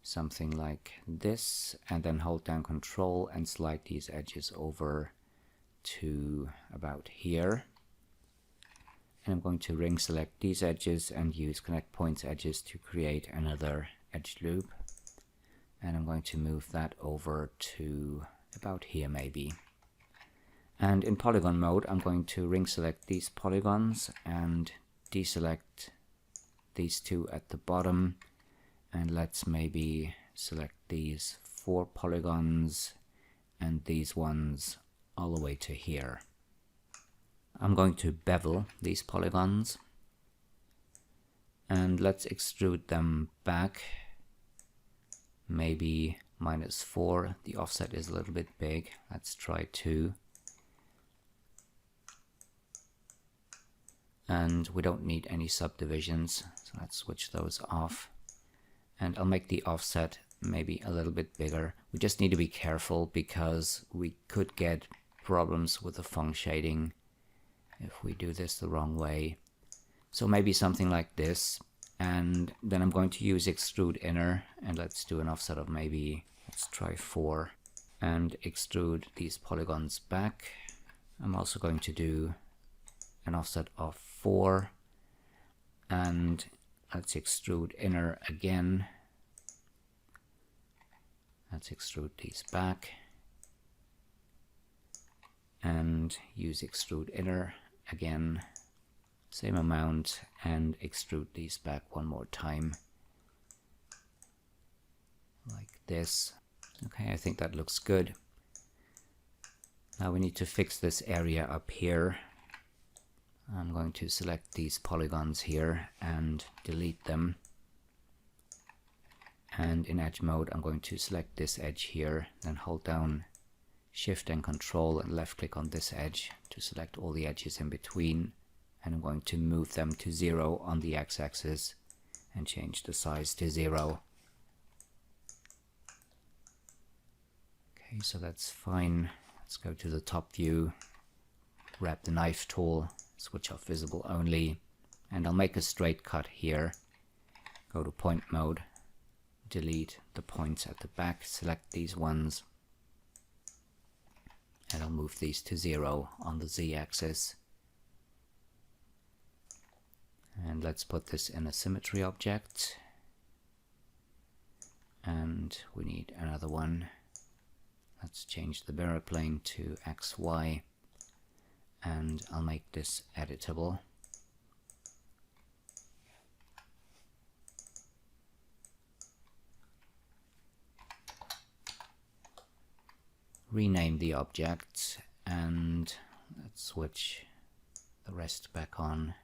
something like this, and then hold down control and slide these edges over to about here. And I'm going to ring select these edges and use connect points edges to create another edge loop. and I'm going to move that over to about here maybe. And in polygon mode, I'm going to ring select these polygons and deselect these two at the bottom, and let's maybe select these 4 polygons and these ones all the way to here. I'm going to bevel these polygons, and let's extrude them back, maybe -4. The offset is a little bit big. Let's try 2. And we don't need any subdivisions, so let's switch those off. And I'll make the offset maybe a little bit bigger. We just need to be careful because we could get problems with the Feng shading if we do this the wrong way. So maybe something like this. And then I'm going to use extrude inner, and let's do an offset of maybe, let's try 4, and extrude these polygons back. I'm also going to do an offset of 4, and let's extrude inner again. Let's extrude these back and use extrude inner again, same amount, and extrude these back one more time like this. Okay, I think that looks good. Now we need to fix this area up here. I'm going to select these polygons here and delete them. And in edge mode, I'm going to select this edge here, then hold down Shift and Control and left click on this edge to select all the edges in between. And I'm going to move them to 0 on the x-axis and change the size to 0. Okay, so that's fine. Let's go to the top view, grab the knife tool, switch off visible only, and I'll make a straight cut here. Go to point mode, delete the points at the back, select these ones, and I'll move these to 0 on the z-axis. And let's put this in a symmetry object, and we need another one. Let's change the mirror plane to XY, and I'll make this editable. Rename the object, and let's switch the rest back on.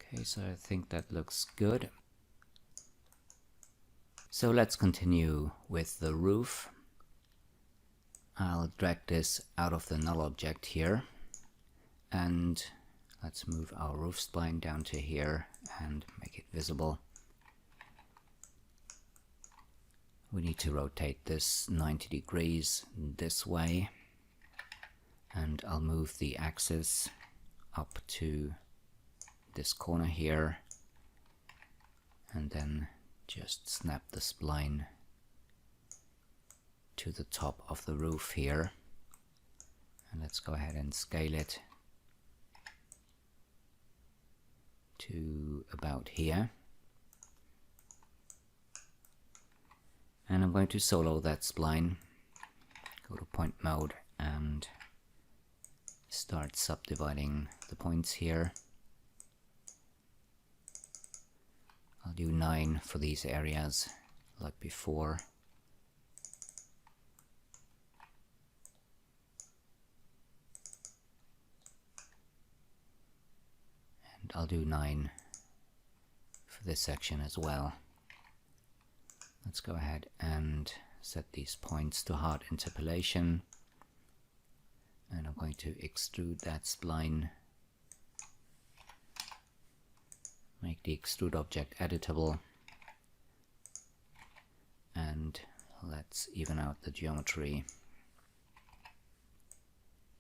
Okay, so I think that looks good. So let's continue with the roof. I'll drag this out of the null object here, and let's move our roof spline down to here and make it visible. We need to rotate this 90 degrees this way, and I'll move the axis up to this corner here, and then just snap the spline to the top of the roof here. And let's go ahead and scale it to about here. And I'm going to solo that spline, go to point mode and start subdividing the points here. I'll do 9 for these areas like before. And I'll do 9 for this section as well. Let's go ahead and set these points to hard interpolation. And I'm going to extrude that spline. Make the extrude object editable, and let's even out the geometry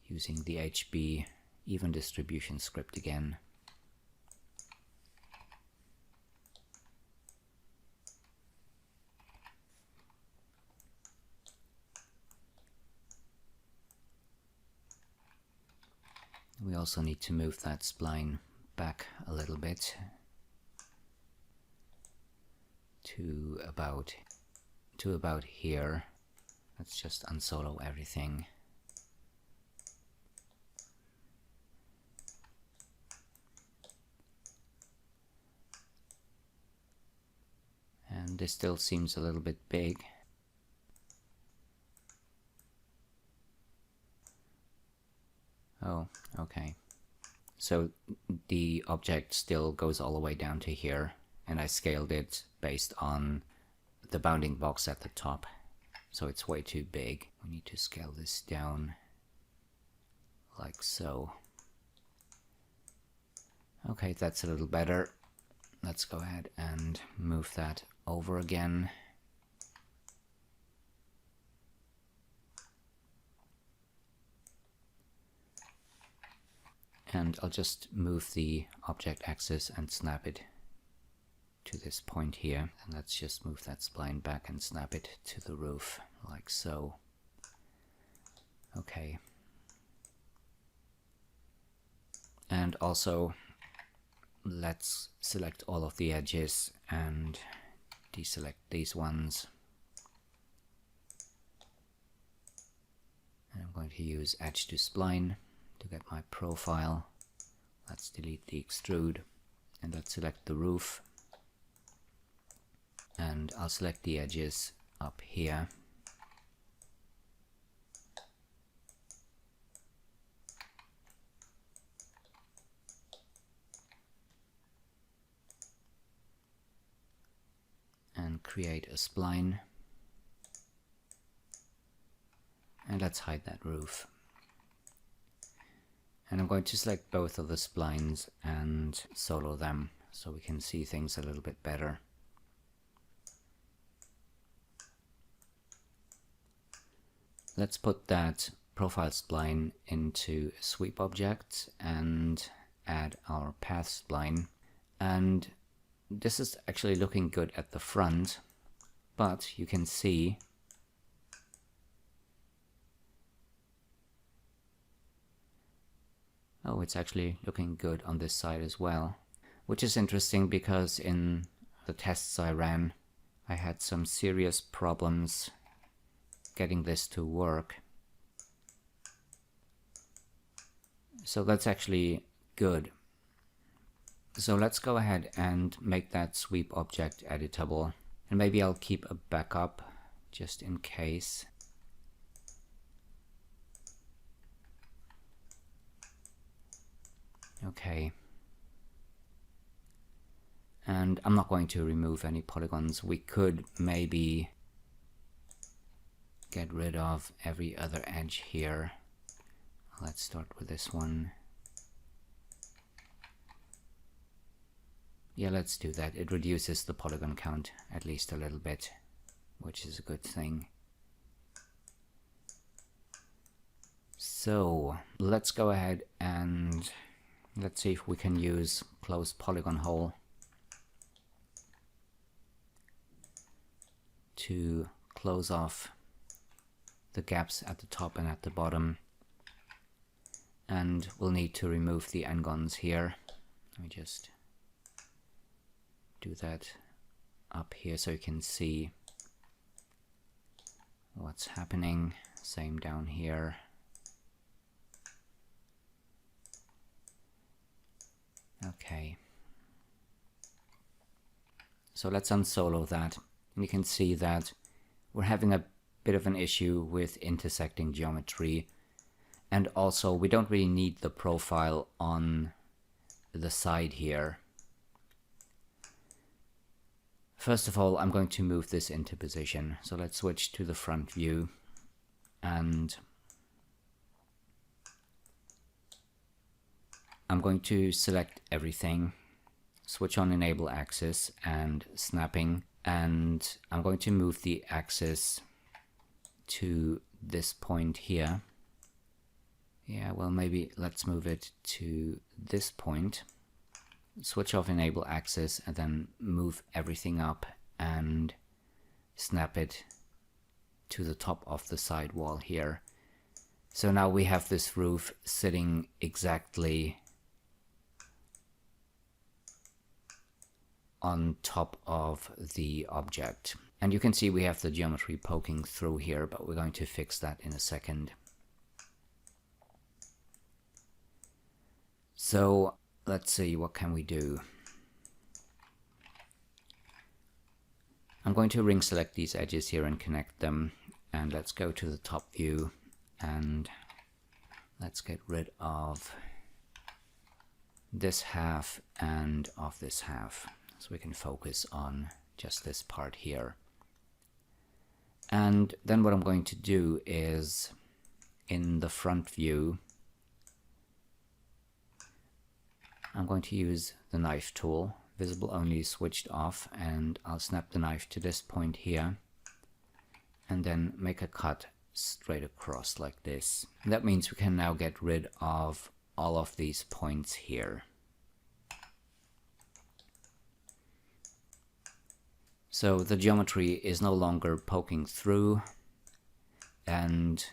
using the HB even distribution script again. We also need to move that spline back a little bit to about here. Let's just unsolo everything. And this still seems a little bit big. Oh, okay. So the object still goes all the way down to here, and I scaled it based on the bounding box at the top. So it's way too big. We need to scale this down like so. Okay, that's a little better. Let's go ahead and move that over again. And I'll just move the object axis and snap it to this point here. And let's just move that spline back and snap it to the roof, like so. Okay. And also, let's select all of the edges and deselect these ones. And I'm going to use edge to spline to get my profile. Let's delete the extrude and let's select the roof, and I'll select the edges up here. And create a spline, and let's hide that roof. And I'm going to select both of the splines and solo them so we can see things a little bit better. Let's put that profile spline into a sweep object and add our path spline. And this is actually looking good at the front, but you can see oh, it's actually looking good on this side as well, which is interesting because in the tests I ran, I had some serious problems getting this to work. So that's actually good. So let's go ahead and make that sweep object editable, and maybe I'll keep a backup just in case. Okay. And I'm not going to remove any polygons. We could maybe get rid of every other edge here. Let's start with this one. Yeah, let's do that. It reduces the polygon count at least a little bit, which is a good thing. So let's go ahead and let's see if we can use close polygon hole to close off the gaps at the top and at the bottom. And we'll need to remove the n-gons here. Let me just do that up here so you can see what's happening. Same down here. Okay. So let's unsolo that. And you can see that we're having a bit of an issue with intersecting geometry. And also we don't really need the profile on the side here. First of all, I'm going to move this into position. So let's switch to the front view and I'm going to select everything, switch on enable axis and snapping, and I'm going to move the axis to this point here. Yeah, well, maybe let's move it to this point. Switch off enable axis and then move everything up and snap it to the top of the side wall here. So now we have this roof sitting exactly on top of the object. And you can see we have the geometry poking through here, but we're going to fix that in a second. So let's see, what can we do? I'm going to ring select these edges here and connect them. And let's go to the top view and let's get rid of this half and of this half, so we can focus on just this part here. And then what I'm going to do is, in the front view, I'm going to use the knife tool, visible only switched off, and I'll snap the knife to this point here and then make a cut straight across like this. And that means we can now get rid of all of these points here. So the geometry is no longer poking through, and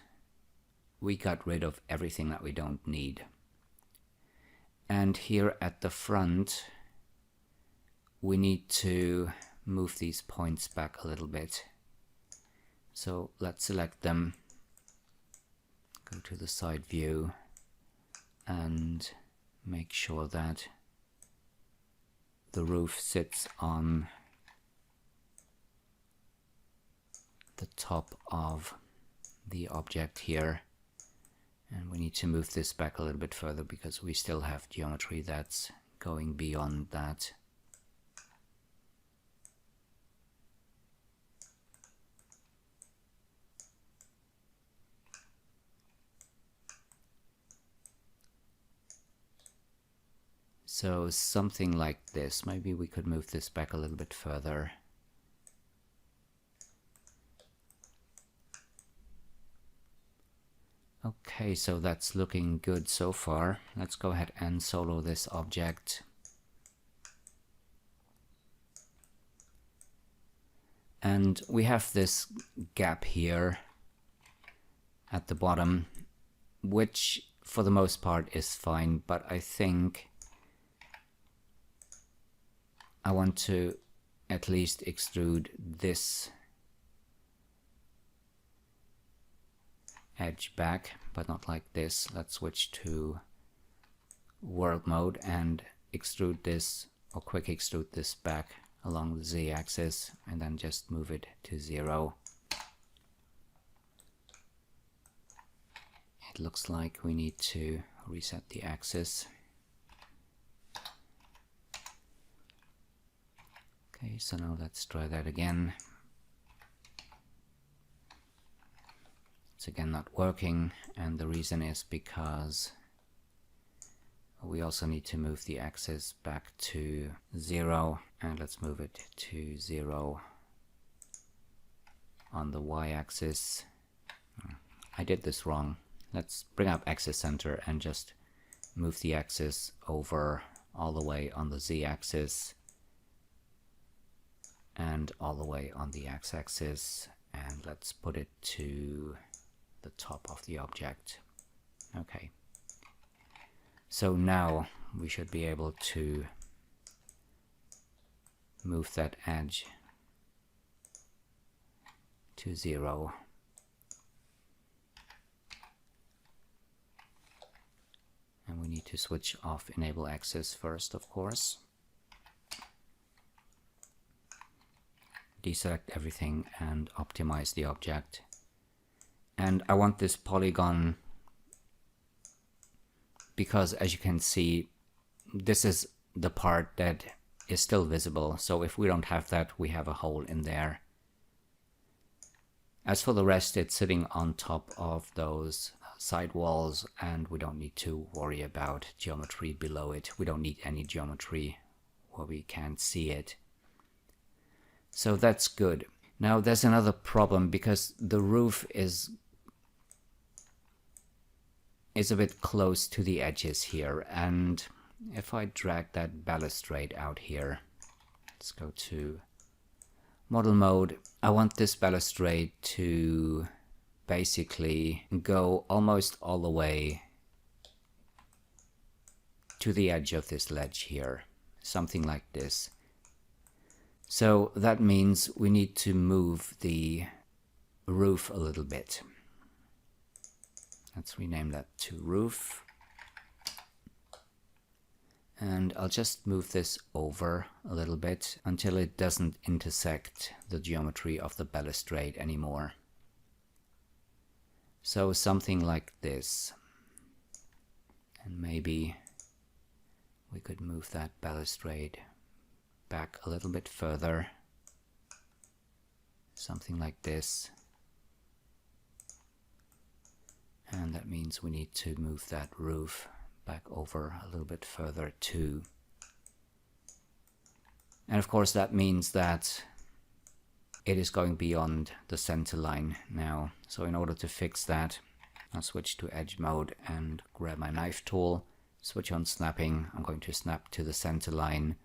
we got rid of everything that we don't need. And here at the front, we need to move these points back a little bit. So let's select them, go to the side view, and make sure that the roof sits on the top of the object here. And we need to move this back a little bit further because we still have geometry that's going beyond that. So something like this. Maybe we could move this back a little bit further. Okay, so that's looking good so far. Let's go ahead and solo this object. And we have this gap here at the bottom, which for the most part is fine, but I think I want to at least extrude this edge back, but not like this. Let's switch to world mode and extrude this, or quick extrude this back along the z-axis, and then just move it to 0. It looks like we need to reset the axis. Okay, so now let's try that again. It's again not working, and the reason is because we also need to move the axis back to 0, and let's move it to 0 on the y-axis. I did this wrong. Let's bring up axis center and just move the axis over all the way on the z-axis and all the way on the x-axis, and let's put it to the top of the object. Okay. So now we should be able to move that edge to 0. And we need to switch off enable axis first, of course. Deselect everything and optimize the object. And I want this polygon because, as you can see, this is the part that is still visible. So if we don't have that, we have a hole in there. As for the rest, it's sitting on top of those side walls, and we don't need to worry about geometry below it. We don't need any geometry where we can't see it. So that's good. Now there's another problem, because the roof is a bit close to the edges here, and if I drag that balustrade out here, let's go to model mode. I want this balustrade to basically go almost all the way to the edge of this ledge here, something like this. So that means we need to move the roof a little bit. Let's rename that to roof. And I'll just move this over a little bit until it doesn't intersect the geometry of the balustrade anymore. So something like this. And maybe we could move that balustrade back a little bit further. Something like this. And that means we need to move that roof back over a little bit further too. And of course that means that it is going beyond the center line now. So in order to fix that, I'll switch to edge mode and grab my knife tool, switch on snapping. I'm going to snap to the center line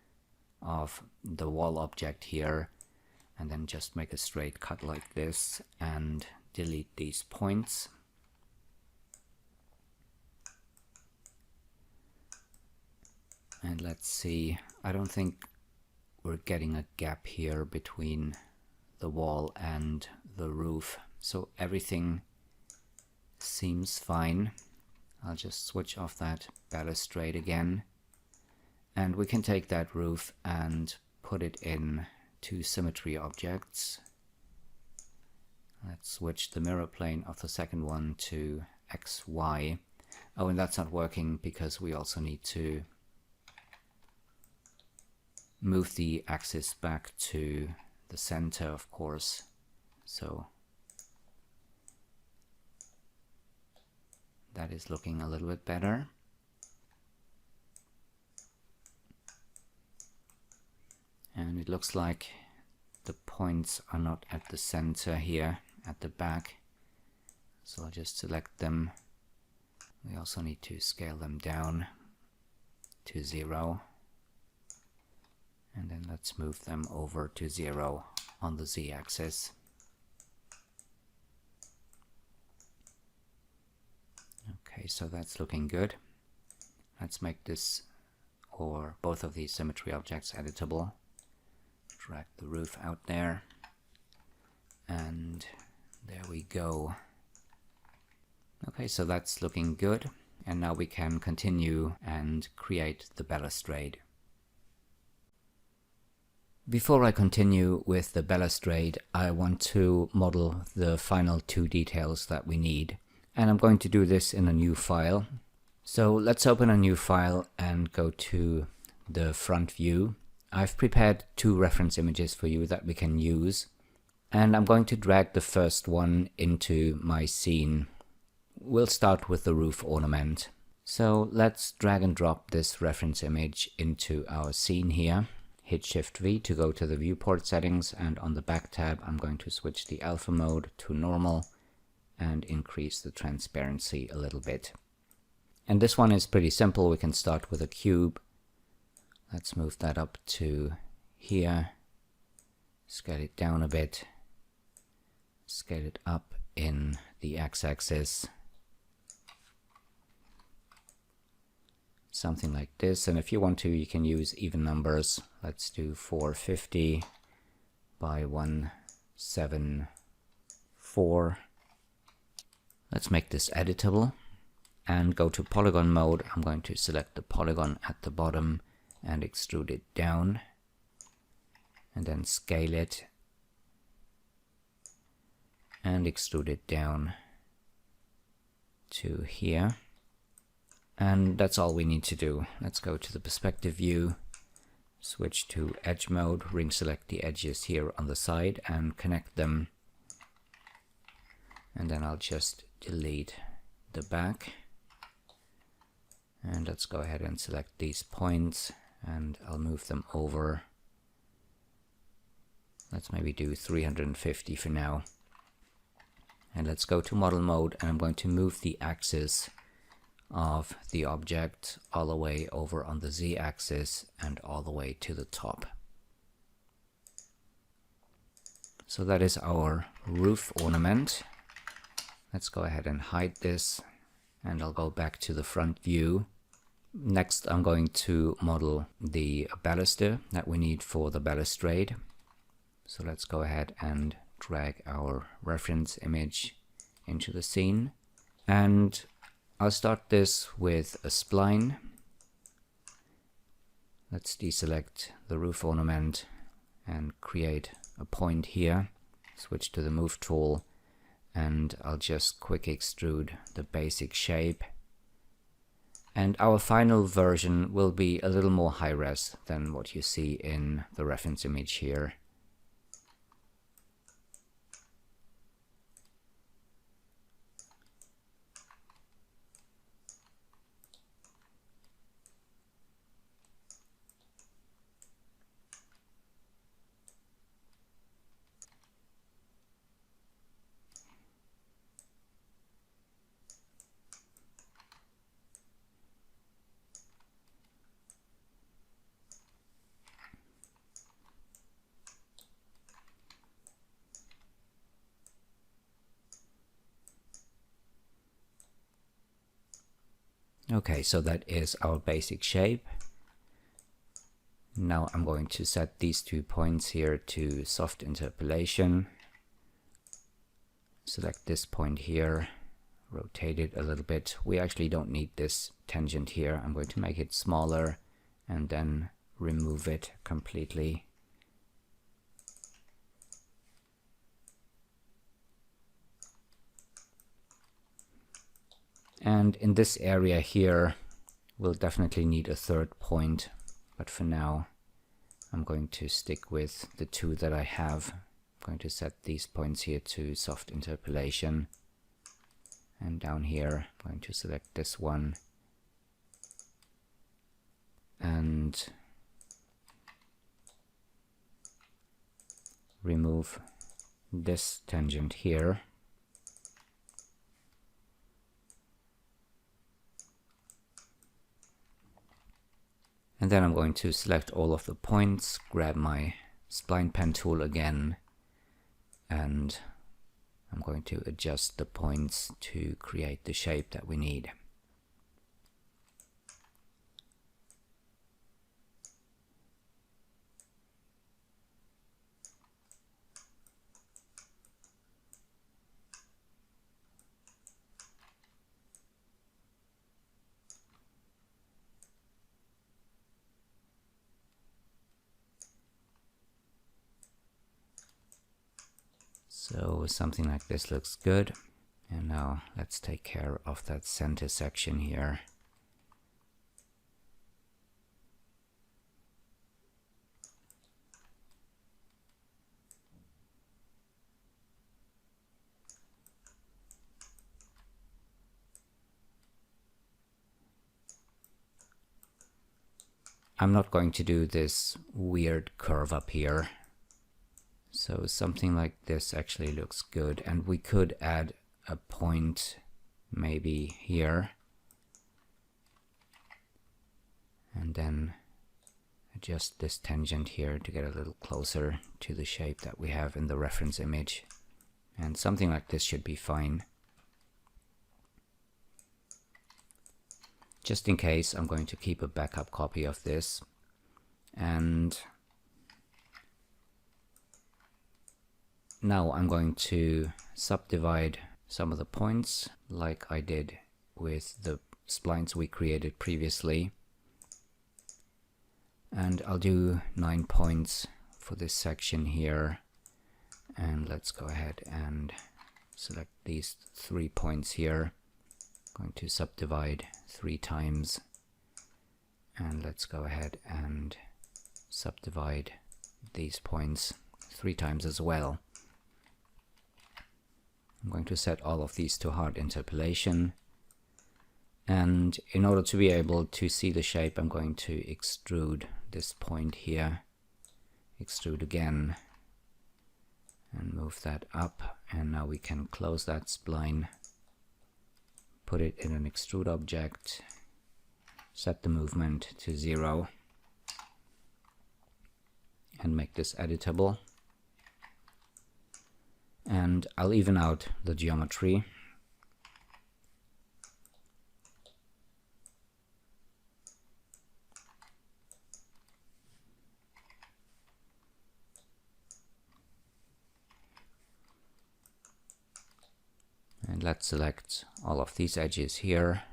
of the wall object here, and then just make a straight cut like this and delete these points. And let's see, I don't think we're getting a gap here between the wall and the roof. So everything seems fine. I'll just switch off that balustrade again. And we can take that roof and put it in to symmetry objects. Let's switch the mirror plane of the second one to XY. Oh, and that's not working because we also need to move the axis back to the center, of course. So that is looking a little bit better. And it looks like the points are not at the center here, at the back. So I'll just select them. We also need to scale them down to 0. And then let's move them over to 0 on the z-axis. Okay, so that's looking good. Let's make this, or both of these symmetry objects, editable. Drag the roof out there. And there we go. Okay, so that's looking good. And now we can continue and create the balustrade. Before I continue with the balustrade, I want to model the final two details that we need. And I'm going to do this in a new file. So let's open a new file and go to the front view. I've prepared two reference images for you that we can use. And I'm going to drag the first one into my scene. We'll start with the roof ornament. So let's drag and drop this reference image into our scene here. Hit Shift V to go to the viewport settings, and on the back tab I'm going to switch the alpha mode to normal and increase the transparency a little bit. And this one is pretty simple. We can start with a cube. Let's move that up to here, scale it down a bit, scale it up in the x-axis, something like this. And if you want to, you can use even numbers. Let's do 450 by 174. Let's make this editable and go to polygon mode. I'm going to select the polygon at the bottom and extrude it down, and then scale it and extrude it down to here. And that's all we need to do. Let's go to the perspective view, switch to edge mode, ring select the edges here on the side and connect them. And then I'll just delete the back. And let's go ahead and select these points and I'll move them over. Let's maybe do 350 for now. And let's go to model mode, and I'm going to move the axis of the object all the way over on the z-axis and all the way to the top. So that is our roof ornament. Let's go ahead and hide this, and I'll go back to the front view. Next, I'm going to model the baluster that we need for the balustrade. So let's go ahead and drag our reference image into the scene. And I'll start this with a spline. Let's deselect the roof ornament and create a point here. Switch to the move tool, and I'll just quick extrude the basic shape. And our final version will be a little more high res than what you see in the reference image here. Okay, so that is our basic shape. Now I'm going to set these 2 points here to soft interpolation. Select this point here, rotate it a little bit. We actually don't need this tangent here. I'm going to make it smaller and then remove it completely. And in this area here, we'll definitely need a 3rd point, but for now, I'm going to stick with the 2 that I have. I'm going to set these points here to soft interpolation. And down here, I'm going to select this one. And remove this tangent here. And then I'm going to select all of the points, grab my spline pen tool again, and I'm going to adjust the points to create the shape that we need. So something like this looks good. And now let's take care of that center section here. I'm not going to do this weird curve up here. So something like this actually looks good, and we could add a point maybe here and then adjust this tangent here to get a little closer to the shape that we have in the reference image, and something like this should be fine. Just in case, I'm going to keep a backup copy of this, and now I'm going to subdivide some of the points like I did with the splines we created previously. And I'll do 9 points for this section here. And let's go ahead and select these 3 points here. I'm going to subdivide 3 times. And let's go ahead and subdivide these points 3 times as well. I'm going to set all of these to hard interpolation, and in order to be able to see the shape, I'm going to extrude this point here, extrude again, and move that up, and now we can close that spline, put it in an extrude object, set the movement to 0, and make this editable. And I'll even out the geometry. And let's select all of these edges here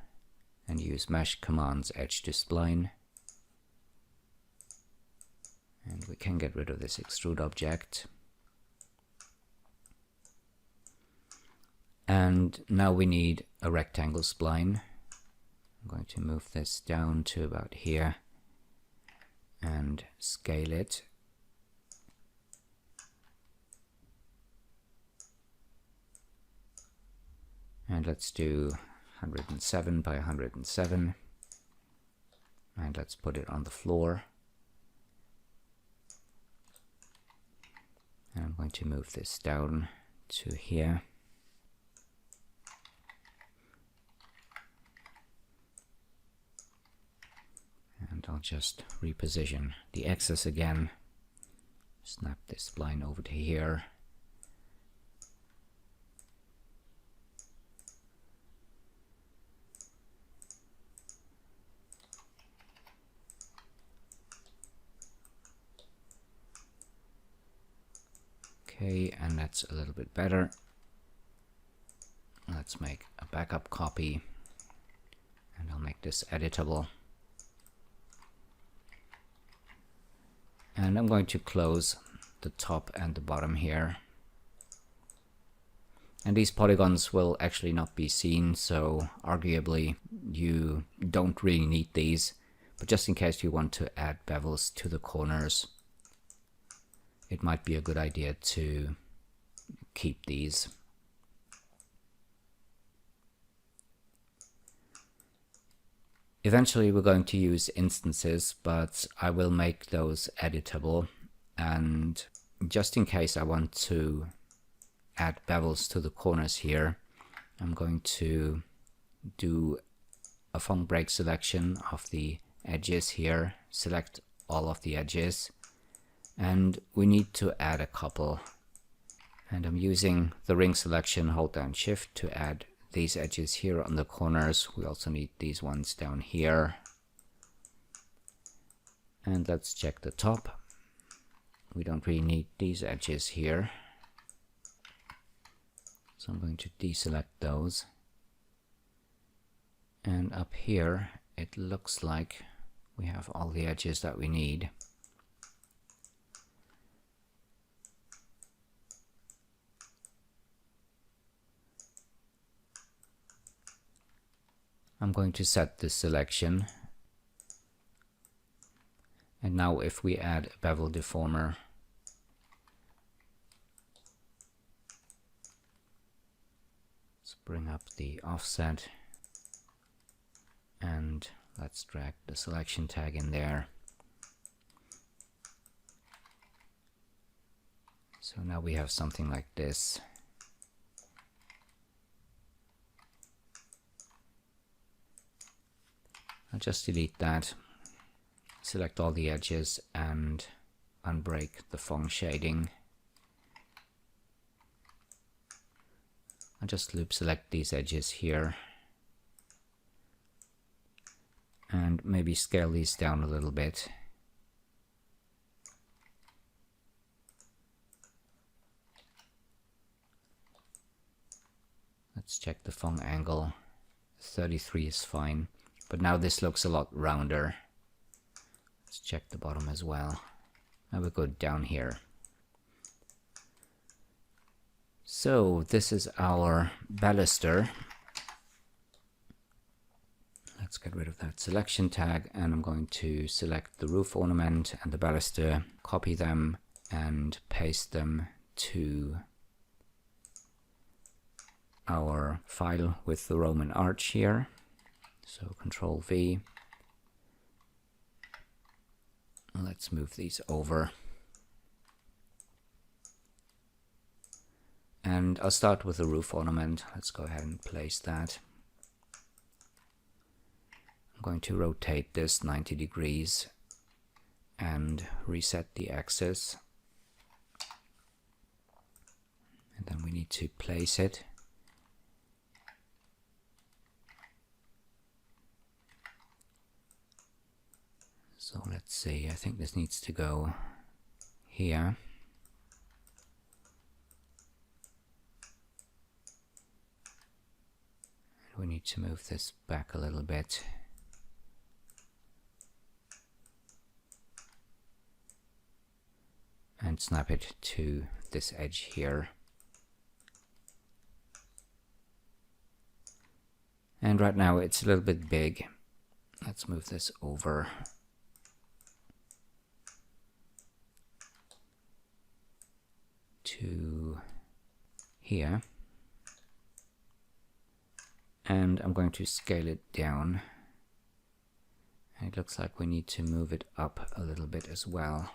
and use mesh commands edge to spline. And we can get rid of this extrude object. And now we need a rectangle spline. I'm going to move this down to about here and scale it. And let's do 107 by 107. And let's put it on the floor. And I'm going to move this down to here. And I'll just reposition the axis again. Snap this spline over to here. Okay, and that's a little bit better. Let's make a backup copy, and I'll make this editable. And I'm going to close the top and the bottom here. And these polygons will actually not be seen, so arguably you don't really need these. But just in case you want to add bevels to the corners, it might be a good idea to keep these. Eventually we're going to use instances, but I will make those editable. And just in case I want to add bevels to the corners here, I'm going to do a func break selection of the edges here, select all of the edges, and we need to add a couple. And I'm using the ring selection, hold down shift to add these edges here on the corners. We also need these ones down here. And let's check the top. We don't really need these edges here, so I'm going to deselect those. And up here it looks like we have all the edges that we need. I'm going to set this selection. And now if we add a bevel deformer, let's bring up the offset and let's drag the selection tag in there. So now we have something like this. I'll just delete that, select all the edges and unbreak the func shading. I'll just loop select these edges here and maybe scale these down a little bit. Let's check the func angle. 33 is fine. But now this looks a lot rounder. Let's check the bottom as well. Now we go down here. So this is our baluster. Let's get rid of that selection tag, and I'm going to select the roof ornament and the baluster, copy them and paste them to our file with the Roman arch here. So Control V. Let's move these over. And I'll start with the roof ornament. Let's go ahead and place that. I'm going to rotate this 90 degrees and reset the axis. And then we need to place it. So let's see, I think this needs to go here. we need to move this back a little bit. And snap it to this edge here. And right now it's a little bit big. Let's move this over. To here. And I'm going to scale it down. And it looks like we need to move it up a little bit as well.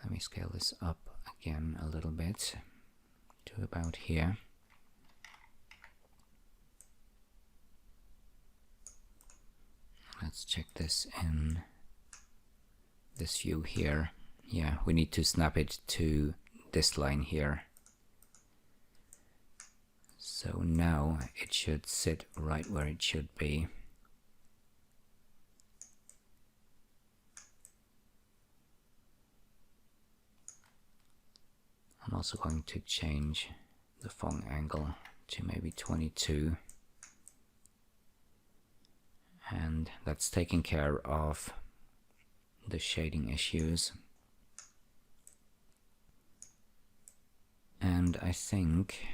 Let me scale this up again a little bit to about here. Let's check this in this view here. Yeah, we need to snap it to this line here. So now it should sit right where it should be. I'm also going to change the Phong angle to maybe 22. And that's taking care of the shading issues. And I think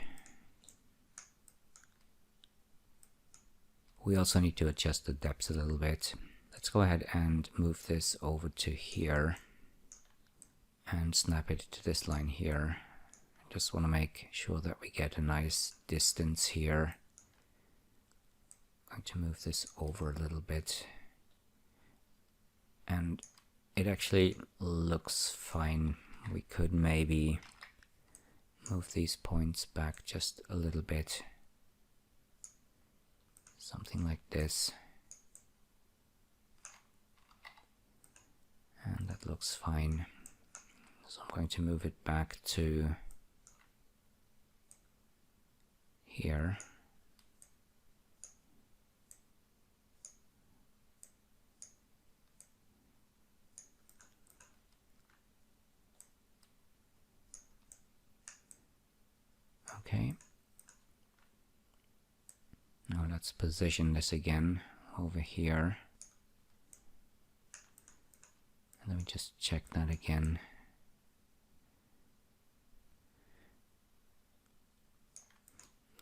we also need to adjust the depth a little bit. Let's go ahead and move this over to here and snap it to this line here. I just want to make sure that we get a nice distance here. I'm going to move this over a little bit. And it actually looks fine. We could maybe move these points back just a little bit. Something like this. And that looks fine. So I'm going to move it back to here. Okay. Now let's position this again over here. And let me just check that again.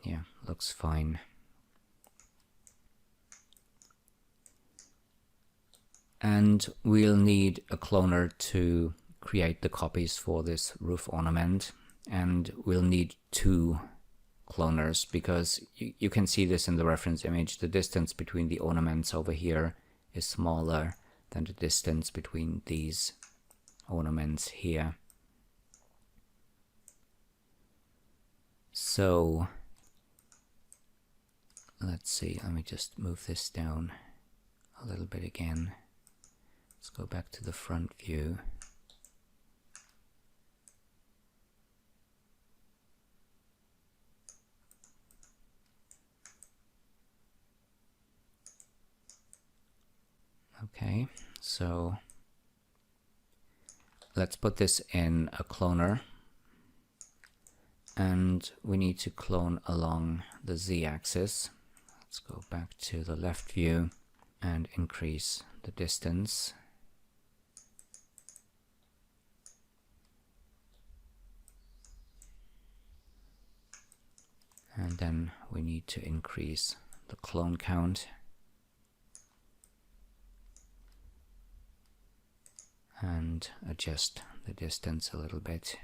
Yeah, looks fine. And we'll need a cloner to create the copies for this roof ornament. And we'll need 2 cloners because you can see this in the reference image. The distance between the ornaments over here is smaller than the distance between these ornaments here. So let's see, let me just move this down a little bit again. Let's go back to the front view. Okay, so let's put this in a cloner, and we need to clone along the z-axis. Let's go back to the left view and increase the distance. And then we need to increase the clone count. And adjust the distance a little bit.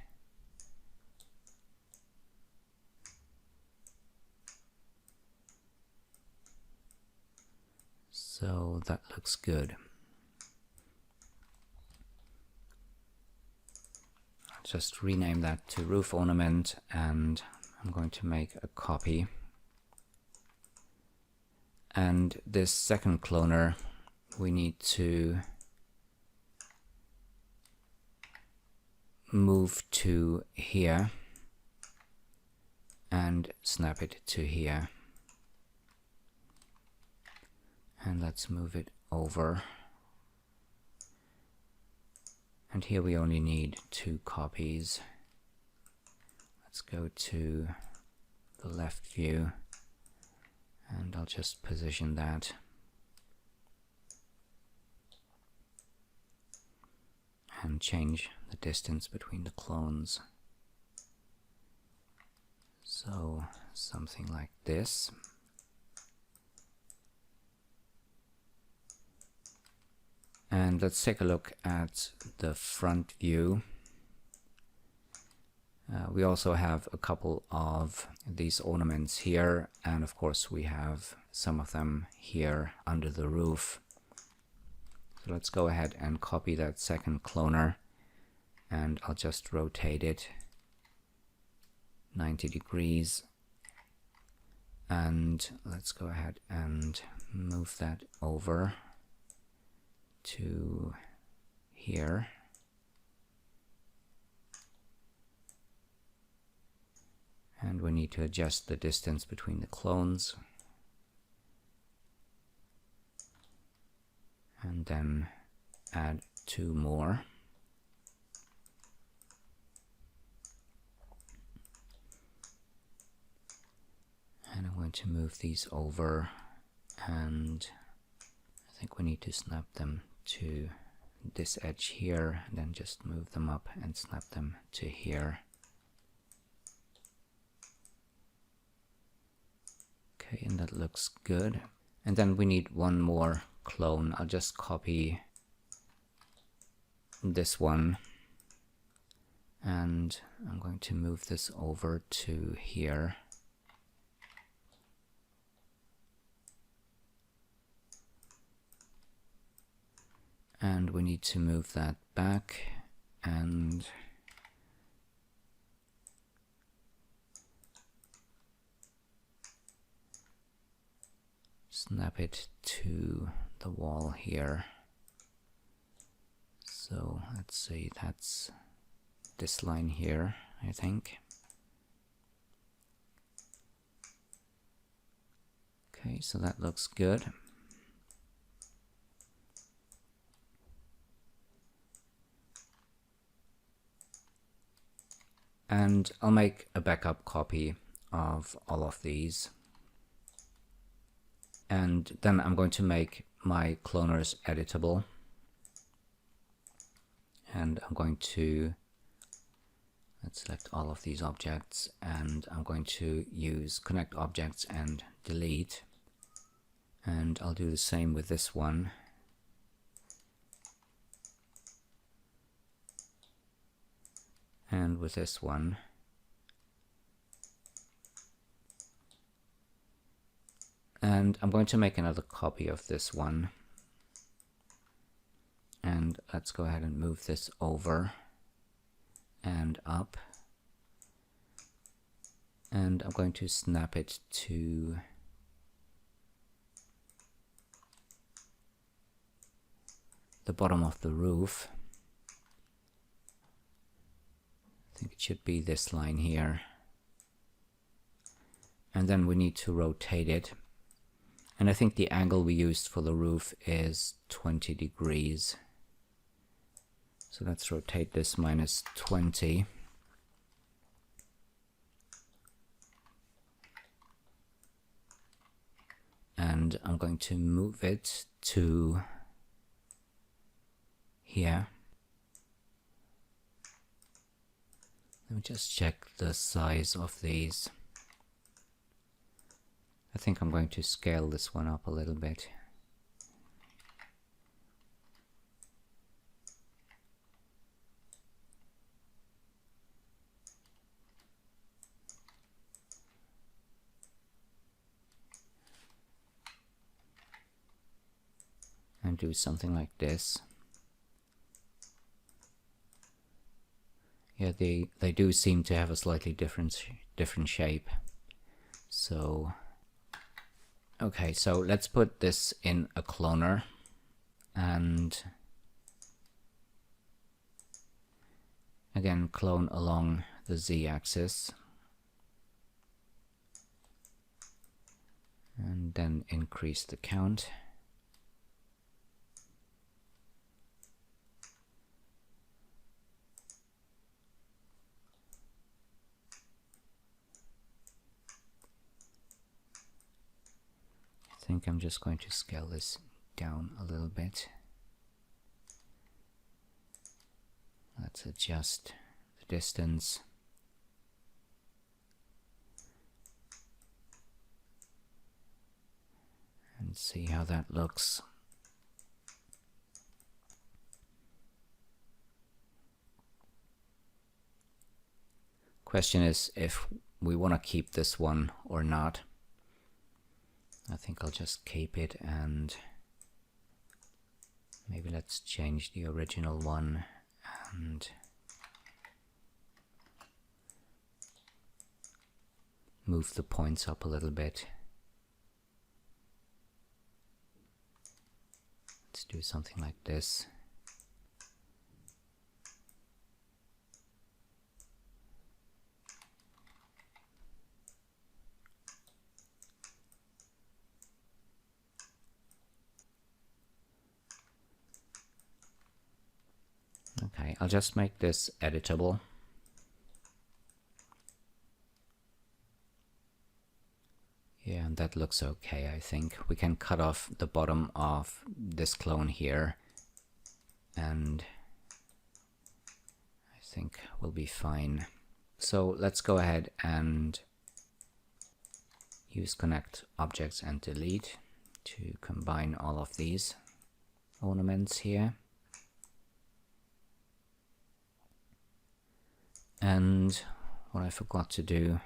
So that looks good. I'll just rename that to roof ornament, and I'm going to make a copy. And this second cloner, we need to move to here and snap it to here. And let's move it over. And here we only need 2 copies. Let's go to the left view, and I'll just position that. And change the distance between the clones. So something like this. And let's take a look at the front view. We also have a couple of these ornaments here, and of course we have some of them here under the roof. So let's go ahead and copy that second cloner, and I'll just rotate it 90 degrees. And let's go ahead and move that over to here. And we need to adjust the distance between the clones. And then add 2 more. And I'm going to move these over, and I think we need to snap them to this edge here, and then just move them up and snap them to here. Okay, and that looks good. And then we need one more clone. I'll just copy this one, and I'm going to move this over to here. And we need to move that back and snap it to the wall here. So let's say that's this line here, I think. Okay, so that looks good. And I'll make a backup copy of all of these. And then I'm going to make my cloners editable. And I'm going to, let's select all of these objects, and I'm going to use connect objects and delete. And I'll do the same with this one. And with this one. And I'm going to make another copy of this one. And let's go ahead and move this over and up. And I'm going to snap it to the bottom of the roof. I think it should be this line here. And then we need to rotate it. And I think the angle we used for the roof is 20 degrees. So let's rotate this minus 20. And I'm going to move it to here. Let me just check the size of these. I think I'm going to scale this one up a little bit. And do something like this. Yeah, they do seem to have a slightly different shape. So, okay, so let's put this in a cloner and again clone along the z-axis and then increase the count. think I'm just going to scale this down a little bit. Let's adjust the distance. And see how that looks. Question is if we want to keep this one or not. I think I'll just keep it, and maybe let's change the original one and move the points up a little bit. Let's do something like this. Okay, I'll just make this editable. Yeah, and that looks okay, I think. We can cut off the bottom of this clone here, and I think we'll be fine. So let's go ahead and use connect objects and delete to combine all of these ornaments here. And what I forgot to do,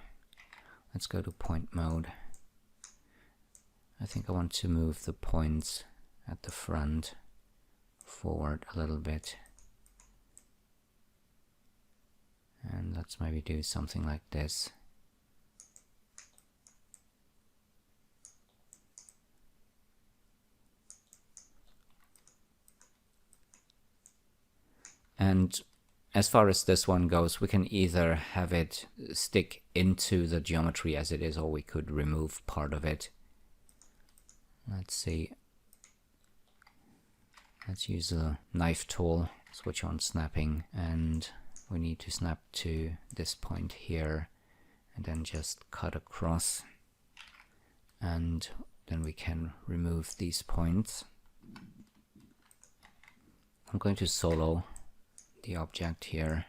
let's go to point mode. I think I want to move the points at the front forward a little bit. And let's maybe do something like this. And as far as this one goes, we can either have it stick into the geometry as it is, or we could remove part of it. Let's see. Let's use a knife tool, switch on snapping, and we need to snap to this point here and then just cut across, and then we can remove these points. I'm going to solo the object here.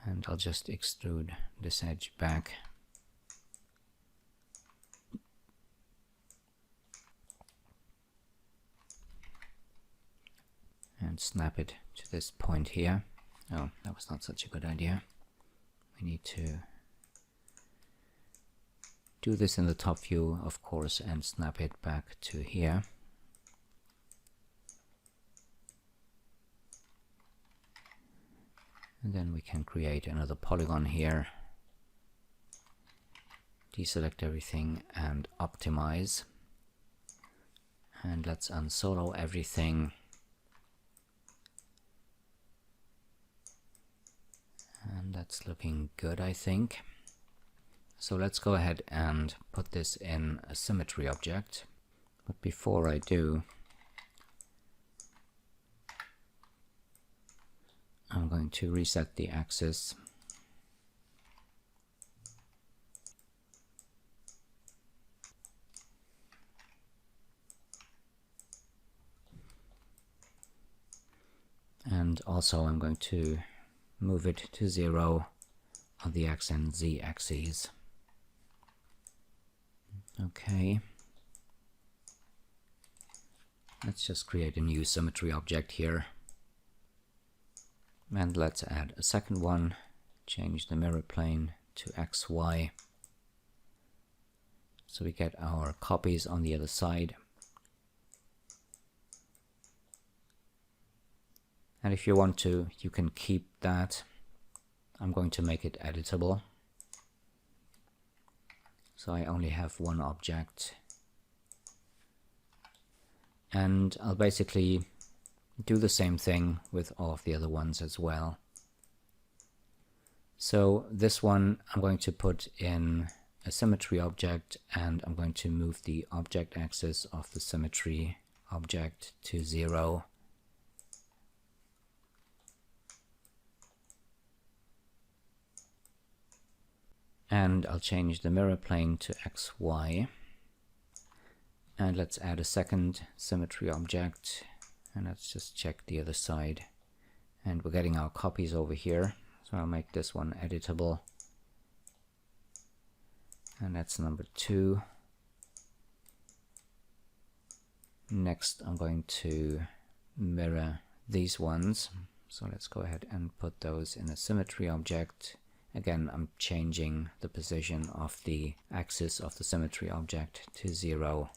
And I'll just extrude this edge back. And snap it to this point here. Oh, that was not such a good idea. We need to do this in the top view, of course, and snap it back to here. And then we can create another polygon here. Deselect everything and optimize. And let's unsolo everything. And that's looking good, I think. So let's go ahead and put this in a symmetry object. But before I do, I'm going to reset the axis. And also I'm going to move it to 0 on the X and Z axes. Okay. Let's just create a new symmetry object here. And let's add a second one. Change the mirror plane to XY. So we get our copies on the other side. And if you want to, you can keep that. I'm going to make it editable. So I only have one object. And I'll basically do the same thing with all of the other ones as well. So this one I'm going to put in a symmetry object, and I'm going to move the object axis of the symmetry object to 0. And I'll change the mirror plane to XY. And let's add a second symmetry object. And let's just check the other side. And we're getting our copies over here. So I'll make this one editable. And that's number 2. Next, I'm going to mirror these ones. So let's go ahead and put those in a symmetry object. Again, I'm changing the position of the axis of the symmetry object to 0.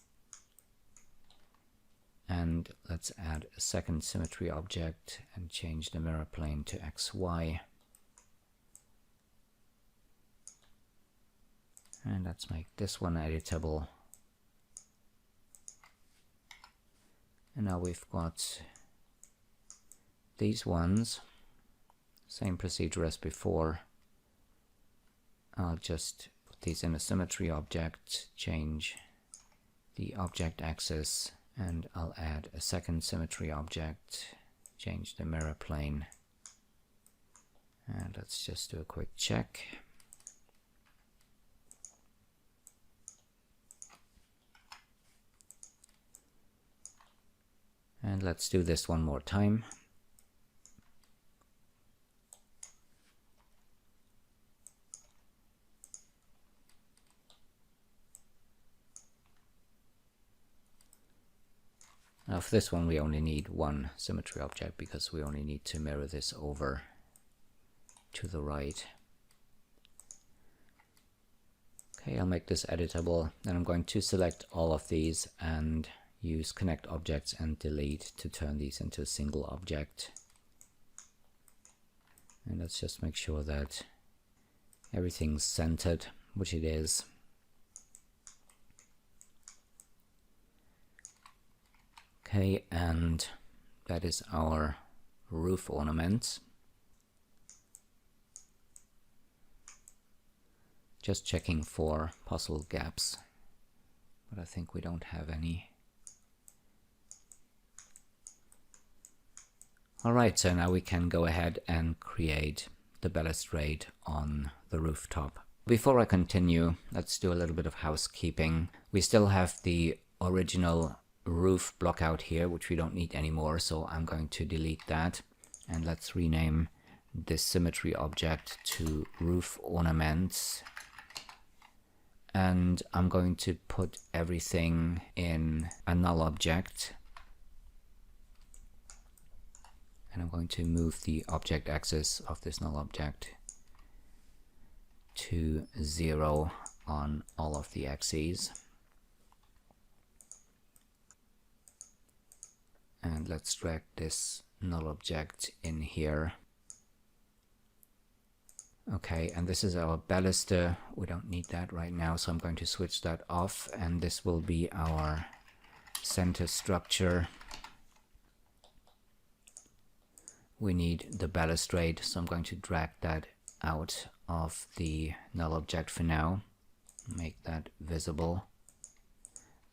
And let's add a second symmetry object and change the mirror plane to XY. And let's make this one editable. And now we've got these ones, same procedure as before. I'll just put these in a symmetry object, change the object axis, and I'll add a second symmetry object, change the mirror plane. And let's just do a quick check. And let's do this one more time. Now for this one we only need one symmetry object because we only need to mirror this over to the right. Okay, I'll make this editable. Then I'm going to select all of these and use connect objects and delete to turn these into a single object. And let's just make sure that everything's centered, which it is. Okay, and that is our roof ornament. Just checking for possible gaps, but I think we don't have any. Alright, so now we can go ahead and create the balustrade on the rooftop. Before I continue, let's do a little bit of housekeeping. We still have the original roof block out here, which we don't need anymore, so I'm going to delete that. And let's rename this symmetry object to roof ornaments. And I'm going to put everything in a null object. And I'm going to move the object axis of this null object to 0 on all of the axes. And let's drag this null object in here. Okay, and this is our baluster. We don't need that right now, so I'm going to switch that off, and this will be our center structure. We need the balustrade, so I'm going to drag that out of the null object for now, make that visible,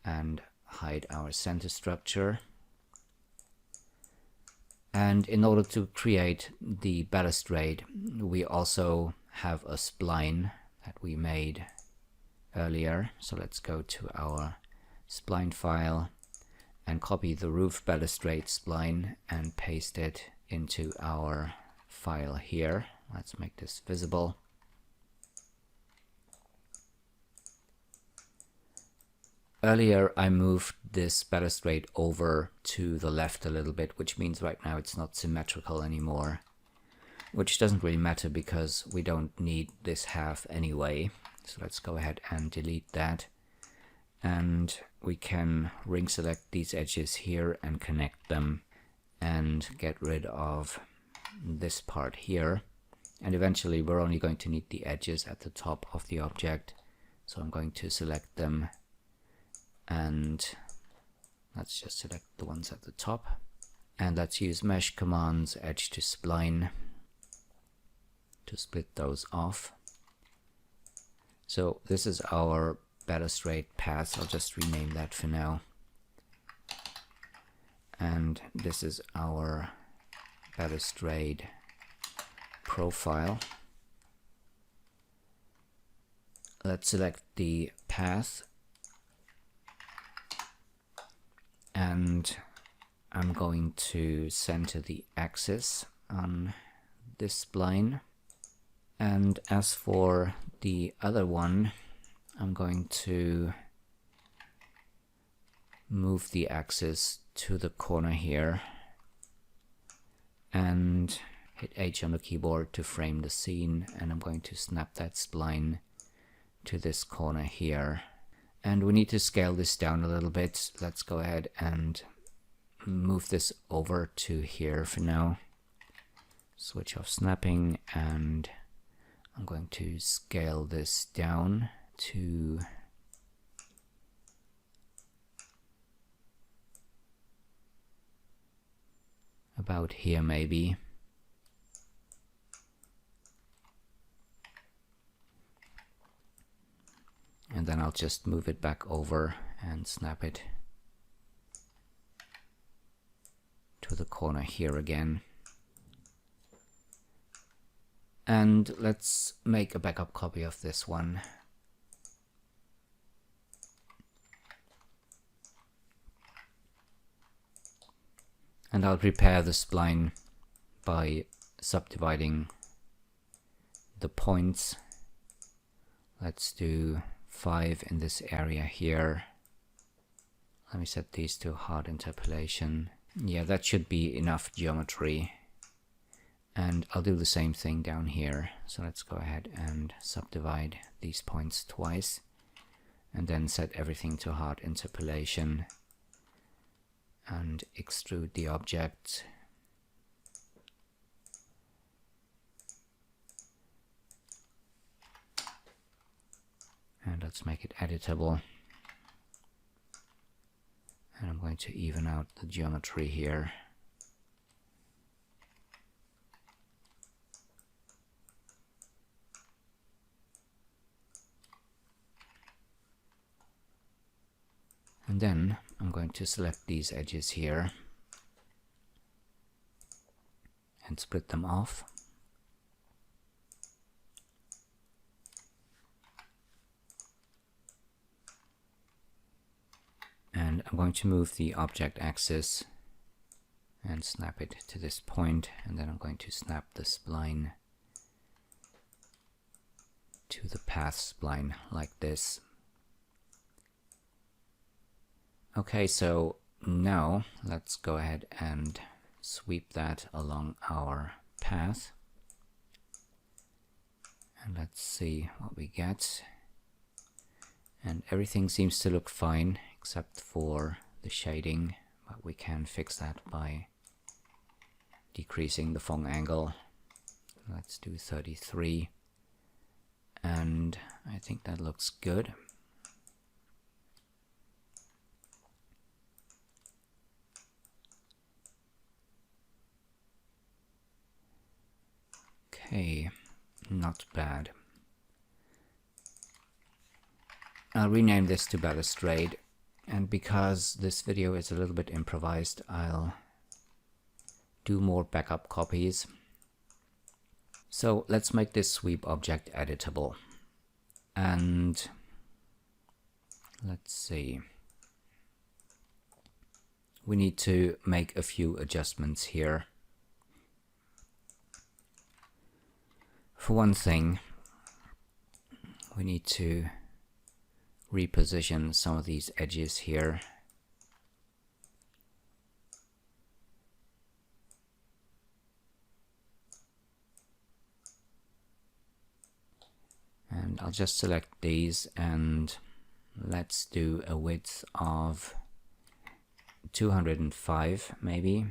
and hide our center structure. And in order to create the balustrade, we also have a spline that we made earlier. So let's go to our spline file and copy the roof balustrade spline and paste it into our file here. Let's make this visible. Earlier I moved this balustrade over to the left a little bit, which means right now it's not symmetrical anymore, which doesn't really matter because we don't need this half anyway. So let's go ahead and delete that, and we can ring select these edges here and connect them and get rid of this part here. And eventually we're only going to need the edges at the top of the object, so I'm going to select them. And let's just select the ones at the top. And let's use mesh commands edge to spline to split those off. So this is our balustrade path. I'll just rename that for now. And this is our balustrade profile. let's select the path, and I'm going to center the axis on this spline. And as for the other one, I'm going to move the axis to the corner here and hit H on the keyboard to frame the scene, and I'm going to snap that spline to this corner here. And we need to scale this down a little bit. Let's go ahead and move this over to here for now. Switch off snapping, and I'm going to scale this down to about here maybe. And then I'll just move it back over and snap it to the corner here again. And let's make a backup copy of this one. And I'll prepare the spline by subdividing the points. Let's do 5 in this area here. Let me set these to hard interpolation. Yeah, that should be enough geometry. And I'll do the same thing down here. So let's go ahead and subdivide these points twice, and then set everything to hard interpolation and extrude the object. And let's make it editable. And I'm going to even out the geometry here. And then I'm going to select these edges here and split them off. And I'm going to move the object axis and snap it to this point, and then I'm going to snap the spline to the path spline like this. Okay, so now let's go ahead and sweep that along our path. And let's see what we get. And everything seems to look fine except for the shading, but we can fix that by decreasing the Phong angle. Let's do 33. And I think that looks good. Okay, not bad. I'll rename this to balustrade, and because this video is a little bit improvised, I'll do more backup copies. So let's make this sweep object editable. And let's see. We need to make a few adjustments here. For one thing, we need to reposition some of these edges here. And I'll just select these, and let's do a width of 205 maybe.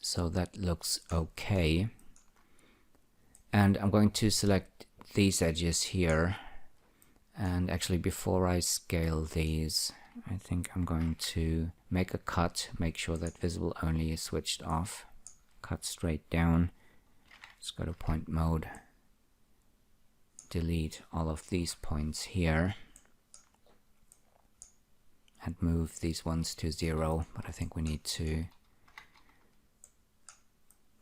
So that looks okay. And I'm going to select these edges here. And actually, before I scale these, I think I'm going to make a cut, make sure that visible only is switched off. Cut straight down. Let's go to point mode. Delete all of these points here. And move these ones to 0, but I think we need to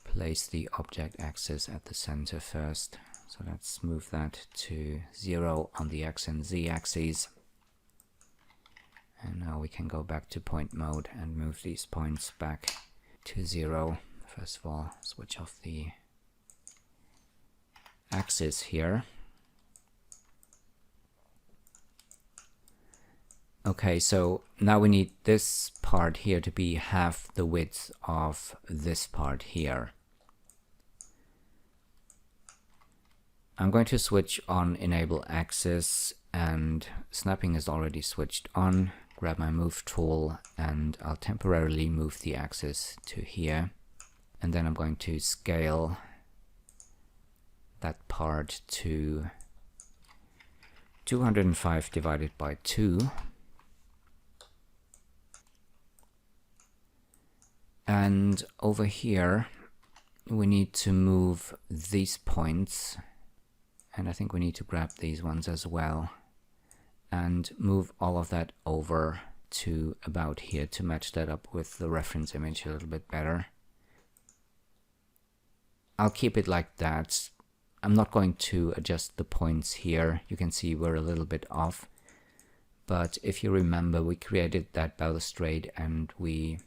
place the object axis at the center first. So let's move that to 0 on the X and Z axes. And now we can go back to point mode and move these points back to 0. First of all, switch off the axis here. Okay, so now we need this part here to be half the width of this part here. I'm going to switch on enable axis, and snapping is already switched on. Grab my move tool and I'll temporarily move the axis to here. And then I'm going to scale that part to 205 divided by 2. And over here we need to move these points, and I think we need to grab these ones as well, and move all of that over to about here to match that up with the reference image a little bit better. I'll keep it like that. I'm not going to adjust the points here. You can see we're a little bit off, but if you remember, we created that balustrade and we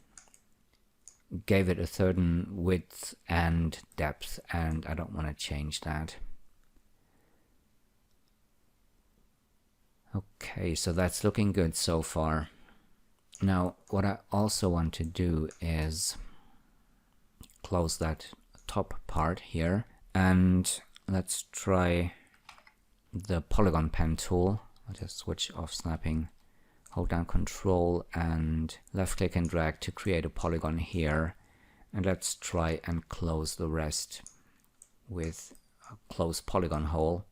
gave it a certain width and depth, and I don't want to change that. Okay, so that's looking good so far. Now, what I also want to do is close that top part here, and let's try the polygon pen tool. I'll just switch off snapping, hold down Control and left click and drag to create a polygon here, and let's try and close the rest with a close polygon hole,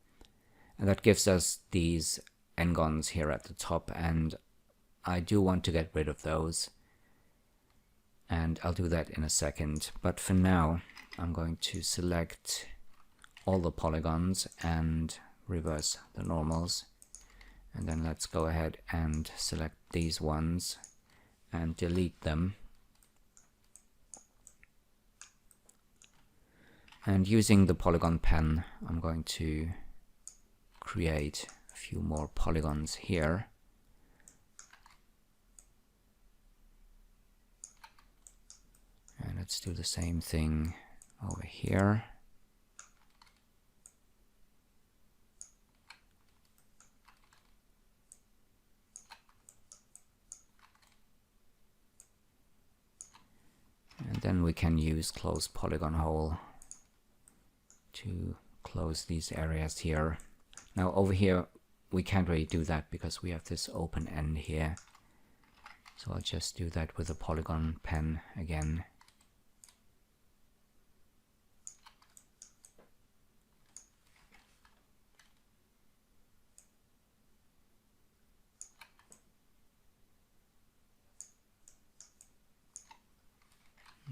and that gives us these n-gons here at the top, and I do want to get rid of those, and I'll do that in a second. But for now I'm going to select all the polygons and reverse the normals, and then let's go ahead and select these ones and delete them. And using the polygon pen, I'm going to create a few more polygons here. And let's do the same thing over here. And then we can use close polygon hole to close these areas here. Now over here we can't really do that because we have this open end here. So I'll just do that with a polygon pen again.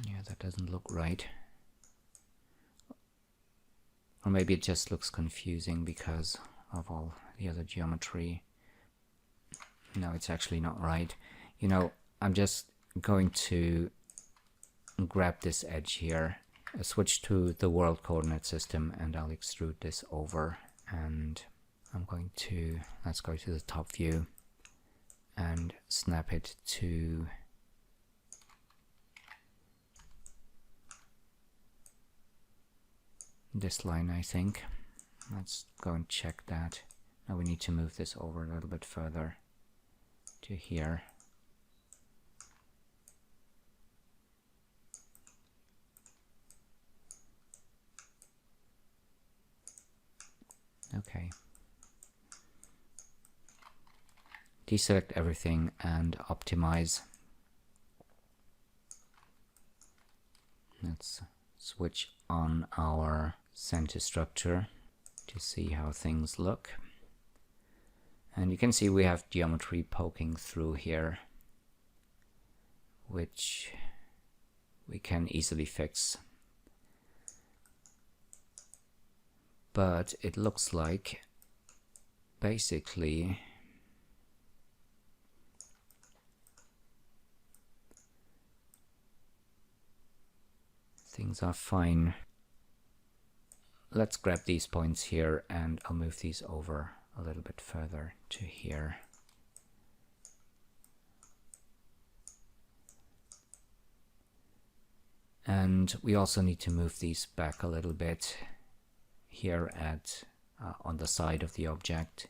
Yeah, that doesn't look right. Or maybe it just looks confusing because of all the other geometry. No, it's actually not right. You know, I'm just going to grab this edge here, switch to the world coordinate system, and I'll extrude this over. And I'm going to, let's go to the top view and snap it to this line, I think. Let's go and check that. Now we need to move this over a little bit further to here. Okay. Deselect everything and optimize. Let's switch on our center structure to see how things look. And you can see we have geometry poking through here, which we can easily fix. But it looks like basically things are fine. let's grab these points here and I'll move these over a little bit further to here. And we also need to move these back a little bit here at on the side of the object.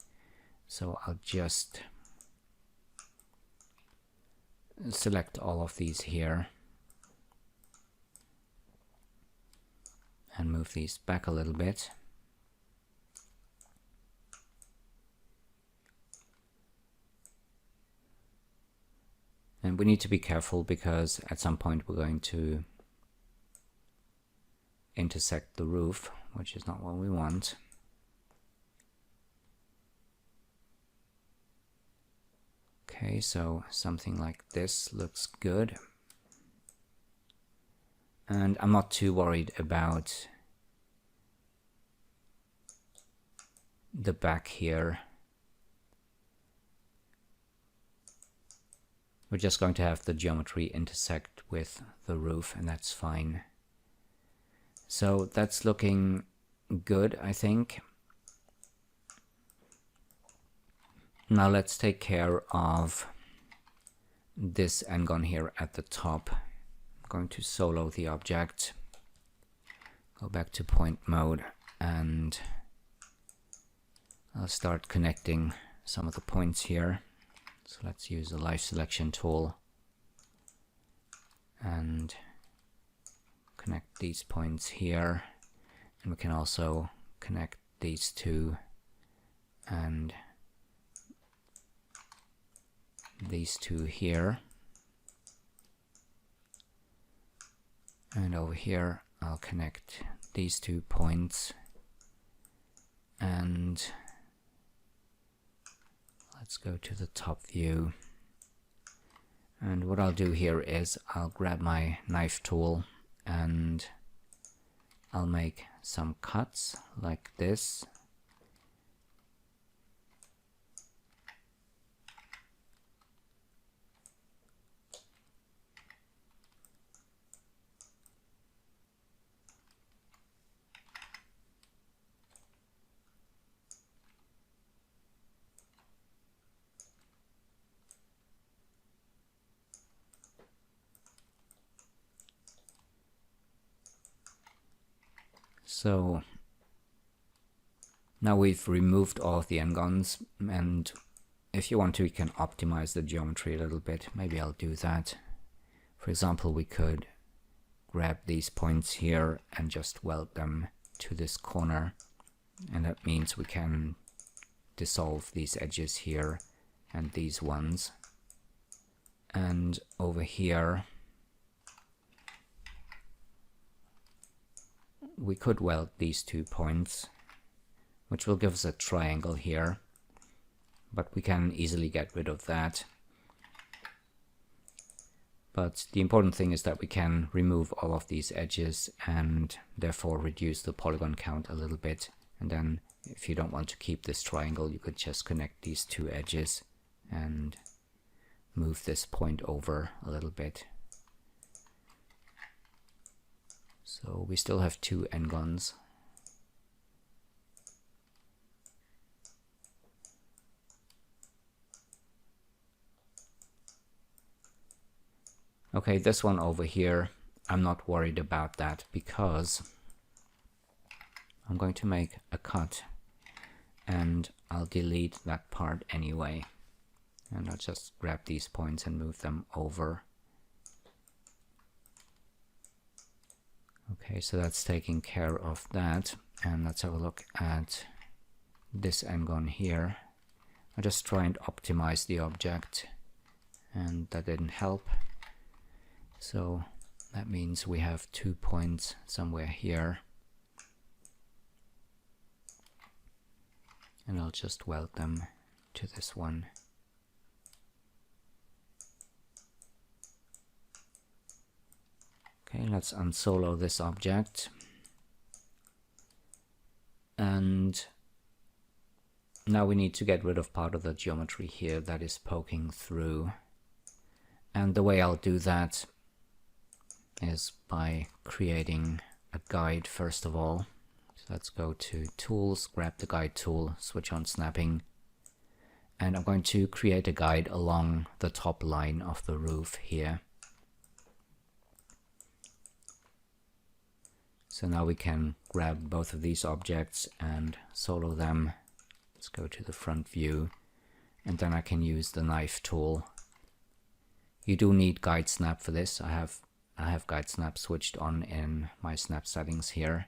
So I'll just select all of these here and move these back a little bit. And we need to be careful because at some point we're going to intersect the roof, which is not what we want. Okay, so something like this looks good. And I'm not too worried about the back here. We're just going to have the geometry intersect with the roof, and that's fine. So that's looking good, I think. Now let's take care of this n-gon here at the top. I'm going to solo the object, go back to point mode, and I'll start connecting some of the points here. So let's use the live selection tool and connect these points here, and we can also connect these two and these two here. And over here I'll connect these 2 points, and let's go to the top view. And what I'll do here is I'll grab my knife tool and I'll make some cuts like this. So now we've removed all of the n-gons, and if you want to, you can optimize the geometry a little bit. Maybe I'll do that. For example, we could grab these points here and just weld them to this corner, and that means we can dissolve these edges here and these ones. And over here we could weld these 2 points, which will give us a triangle here, but we can easily get rid of that. But the important thing is that we can remove all of these edges and therefore reduce the polygon count a little bit. And then if you don't want to keep this triangle, you could just connect these 2 edges and move this point over a little bit. So we still have 2 n-gons. Okay, this one over here, I'm not worried about that because I'm going to make a cut and I'll delete that part anyway. And I'll just grab these points and move them over. Okay, so that's taking care of that. And let's have a look at this n-gon here. I just try and optimize the object, and that didn't help. So that means we have 2 points somewhere here. And I'll just weld them to this one. Okay, let's unsolo this object. And now we need to get rid of part of the geometry here that is poking through. And the way I'll do that is by creating a guide first of all. So let's go to Tools, grab the Guide tool, switch on Snapping, and I'm going to create a guide along the top line of the roof here. So now we can grab both of these objects and solo them. Let's go to the front view, and then I can use the knife tool. You do need guide snap for this. I have guide snap switched on in my snap settings here,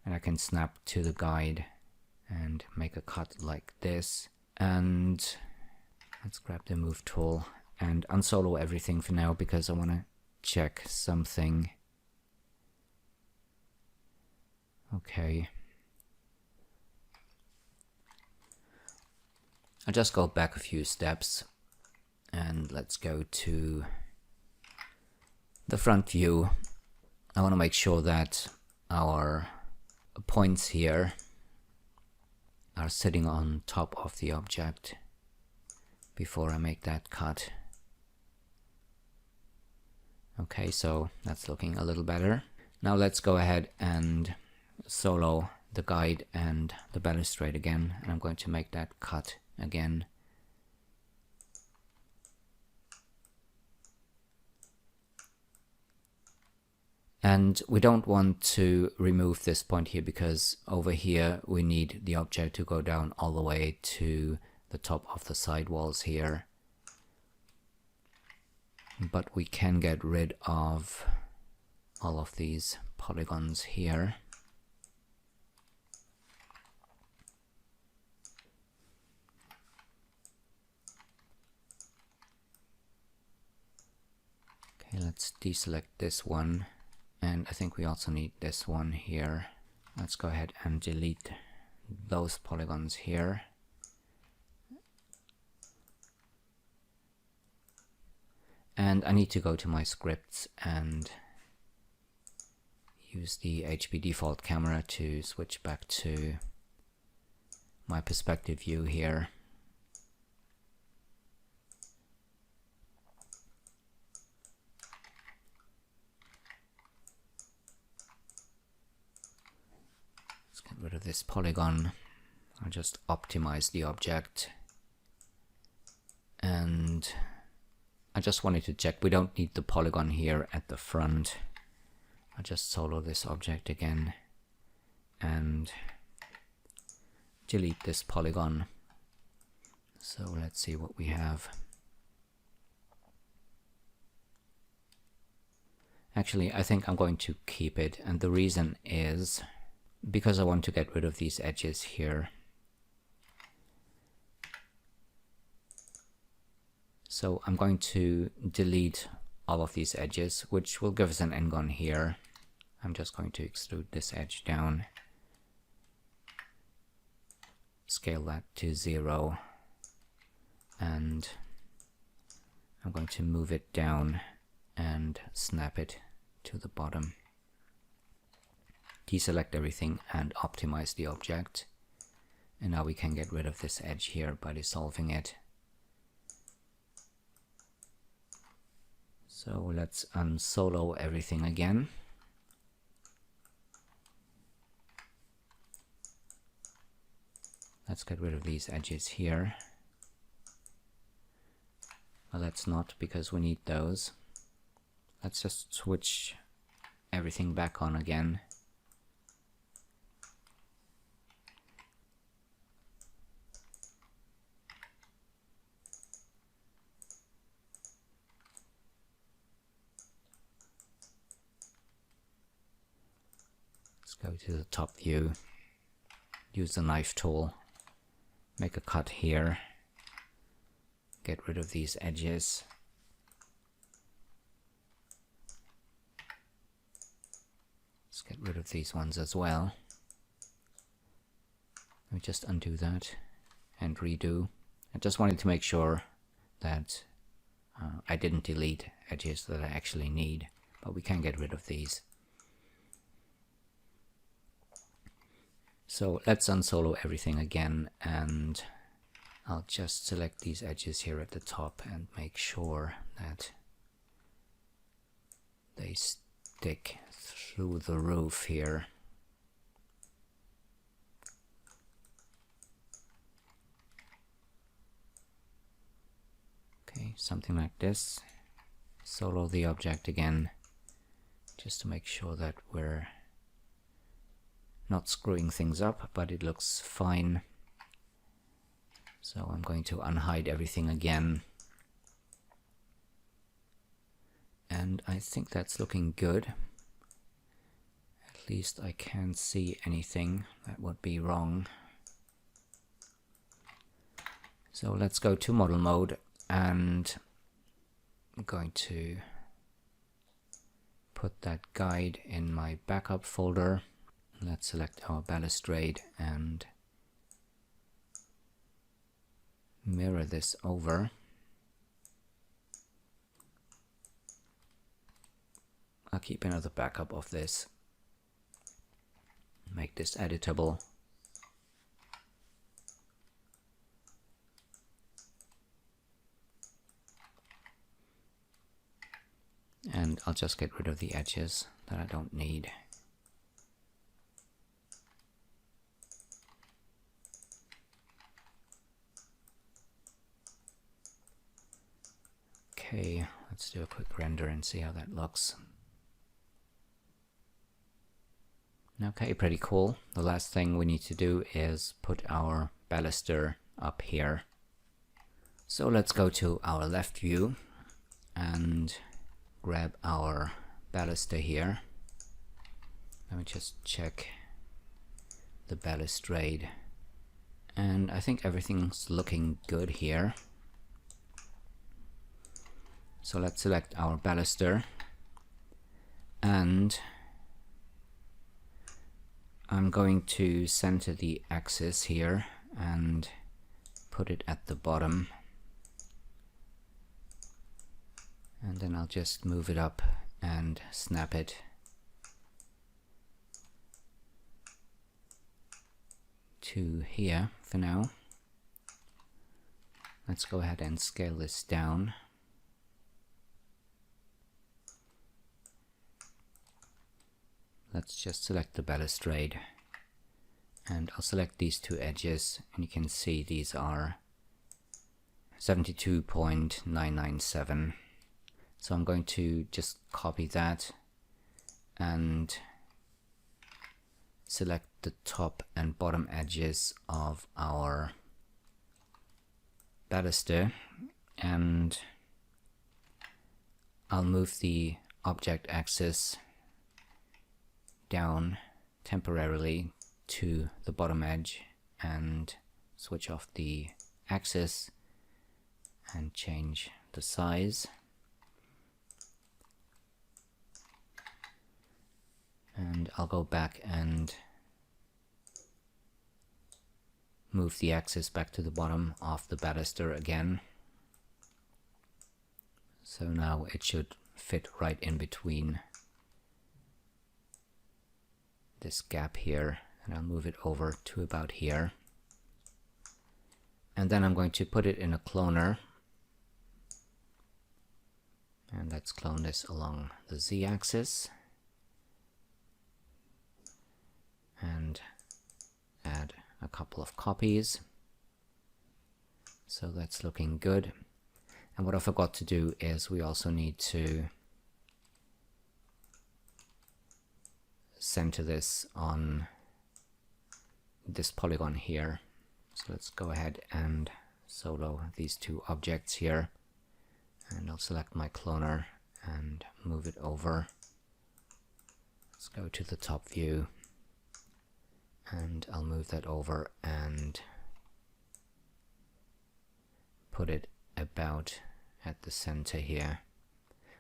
and I can snap to the guide and make a cut like this. And let's grab the move tool and unsolo everything for now because I want to check something. Okay. I'll just go back a few steps and let's go to the front view. I want to make sure that our points here are sitting on top of the object before I make that cut. Okay, so that's looking a little better. Now let's go ahead and solo the guide and the balustrade again, and I'm going to make that cut again. And we don't want to remove this point here because over here we need the object to go down all the way to the top of the side walls here. But we can get rid of all of these polygons here. Okay, let's deselect this one, and I think we also need this one here. Let's go ahead and delete those polygons here. And I need to go to my scripts and use the HP default camera to switch back to my perspective view here. Let's get rid of this polygon. I'll just optimize the object. And I just wanted to check, we don't need the polygon here at the front. I'll just solo this object again and delete this polygon. So let's see what we have. Actually, I think I'm going to keep it, and the reason is because I want to get rid of these edges here. So I'm going to delete all of these edges, which will give us an n-gon here. I'm just going to extrude this edge down, scale that to 0, and I'm going to move it down and snap it to the bottom. Deselect everything and optimize the object. And now we can get rid of this edge here by dissolving it. So let's unsolo everything again. Let's get rid of these edges here. Well, let's not, because we need those. Let's just switch everything back on again. Let's go to the top view, use the knife tool, make a cut here, get rid of these edges. Let's get rid of these ones as well. Let me just undo that and redo. I just wanted to make sure that I didn't delete edges that I actually need, but we can get rid of these. So let's unsolo everything again, and I'll just select these edges here at the top and make sure that they stick through the roof here. Okay, something like this. Solo the object again, just to make sure that we're not screwing things up, but it looks fine. So I'm going to unhide everything again. And I think that's looking good. At least I can't see anything that would be wrong. So let's go to model mode, and I'm going to put that guide in my backup folder. Let's select our balustrade and mirror this over. I'll keep another backup of this. Make this editable. And I'll just get rid of the edges that I don't need. Okay, let's do a quick render and see how that looks. Okay, pretty cool. The last thing we need to do is put our baluster up here. So let's go to our left view and grab our baluster here. Let me just check the balustrade. And I think everything's looking good here. So let's select our baluster, and I'm going to center the axis here and put it at the bottom. And then I'll just move it up and snap it to here for now. Let's go ahead and scale this down. Let's just select the balustrade, and I'll select these two edges, and you can see these are 72.997. So I'm going to just copy that and select the top and bottom edges of our baluster, and I'll move the object axis down temporarily to the bottom edge and switch off the axis and change the size. And I'll go back and move the axis back to the bottom of the baluster again. So now it should fit right in between this gap here, and I'll move it over to about here. And then I'm going to put it in a cloner, and let's clone this along the z-axis and add a couple of copies. So that's looking good. And what I forgot to do is we also need to center this on this polygon here. So let's go ahead and solo these two objects here, and I'll select my cloner and move it over. Let's go to the top view, and I'll move that over and put it about at the center here.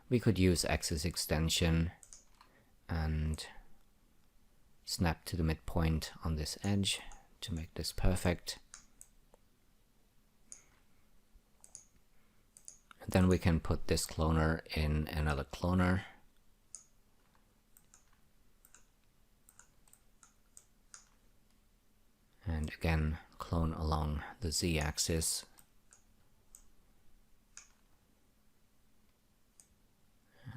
We could use axis extension and snap to the midpoint on this edge to make this perfect. And then we can put this cloner in another cloner. And again, clone along the z-axis.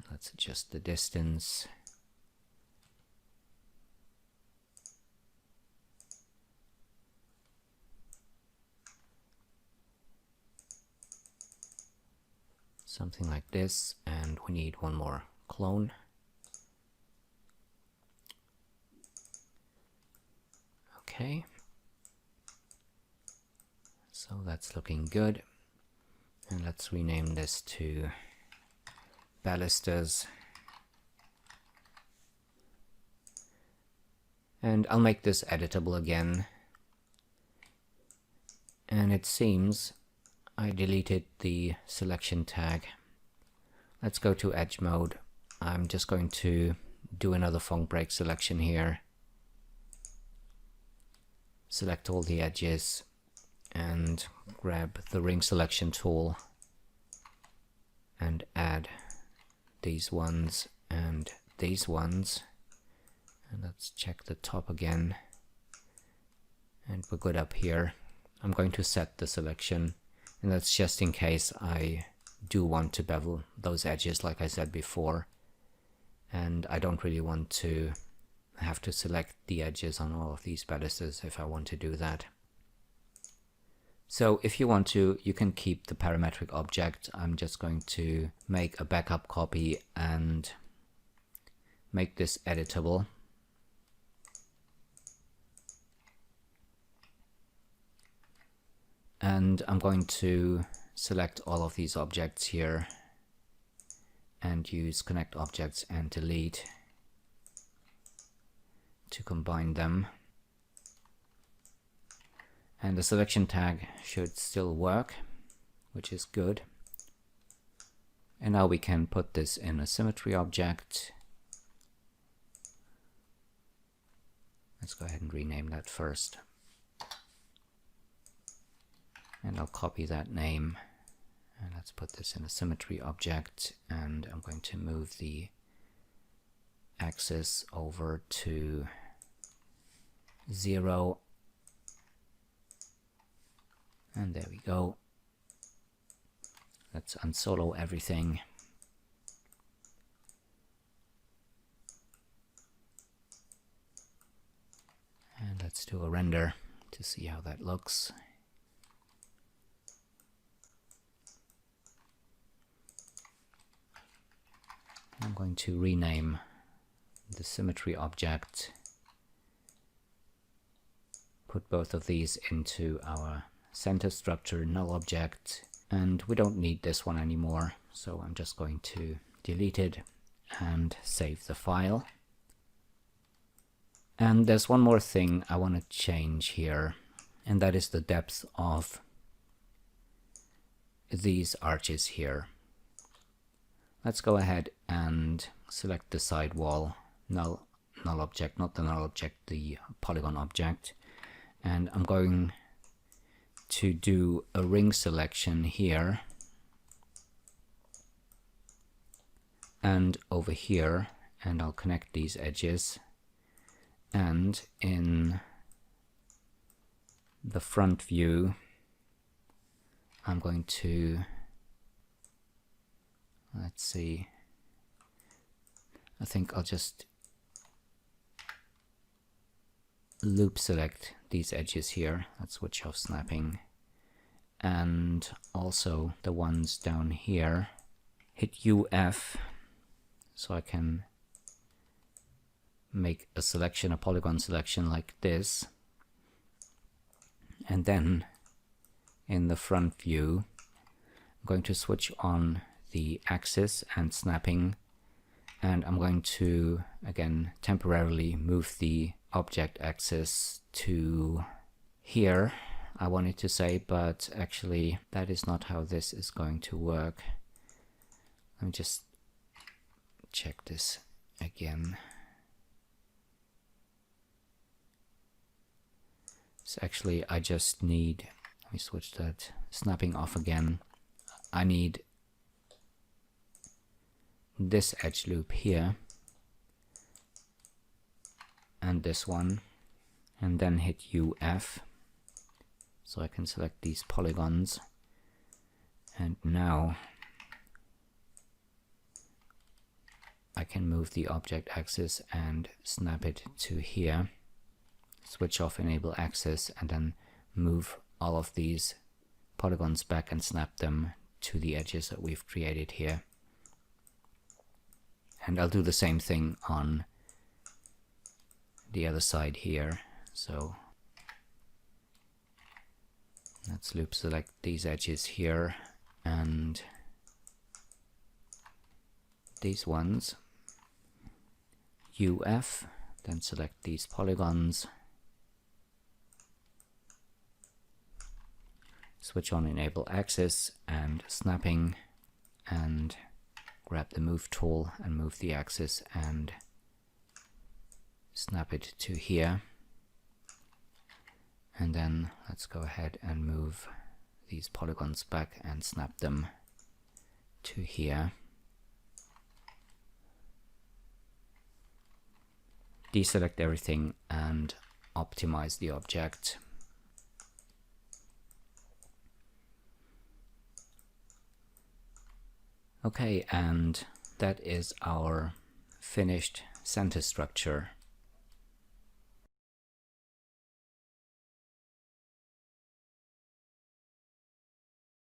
Let's adjust the distance. something like this, and we need one more clone. Okay, so that's looking good, and let's rename this to balusters, and I'll make this editable again. And it seems I deleted the selection tag. Let's go to edge mode. I'm just going to do another funk break selection here. Select all the edges and grab the ring selection tool and add these ones and these ones. And let's check the top again. And we're good up here. I'm going to set the selection, and that's just in case I do want to bevel those edges like I said before, and I don't really want to have to select the edges on all of these balusters if I want to do that. So if you want to, you can keep the parametric object. I'm just going to make a backup copy and make this editable. And I'm going to select all of these objects here and use connect objects and delete to combine them. And the selection tag should still work, which is good. And now we can put this in a symmetry object. Let's go ahead and rename that first. And I'll copy that name, and let's put this in a symmetry object, and I'm going to move the axis over to 0, and there we go. Let's unsolo everything. And let's do a render to see how that looks. I'm going to rename the symmetry object, put both of these into our center structure null object, and we don't need this one anymore, so I'm just going to delete it and save the file. And there's one more thing I want to change here, and that is the depth of these arches here. Let's go ahead and select the sidewall null object, not the null object, the polygon object. And I'm going to do a ring selection here and over here, and I'll connect these edges. And in the front view, I'm going to, let's see, I think I'll just loop select these edges here. Let's switch off snapping. And also the ones down here, hit UF so I can make a selection, a polygon selection like this. And then in the front view, I'm going to switch on the axis and snapping, and I'm going to again temporarily move the object axis to here, I wanted to say, but actually that is not how this is going to work. Let me just check this again. So actually I just need, let me switch that snapping off again. I need this edge loop here and this one, and then hit UF so I can select these polygons. And now I can move the object axis and snap it to here, switch off enable axis, and then move all of these polygons back and snap them to the edges that we've created here. And I'll do the same thing on the other side here. So let's loop select these edges here and these ones, UF, then select these polygons, switch on enable axis and snapping, and grab the move tool and move the axis and snap it to here. And then let's go ahead and move these polygons back and snap them to here. Deselect everything and optimize the object. Okay, and that is our finished center structure.